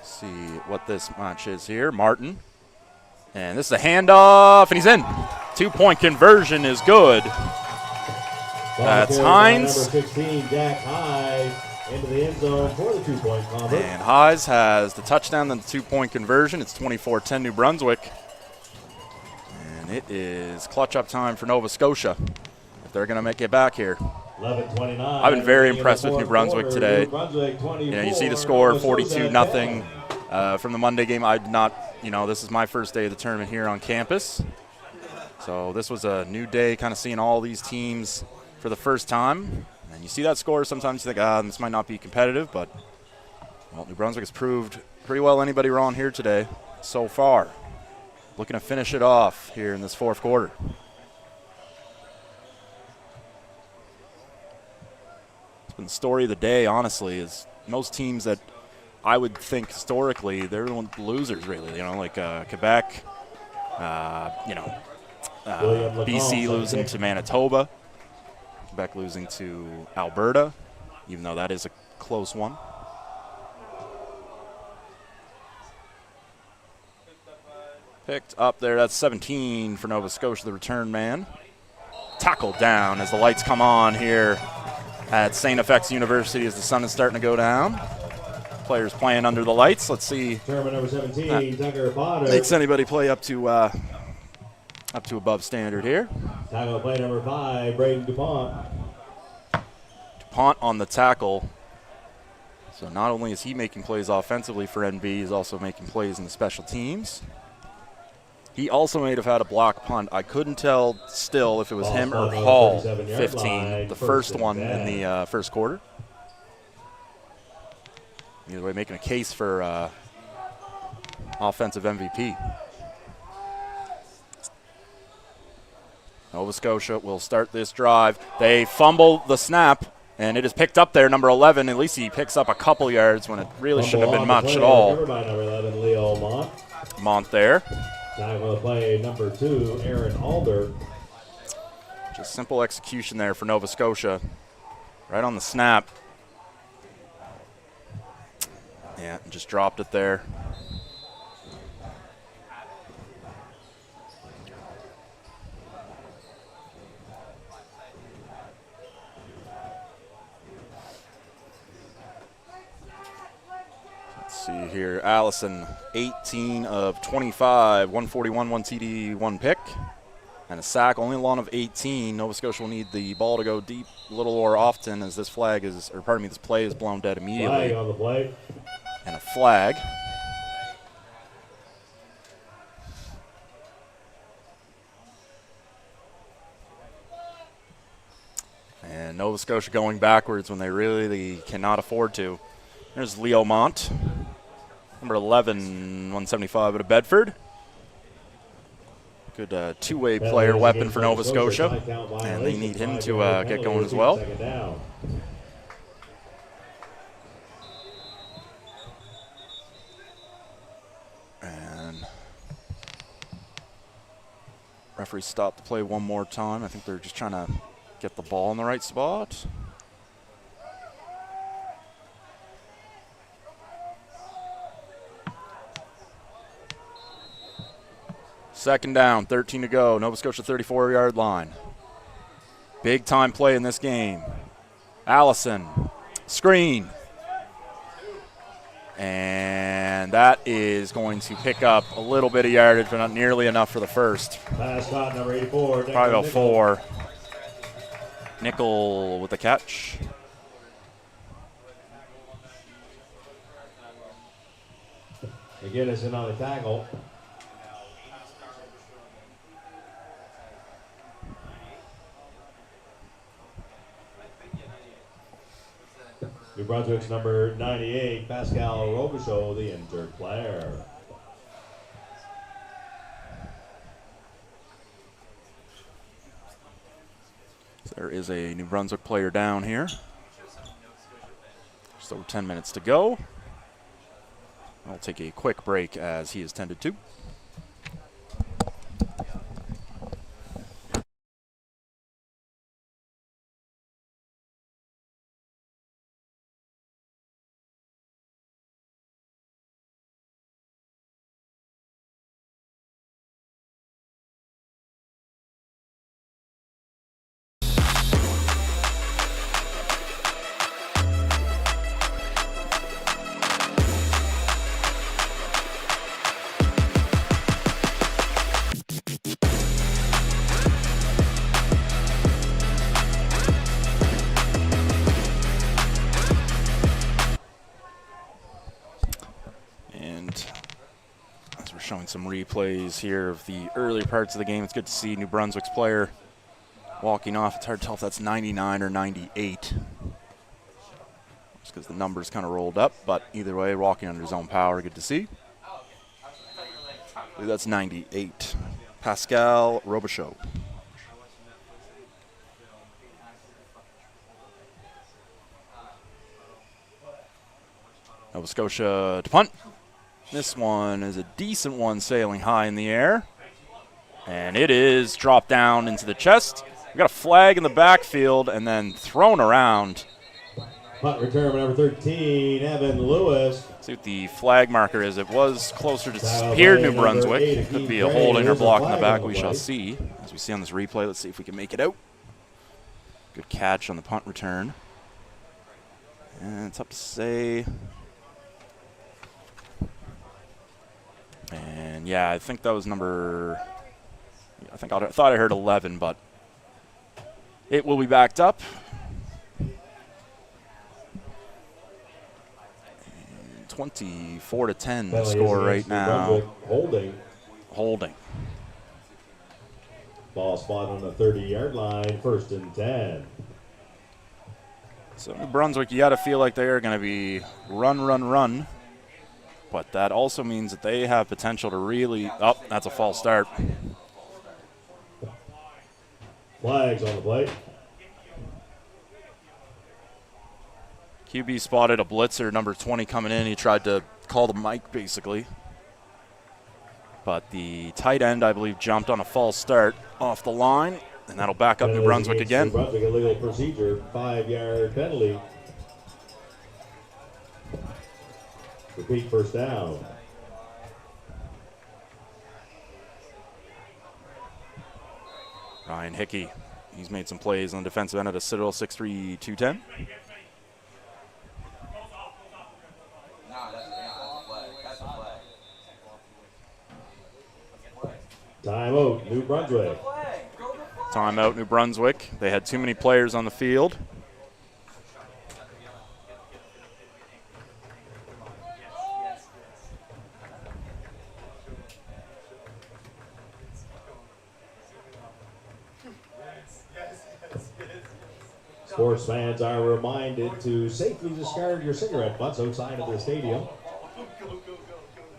see what this match is here. Martin, and this is a handoff, and he's in. 2-point conversion is good. That's Hines. Number 16, Jack Hayes, into the end zone for the 2-point conversion. And Hayes has the touchdown and the 2-point conversion. It's 24-10 New Brunswick. And it is clutch-up time for Nova Scotia if they're going to make it back here. 11-29. I've been very impressed with New Brunswick today. New Brunswick 24, you know, you see the score, 42-0 from the Monday game. I did not, you know, this is my first day of the tournament here on campus. So this was a new day, kind of seeing all these teams for the first time. And you see that score, sometimes you think, this might not be competitive, but well, New Brunswick has proved pretty well anybody wrong here today so far. Looking to finish it off here in this fourth quarter. It's been the story of the day, honestly, is most teams that I would think historically, they're the losers, really. You know, like Quebec, BC losing to Manitoba. Quebec losing to Alberta, even though that is a close one. Picked up there, that's 17 for Nova Scotia, the return man. Tackled down as the lights come on here at St. FX University as the sun is starting to go down. Players playing under the lights. Let's see. Tournament number 17, Tucker Potter. Makes anybody play up to above standard here. Tackle play number 5, Braden DuPont. DuPont on the tackle. So not only is he making plays offensively for NB, he's also making plays in the special teams. He also may have had a block punt. I couldn't tell still if it was him or Hall, 15, the first one in the first quarter. Either way, making a case for offensive MVP. Nova Scotia will start this drive. They fumble the snap, and it is picked up there, number 11. At least he picks up a couple yards when it really shouldn't have been much at all. By number 11, Leo Mont. Mont there. Tackle the play number 2, Aaron Alder. Just simple execution there for Nova Scotia. Right on the snap. Yeah, just dropped it there. See here, Allison, 18 of 25, 141, 1 TD, 1 pick, and a sack. Only a long of 18. Nova Scotia will need the ball to go deep a little more often as this play is blown dead immediately. Flag on the play. And a flag. And Nova Scotia going backwards when they really cannot afford to. There's Leo Mont, number 11, 175 out of Bedford. Good two-way player weapon for Nova Scotia, and they need him to get going as well. And referee stopped the play one more time. I think they're just trying to get the ball in the right spot. Second down, 13 to go. Nova Scotia 34-yard line. Big time play in this game. Allison, screen. And that is going to pick up a little bit of yardage, but not nearly enough for the first. Pass caught, number 84. Probably about 4. Nickel with the catch. Again, it's in on the tackle. New Brunswick's number 98, Pascal Robichaud, the injured player. There is a New Brunswick player down here. Just over 10 minutes to go. I'll take a quick break as he is tended to. Some replays here of the earlier parts of the game. It's good to see New Brunswick's player walking off. It's hard to tell if that's 99 or 98. Just because the numbers kind of rolled up, but either way, walking under his own power, good to see. I believe that's 98. Pascal Robichaud. Nova Scotia to punt. This one is a decent one, sailing high in the air. And it is dropped down into the chest. We got a flag in the backfield and then thrown around. Punt return number 13, Evan Lewis. See what the flag marker is. It was closer to Spear, New Brunswick. Could be a holding or block in the back. We shall see. As we see on this replay, let's see if we can make it out. Good catch on the punt return. And it's up to say... And yeah, I think that was number, I thought I heard 11, but it will be backed up. And 24-10 the score right now. Holding. Ball spot on the 30-yard line, 1st and 10. So New Brunswick, you got to feel like they are going to be run. But that also means that they have potential to really... Oh, that's a false start. Flags on the plate. QB spotted a blitzer, number 20 coming in. He tried to call the mic, basically. But the tight end, I believe, jumped on a false start off the line, and that'll back up New Brunswick again. New Brunswick illegal procedure, 5-yard penalty. Repeat, 1st down. Ryan Hickey, he's made some plays on the defensive end at a Citadel, 6'3", 210. Timeout, New Brunswick. Timeout, New Brunswick. They had too many players on the field. Sports fans are reminded to safely discard your cigarette butts outside of the stadium.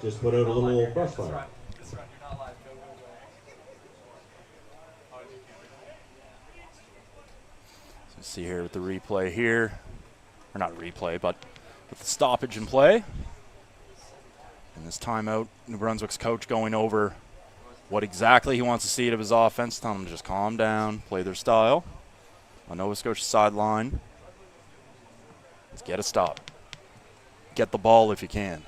Just put out a little brush fire. So see here with the replay here, or not replay, but with the stoppage in play. And this timeout, New Brunswick's coach going over what exactly he wants to see out of his offense, telling them to just calm down, play their style. On Nova Scotia sideline, let's get a stop. Get the ball if you can.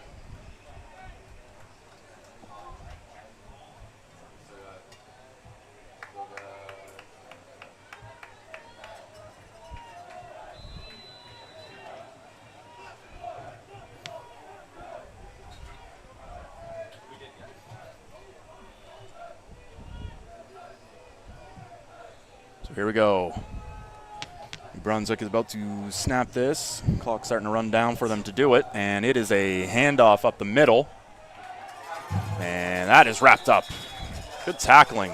So here we go. Brunswick is about to snap this. Clock starting to run down for them to do it, and it is a handoff up the middle. And that is wrapped up. Good tackling.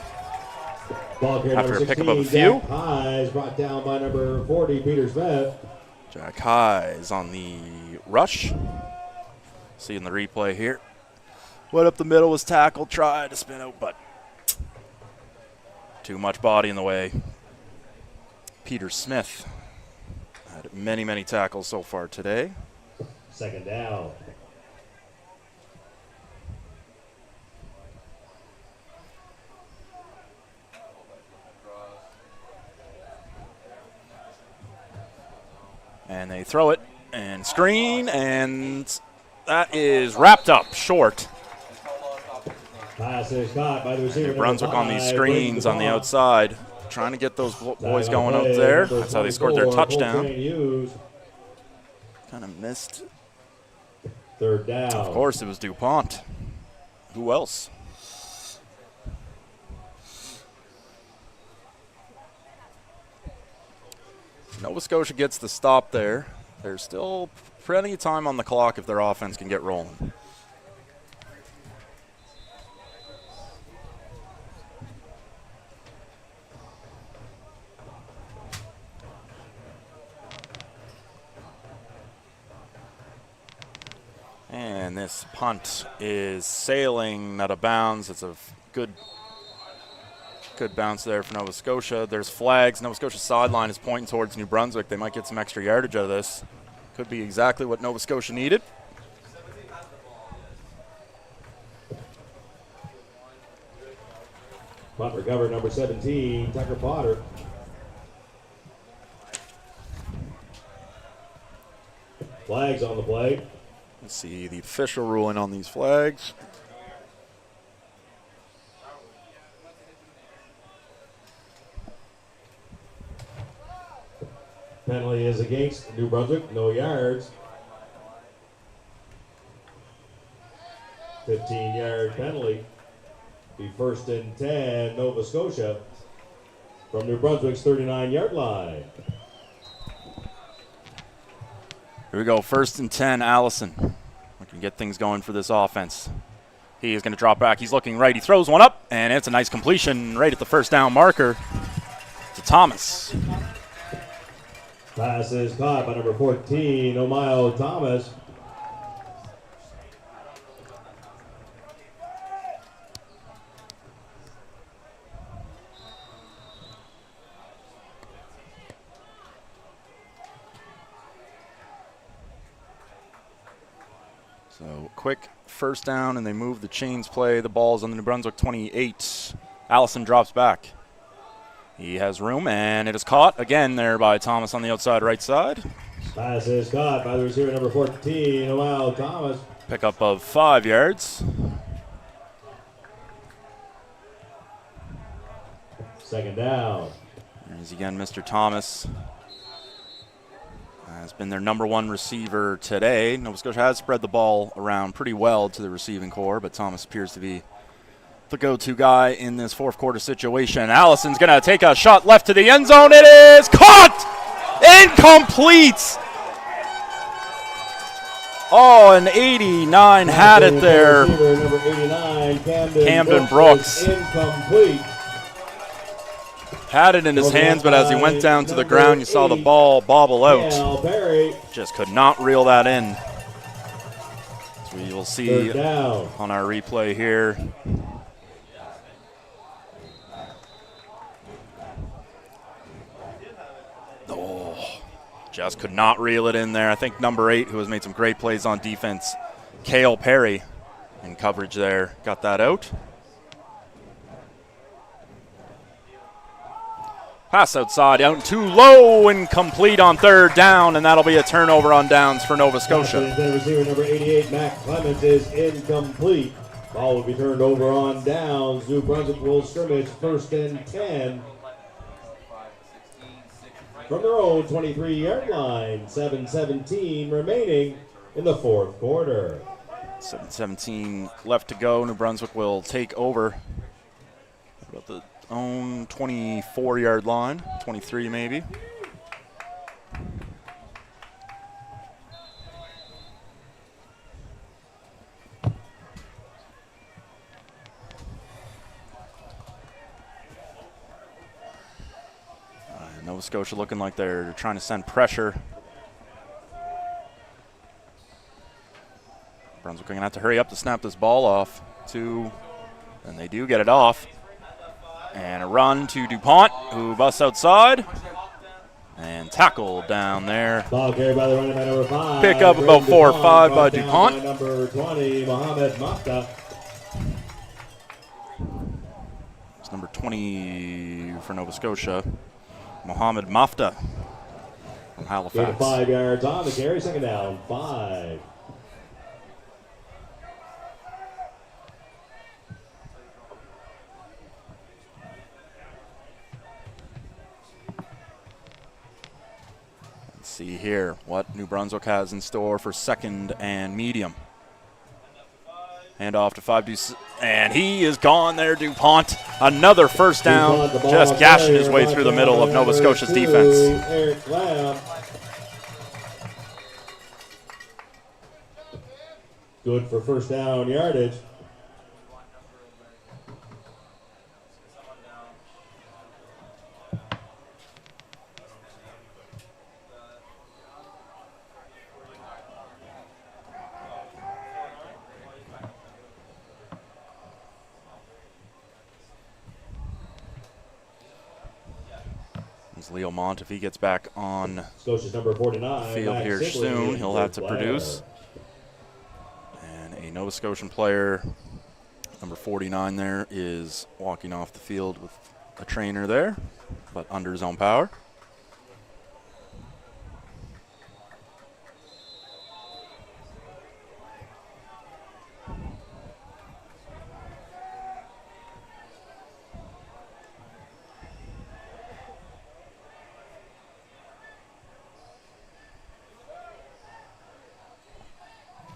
After a pickup of a few. Jack High is brought down by number 40, Peter Smith. Jack High is on the rush. See in the replay here. Went up the middle, was tackled, tried to spin out, but too much body in the way. Peter Smith had many, many tackles so far today. Second down. And they throw it and screen, and that is wrapped up short. Pass is caught by the receiver. New Brunswick on these screens on the outside, trying to get those boys going out there. That's how they scored their touchdown. Kind of missed. Third down. Of course, it was DuPont. Who else? Nova Scotia gets the stop there. There's still plenty of time on the clock if their offense can get rolling. And this punt is sailing out of bounds. It's a good bounce there for Nova Scotia. There's flags. Nova Scotia's sideline is pointing towards New Brunswick. They might get some extra yardage out of this. Could be exactly what Nova Scotia needed. Punt recovered, number 17, Tucker Potter. Flags on the play. Let's see the official ruling on these flags. Penalty is against New Brunswick, no yards. 15-yard penalty. Be first and 10, Nova Scotia from New Brunswick's 39-yard line. Here we go, first and 10, Allison. We can get things going for this offense. He is going to drop back. He's looking right. He throws one up, and it's a nice completion right at the first down marker to Thomas. Pass is caught by number 14, O'Mile Thomas. So quick first down, and they move the chains play. The ball's on the New Brunswick 28. Allison drops back. He has room, and it is caught again there by Thomas on the outside right side. Pass is caught by the receiver number 14, O'Mile Thomas. Pickup of 5 yards. Second down. There's again Mr. Thomas. Has been their number 1 receiver today. Nova Scotia has spread the ball around pretty well to the receiving core, but Thomas appears to be the go-to guy in this fourth quarter situation. Allison's going to take a shot left to the end zone. It is caught! Incomplete! Oh, an 89 had it there. Number 89, Camden Brooks. Incomplete. Had it in his hands, but as he went down to the ground, you saw the ball bobble out. Just could not reel that in. As we will see on our replay here. Just could not reel it in there. I think number 8, who has made some great plays on defense, Cale Perry, in coverage there, got that out. Pass outside, out too low, incomplete on third down, and that'll be a turnover on downs for Nova Scotia. The receiver number 88, Mac Clements, is incomplete. Ball will be turned over on downs. New Brunswick will scrimmage 1st and 10. From their own 23-yard line, 7:17 remaining in the fourth quarter. 7:17 left to go. New Brunswick will take over about the own 24-yard line, 23 maybe. Nova Scotia looking like they're trying to send pressure. Brunswick going to have to hurry up to snap this ball off. And they do get it off. And a run to DuPont, who busts outside. And tackled down there. Ball carried by the running back number 5. Pick up about 4 or 5 by DuPont. By number 20, Mohamed Mafta. It's number 20 for Nova Scotia. Mohamed Mafta from Halifax. 5 yards on the carry, 2nd down, 5. Let's see here what New Brunswick has in store for 2nd and medium. Hand off to 5, and he is gone there, DuPont. Another first down, just gashing his way through the middle of Nova Scotia's defense. Eric Lamb. Good for 1st down yardage. Leo Mont, if he gets back on Scotia's number 49, field here soon, he'll have to produce. And a Nova Scotian player, number 49 there, is walking off the field with a trainer there, but under his own power.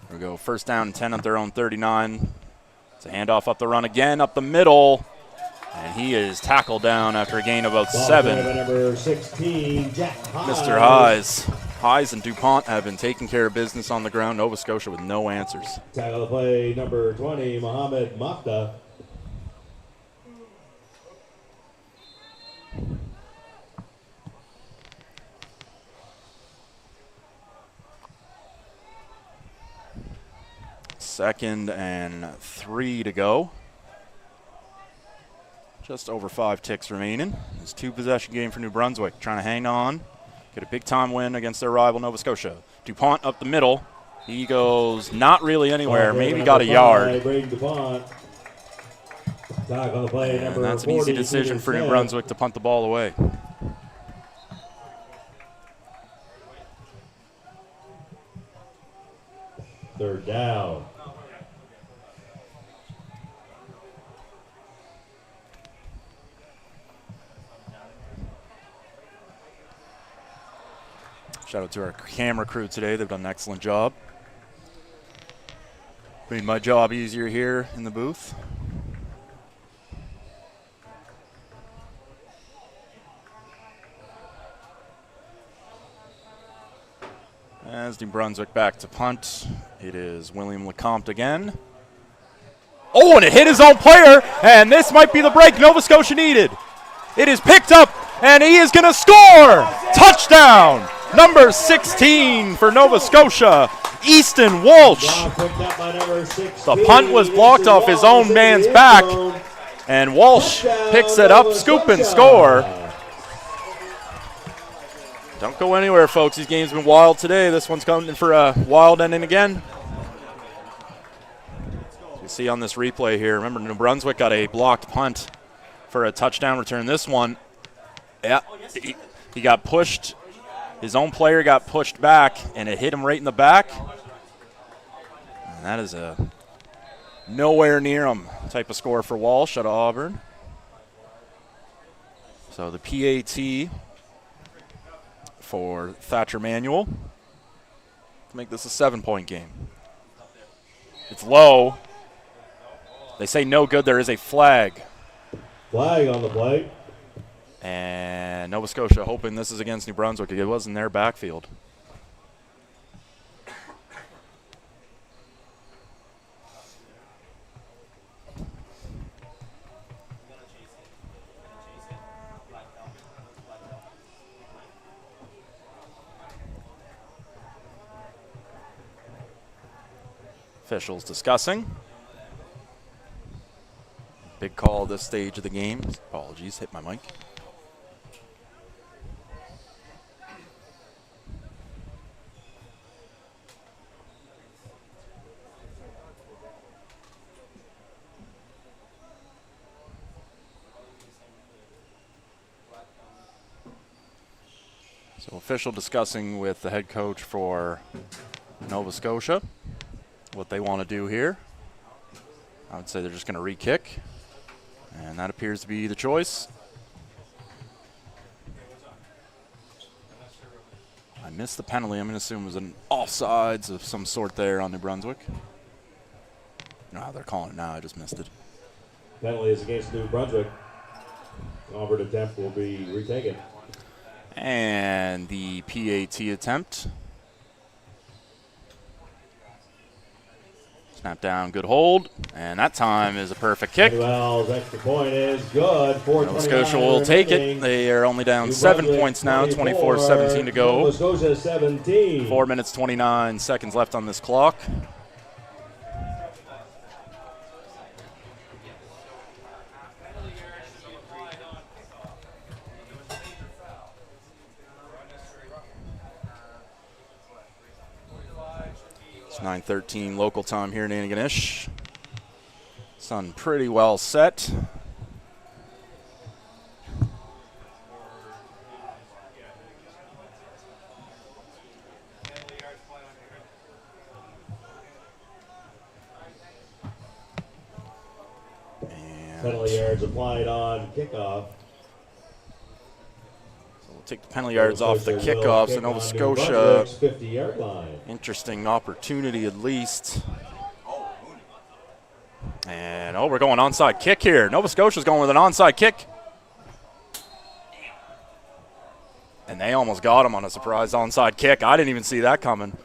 Here we go, 1st down and 10 at their own 39. It's a handoff up the run again, up the middle. And he is tackled down after a gain of about 7. Number 16, Jack Hyes. Mr. Hyes. Hyes and DuPont have been taking care of business on the ground. Nova Scotia with no answers. Tackle the play, number 20, Mohamed Mafta. Second and 3 to go. Just over 5 ticks remaining. It's a 2-possession game for New Brunswick, trying to hang on, get a big-time win against their rival Nova Scotia. DuPont up the middle. He goes not really anywhere, maybe got a yard. And that's an easy decision for New Brunswick to punt the ball away. Third down. Shout out to our camera crew today. They've done an excellent job. Made my job easier here in the booth. As New Brunswick back to punt. It is William Lecomte again. Oh, and it hit his own player, and this might be the break Nova Scotia needed. It is picked up, and he is going to score! Touchdown! Number 16 for Nova Scotia, Easton Walsh. The punt was blocked off his own man's back, and Walsh picks it up, scoop and score. Don't go anywhere, folks. These games have been wild today. This one's coming for a wild ending again. You see on this replay here, remember New Brunswick got a blocked punt for a touchdown return. This one, yeah, he got pushed. His own player got pushed back, and it hit him right in the back. And that is a nowhere near him type of score for Walsh out of Auburn. So the PAT for Thatcher Manuel to make this a 7-point game. It's low. They say no good. There is a flag. Flag on the play. And Nova Scotia hoping this is against New Brunswick. It was in their backfield. Officials discussing. Big call at this stage of the game. Apologies, hit my mic. So official discussing with the head coach for Nova Scotia what they want to do here. I would say they're just going to re-kick, and that appears to be the choice. I missed the penalty. I'm going to assume it was an offsides of some sort there on New Brunswick. No, they're calling it now. I just missed it. Penalty is against New Brunswick. Auburn attempt will be retaken. And the PAT attempt. Snap down, good hold, and that time is a perfect kick. Manuel's extra point is good. Nova Scotia will take it. They are only down 7 points now, 24-17 to go. Nova Scotia 17. 4 minutes, 29 seconds left on this clock. It's 9:13 local time here in Antigonish. Sun pretty well set. Penalty yards applied on kickoff. We'll take the penalty yards off the kickoff, so Nova Scotia, 50-yard line. interesting opportunity at least. And, oh, we're going onside kick here. Nova Scotia's going with an onside kick. And they almost got him on a surprise onside kick. I didn't even see that coming.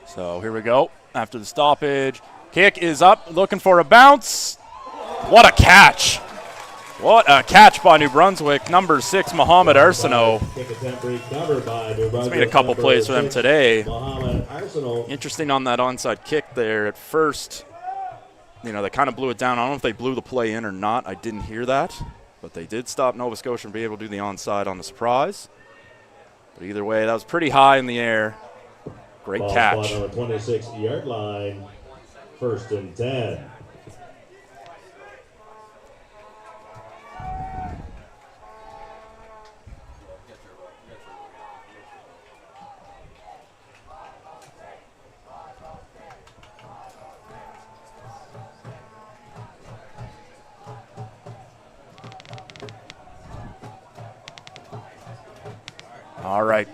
So here we go. After the stoppage, kick is up, looking for a bounce. What a catch. What a catch by New Brunswick. Number 6, Mohamed Arsenault. He's made a couple plays for them today. Interesting on that onside kick there. At first, you know, they kind of blew it down. I don't know if they blew the play in or not. I didn't hear that. But they did stop Nova Scotia from being able to do the onside on the surprise. But either way, that was pretty high in the air. Great catch. On the 26-yard line, 1st and 10. All right.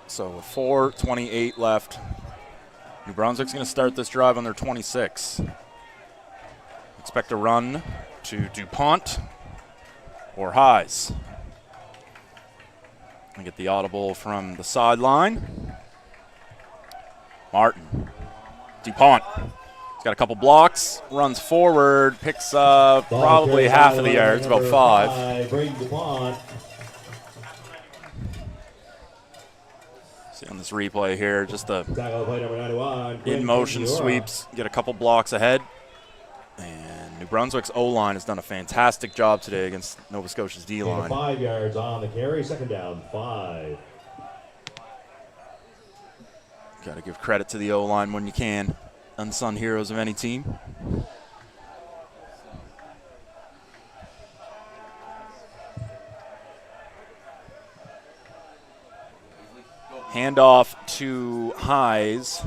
So with 4:28 left Brunswick's going to start this drive on their 26. Expect a run to DuPont or Highs. I get the audible from the sideline. Martin. DuPont. He's got a couple blocks, runs forward, picks up probably half of the yards, about 5. See on this replay here, just the in-motion sweeps, get a couple blocks ahead. And New Brunswick's O-line has done a fantastic job today against Nova Scotia's D-line. 5 yards on the carry, second down, 5. Got to give credit to the O-line when you can. Unsung heroes of any team. Handoff to Highs.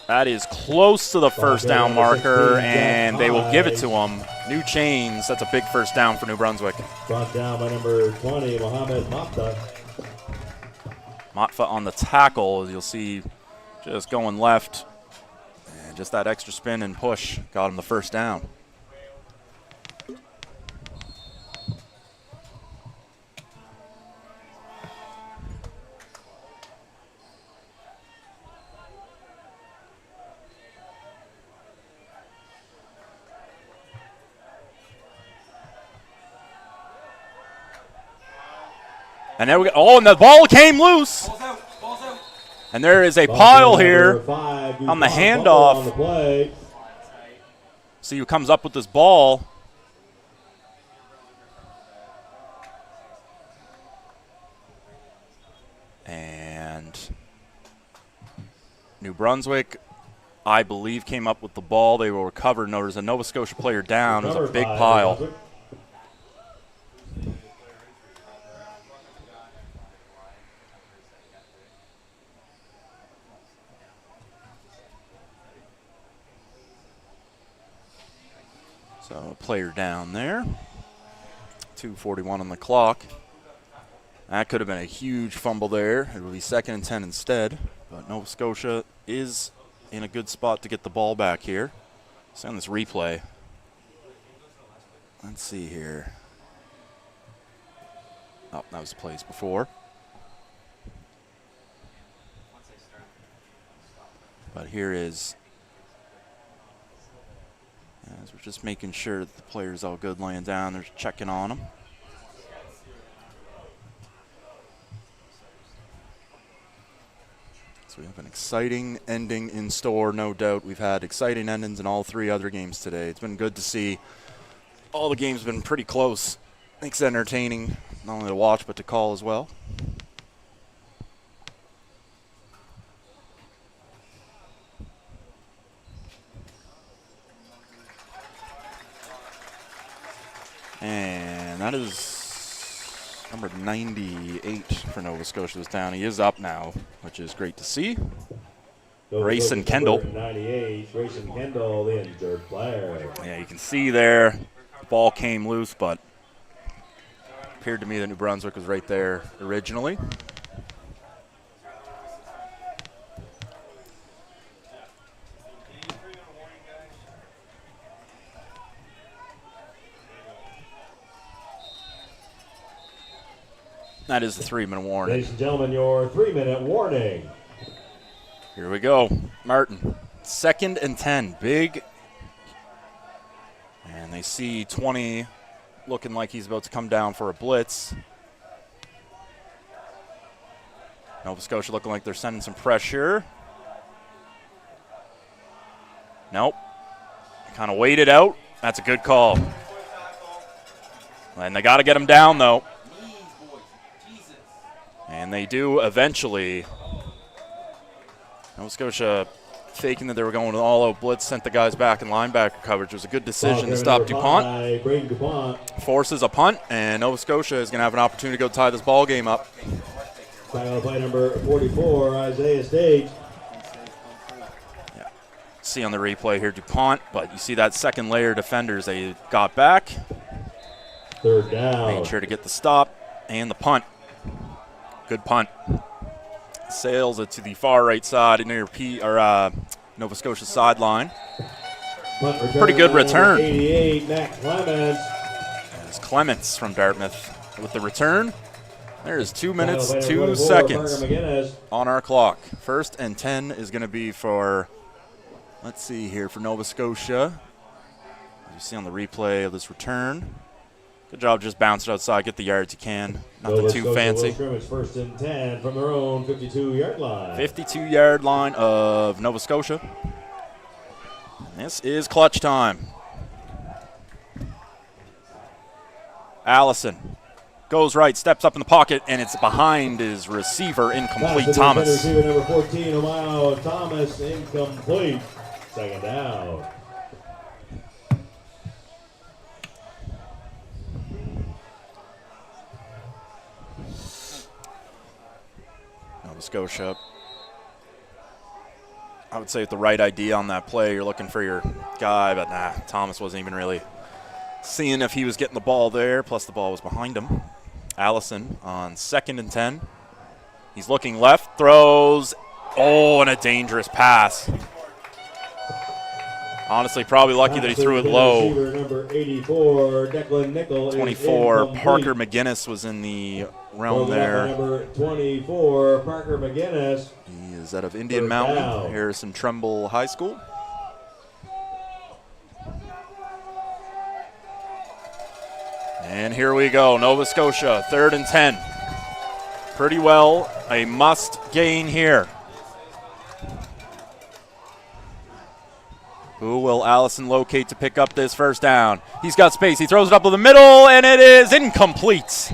That is close to the first down marker, and they will give it to him. New chains. That's a big first down for New Brunswick. Brought down by number 20, Mohamed Mafta. Matfa on the tackle, as you'll see, just going left. And just that extra spin and push got him the first down. And there we go. Oh, and the ball came loose. And there is a pile here on the handoff. See who comes up with this ball. And New Brunswick, I believe, came up with the ball. They will recover. No, there's a Nova Scotia player down. It was a big pile. So a player down there. 2:41 on the clock. That could have been a huge fumble there. It would be 2nd and 10 instead. But Nova Scotia is in a good spot to get the ball back here. See on this replay. Let's see here. Oh, that was the plays before. But here is, as we're just making sure that the player's all good laying down, they're checking on them. So we have an exciting ending in store, no doubt. We've had exciting endings in all 3 other games today. It's been good to see. All the games have been pretty close. I think it's entertaining, not only to watch, but to call as well. And that is number 98 for Nova Scotia was down. He is up now, which is great to see. Grayson Kendall. 98, Grayson Kendall, the injured player. Yeah, you can see there, the ball came loose, but appeared to me that New Brunswick was right there originally. That is the 3-minute warning. Ladies and gentlemen, your 3-minute warning. Here we go. Martin, 2nd and 10. Big. And they see 20 looking like he's about to come down for a blitz. Nova Scotia looking like they're sending some pressure. Nope. Kind of waited out. That's a good call. And they got to get him down, though. And they do eventually. Nova Scotia faking that they were going to all-out blitz, sent the guys back in linebacker coverage. It was a good decision to stop DuPont. Forces a punt, and Nova Scotia is going to have an opportunity to go tie this ball game up. Play number 44, Isaiah Stage. Yeah. See on the replay here DuPont, but you see that second layer defenders they got back. 3rd down. Made sure to get the stop and the punt. Good punt. sails it to the far right side near Nova Scotia sideline. Pretty good return. 88, Matt Clemens. There's Clements from Dartmouth with the return. There's 2 minutes, 2 seconds on our clock. 1st and 10 is going to be for, let's see here, for Nova Scotia. As you see on the replay of this return. Good job, just bounce it outside, get the yards you can. Nothing too fancy. 1st and 10 from their own 52-yard line. 52-yard line of Nova Scotia. This is clutch time. Allison goes right, steps up in the pocket, and it's behind his receiver, incomplete. Thomas. Receiver number 14, Ohio Thomas, incomplete. 2nd down. Nova Scotia. I would say with the right idea on that play, you're looking for your guy, but nah, Thomas wasn't even really seeing if he was getting the ball there, plus the ball was behind him. Allison on 2nd and 10. He's looking left, throws, and a dangerous pass. Honestly, probably lucky that he threw it low. Number 84, Declan Nickel. 24, Parker McGinnis was in the realm there. Number 24, Parker McGinnis. He is out of Indian Mountain, Harrison Trumbull High School. And here we go, Nova Scotia, 3rd and 10. Pretty well a must gain here. Who will Allison locate to pick up this 1st down? He's got space, he throws it up to the middle, and it is incomplete.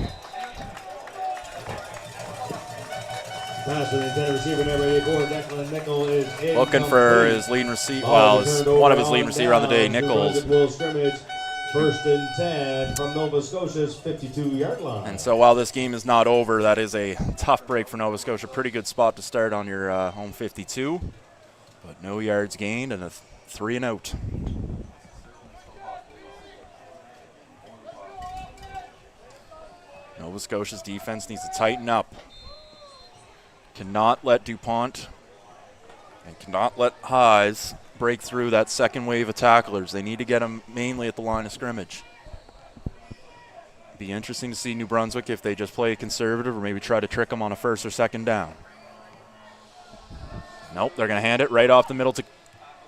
Pass to the intended receiver, number 84, Declan Nickel is incomplete. Looking for his leading receiver, one of his leading receiver on the day, Nichols. Scrimmage, 1st and 10 from Nova Scotia's 52-yard line. And so while this game is not over, that is a tough break for Nova Scotia. Pretty good spot to start on your home 52. But no yards gained and a 3 and out. Nova Scotia's defense needs to tighten up. Cannot let DuPont and cannot let Hayes break through that second wave of tacklers. They need to get them mainly at the line of scrimmage. Be interesting to see New Brunswick if they just play conservative or maybe try to trick them on a 1st or 2nd down. Nope, they're going to hand it right off the middle to,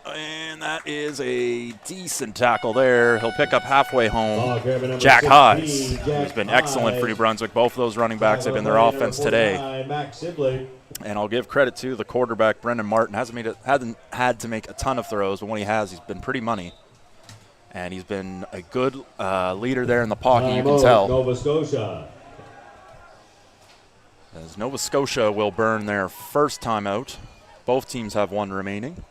and that is a decent tackle there. He'll pick up halfway home. Jack Hayes, who's been excellent for New Brunswick. Both of those running backs have been their offense today. And I'll give credit to the quarterback, Brendan Martin. Hasn't had to make a ton of throws, but when he has, he's been pretty money. And he's been a good leader there in the pocket, you can tell. Nova Scotia. As Nova Scotia will burn their 1st timeout. Both teams have 1 remaining.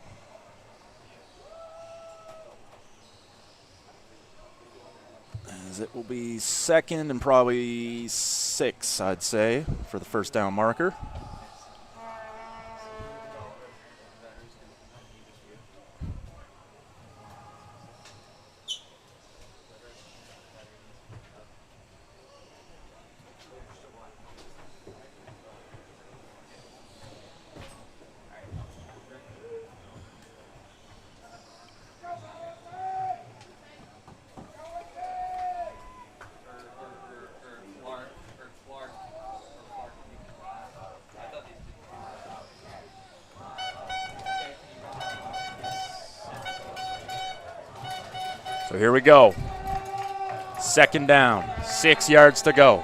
As it will be 2nd and probably 6, I'd say, for the 1st down marker. So here we go. 2nd down, 6 yards to go.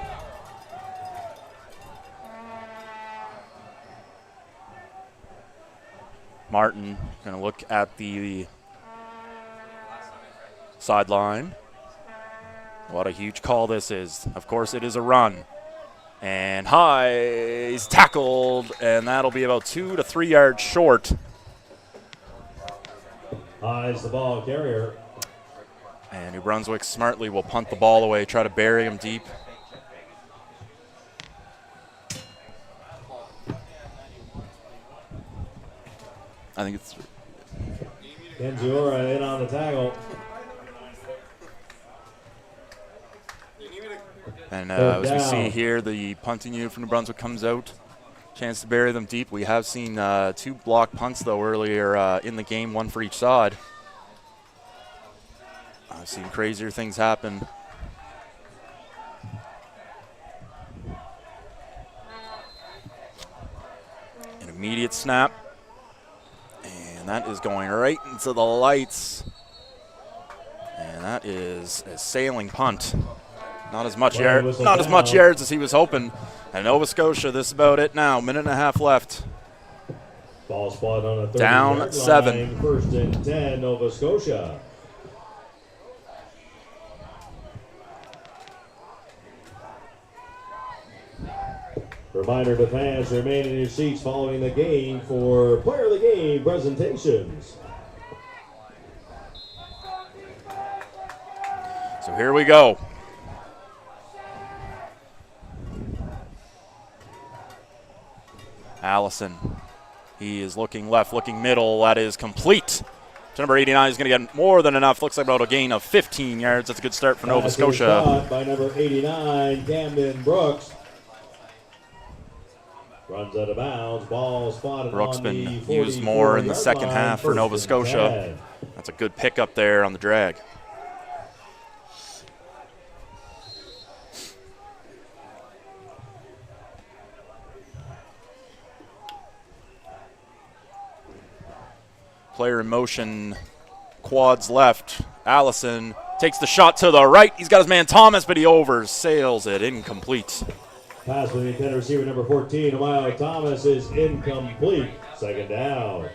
Martin going to look at the sideline. What a huge call this is. Of course, it is a run. And Hayes tackled, and that'll be about 2 to 3 yards short. Hayes, the ball carrier. And New Brunswick smartly will punt the ball away, try to bury him deep. I think it's... Kenziora in on the tackle. And as we see here, the punting unit from New Brunswick comes out. chance to bury them deep. We have seen 2 block punts, though, earlier in the game, 1 for each side. I've seen crazier things happen. An immediate snap. And that is going right into the lights. And that is a sailing punt. Not as much yards as he was hoping. And Nova Scotia, this is about it now. Minute and a half left. Ball spot on a 30-yard Down 7. line, 1st and 10, Nova Scotia. Reminder to fans to remain in your seats following the game for Player of the Game presentations. So here we go. Allison. He is looking left, looking middle. That is complete. To number 89 is going to get more than enough. Looks like about a gain of 15 yards. That's a good start for Nova Scotia. By number 89, Camden Brooks. Runs out of bounds. Ball spotted. Brooks on been the used more in the 44-yard second line, half for 1st Nova and Scotia. 10. That's a good pickup there on the drag. Player in motion, quads left. Allison takes the shot to the right. He's got his man Thomas, but he oversails it. Incomplete. Pass with the intended receiver number 14, Amaya Thomas, is incomplete. 2nd down.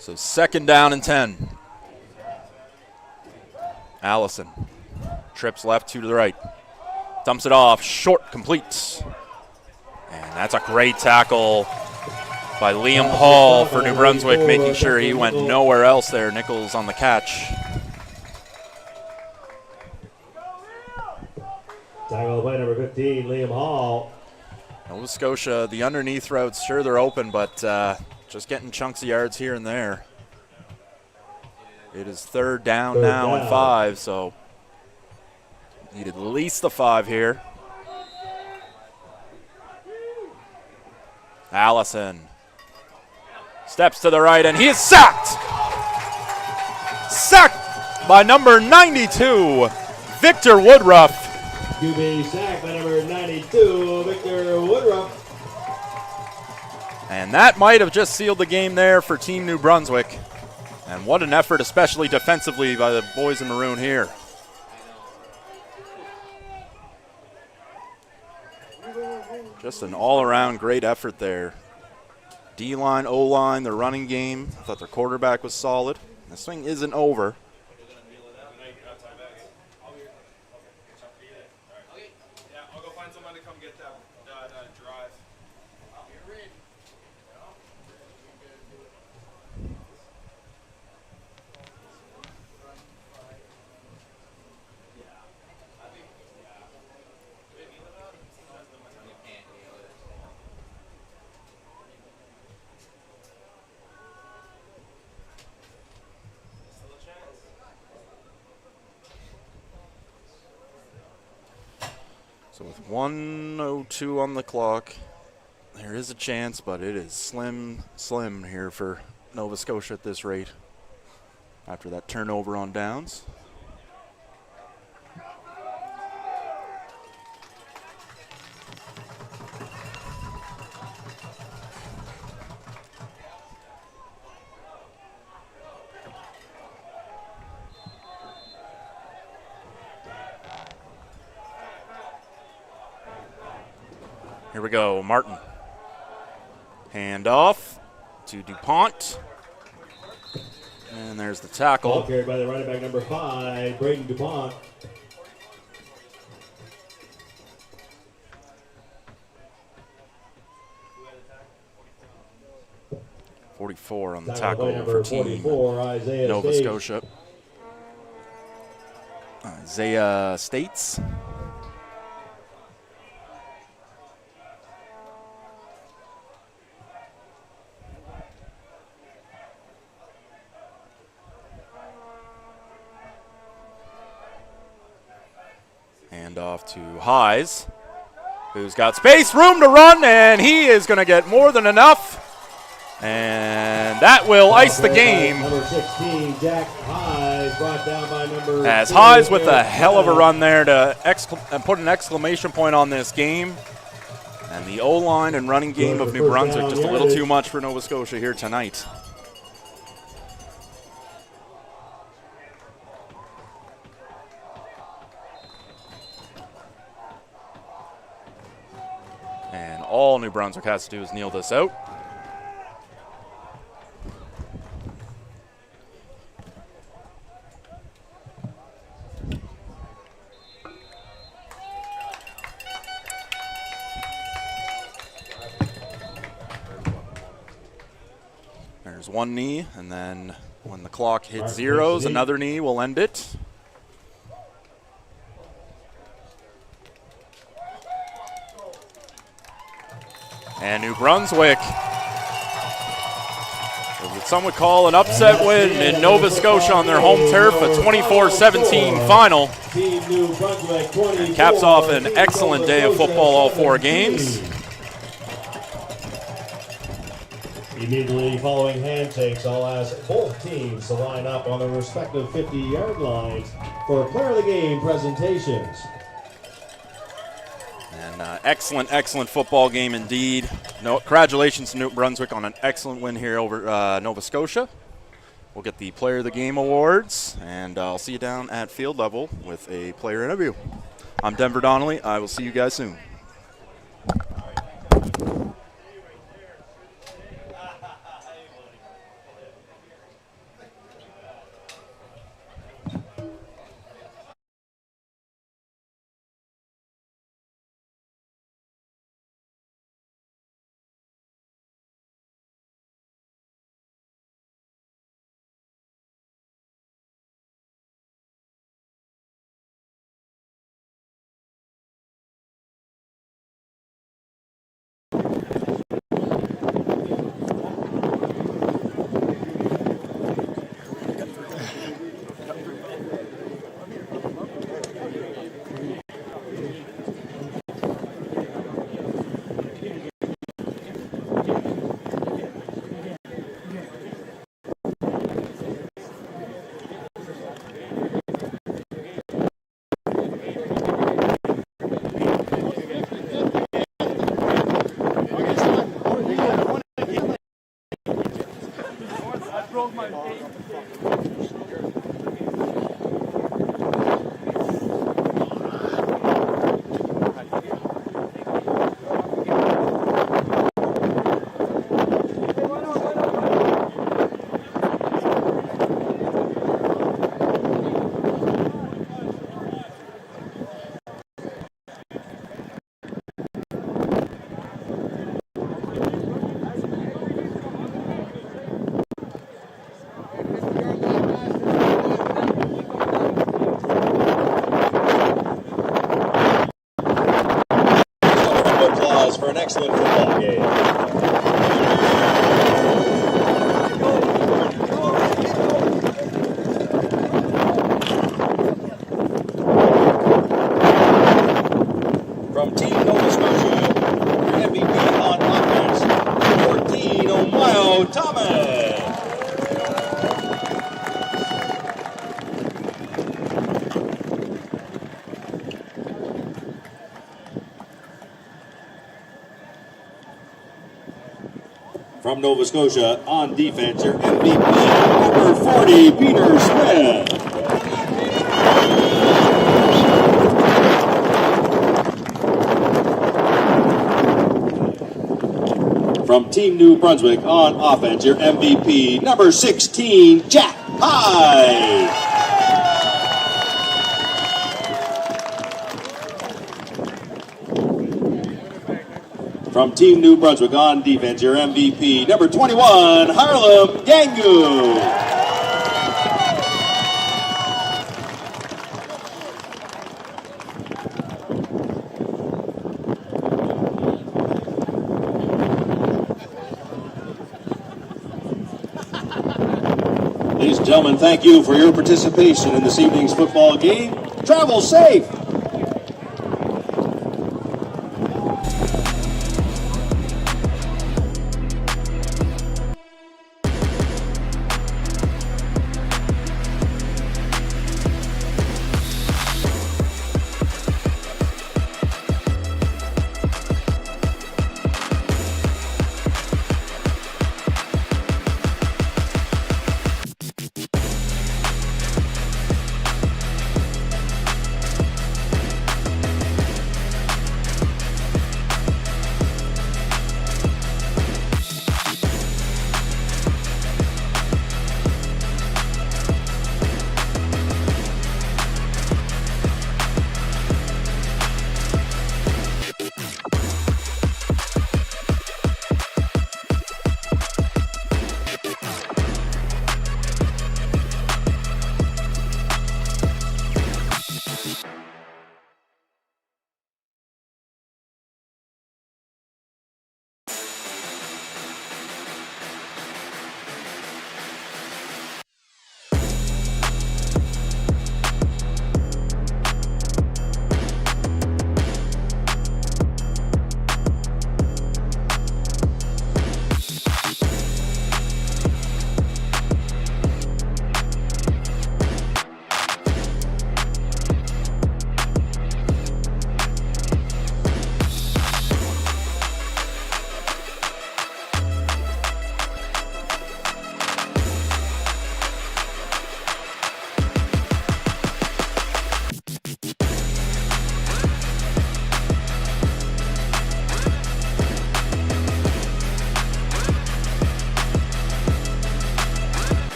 So 2nd down and 10. Allison trips left, 2 to the right. Dumps it off, short, complete. And that's a great tackle by Liam Hall for New Brunswick, making sure he went nowhere else there. Nichols on the catch. Tackle by number 15, Liam Hall. Nova Scotia, the underneath routes, sure they're open, but just getting chunks of yards here and there. It is 3rd down now and 5, so need at least the 5 here. Allison steps to the right, and he is sacked! Sacked by number 92, Victor Woodruff. QB sack by number 92, Victor Woodruff. And that might have just sealed the game there for Team New Brunswick. And what an effort, especially defensively, by the boys in maroon here. Just an all-around great effort there. D-line, O-line, their running game. I thought their quarterback was solid. This thing isn't over. I'll go find someone to come get that drive. So with 1:02 on the clock, there is a chance, but it is slim here for Nova Scotia at this rate after that turnover on downs. Here we go, Martin. Hand off to DuPont. And there's the tackle. Ball carried by the running back number 5, Braden DuPont. .44 on the Tackle by tackle number for Team 44, Isaiah Nova States. Scotia. Isaiah States. Hand off to Highs, who's got space, room to run, and he is going to get more than enough. And that will ice the game. Number 16, Jack Highs, brought down by number As Highs with a hell of a run there to put an exclamation point on this game. And the O-line and running game of New Brunswick just a little too much for Nova Scotia here tonight. And all New Brunswick has to do is kneel this out. There's one knee, and then when the clock hits zeros, another knee will end it. And New Brunswick, what some would call an upset win in Nova Scotia on their home turf, a 24-17 final. And caps off an excellent day of football, all 4 games. Immediately following handshakes, I'll ask both teams to line up on their respective 50-yard lines for player of the game presentations. And excellent, excellent football game indeed. Congratulations to New Brunswick on an excellent win here over Nova Scotia. We'll get the player of the game awards, and I'll see you down at field level with a player interview. I'm Denver Donnelly. I will see you guys soon. For an excellent football game. From Team Nova Scotia, MVP on offense, 14, Omio Thomas. From Nova Scotia, on defense, your MVP, number 40, Peter Smith. From Team New Brunswick, on offense, your MVP, number 16, Jack Pye. From Team New Brunswick on defense, your MVP, number 21, Harlem Gangu. Ladies and gentlemen, thank you for your participation in this evening's football game. Travel safe.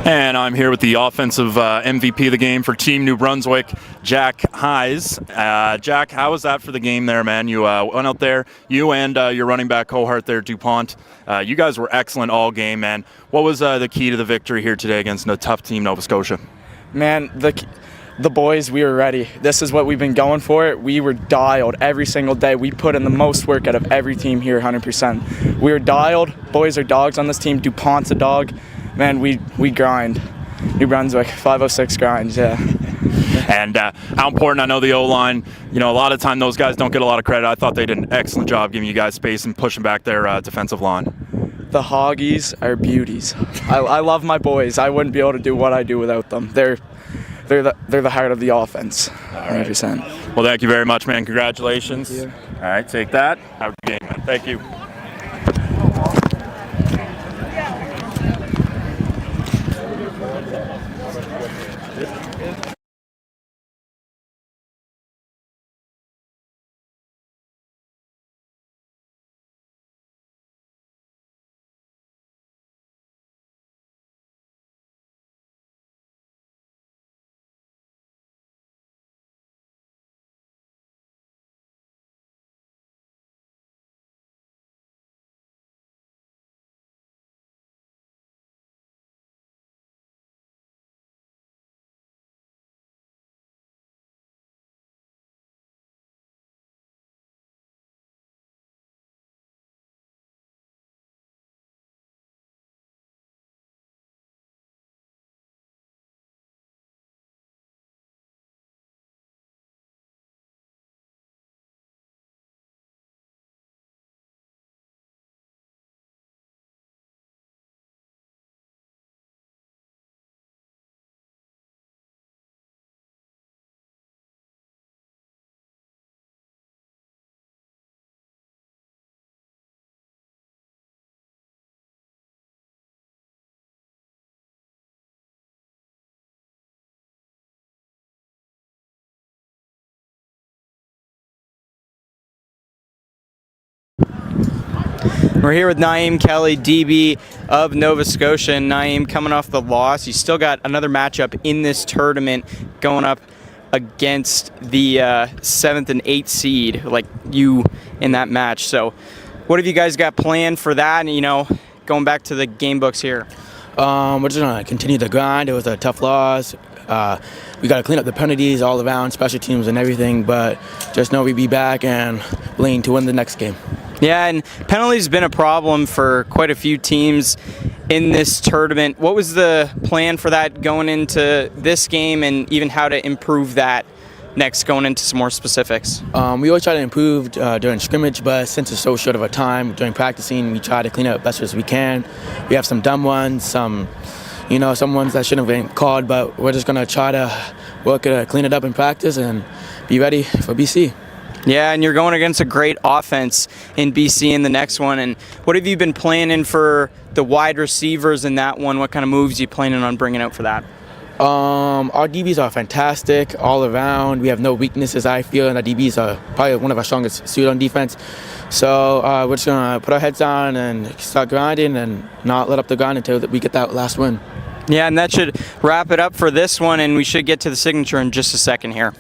And I'm here with the offensive MVP of the game for Team New Brunswick, Jack Hayes. Jack, how was that for the game there, man? You went out there, you and your running back cohort there, DuPont. You guys were excellent all game, man. What was the key to the victory here today against a tough team, Nova Scotia? Man, the boys, we were ready. This is what we've been going for. We were dialed every single day. We put in the most work out of every team here, 100%. We were dialed. Boys are dogs on this team. DuPont's a dog. Man, we grind. New Brunswick, 506 grinds, yeah. And how important, I know the O-line, a lot of time those guys don't get a lot of credit. I thought they did an excellent job giving you guys space and pushing back their defensive line. The Hoggies are beauties. I love my boys. I wouldn't be able to do what I do without them. They're the heart of the offense, 100%. Well, thank you very much, man. Congratulations. Thank you. All right, take that. Have a good game, man. Thank you. We're here with Naeem Kelly, DB of Nova Scotia. And Naeem, coming off the loss, you still got another matchup in this tournament going up against the 7th and 8th seed, like you in that match. So what have you guys got planned for that? And, going back to the game books here. We're just going to continue the grind. It was a tough loss. We got to clean up the penalties all around, special teams and everything, but just know we'll be back and lean to win the next game. Yeah, and penalties have been a problem for quite a few teams in this tournament. What was the plan for that going into this game, and even how to improve that next, going into some more specifics? We always try to improve during scrimmage, but since it's so short of a time during practicing, we try to clean up as best as we can. We have some dumb ones, some ones that shouldn't have been called, but we're just going to try to work it, clean it up in practice and be ready for BC. Yeah, and you're going against a great offense in BC in the next one. And what have you been planning for the wide receivers in that one? What kind of moves are you planning on bringing out for that? Our DBs are fantastic all around. We have no weaknesses, I feel, and our DBs are probably one of our strongest suit on defense. So we're just going to put our heads down and start grinding and not let up the grind until we get that last win. Yeah, and that should wrap it up for this one, and we should get to the signature in just a second here.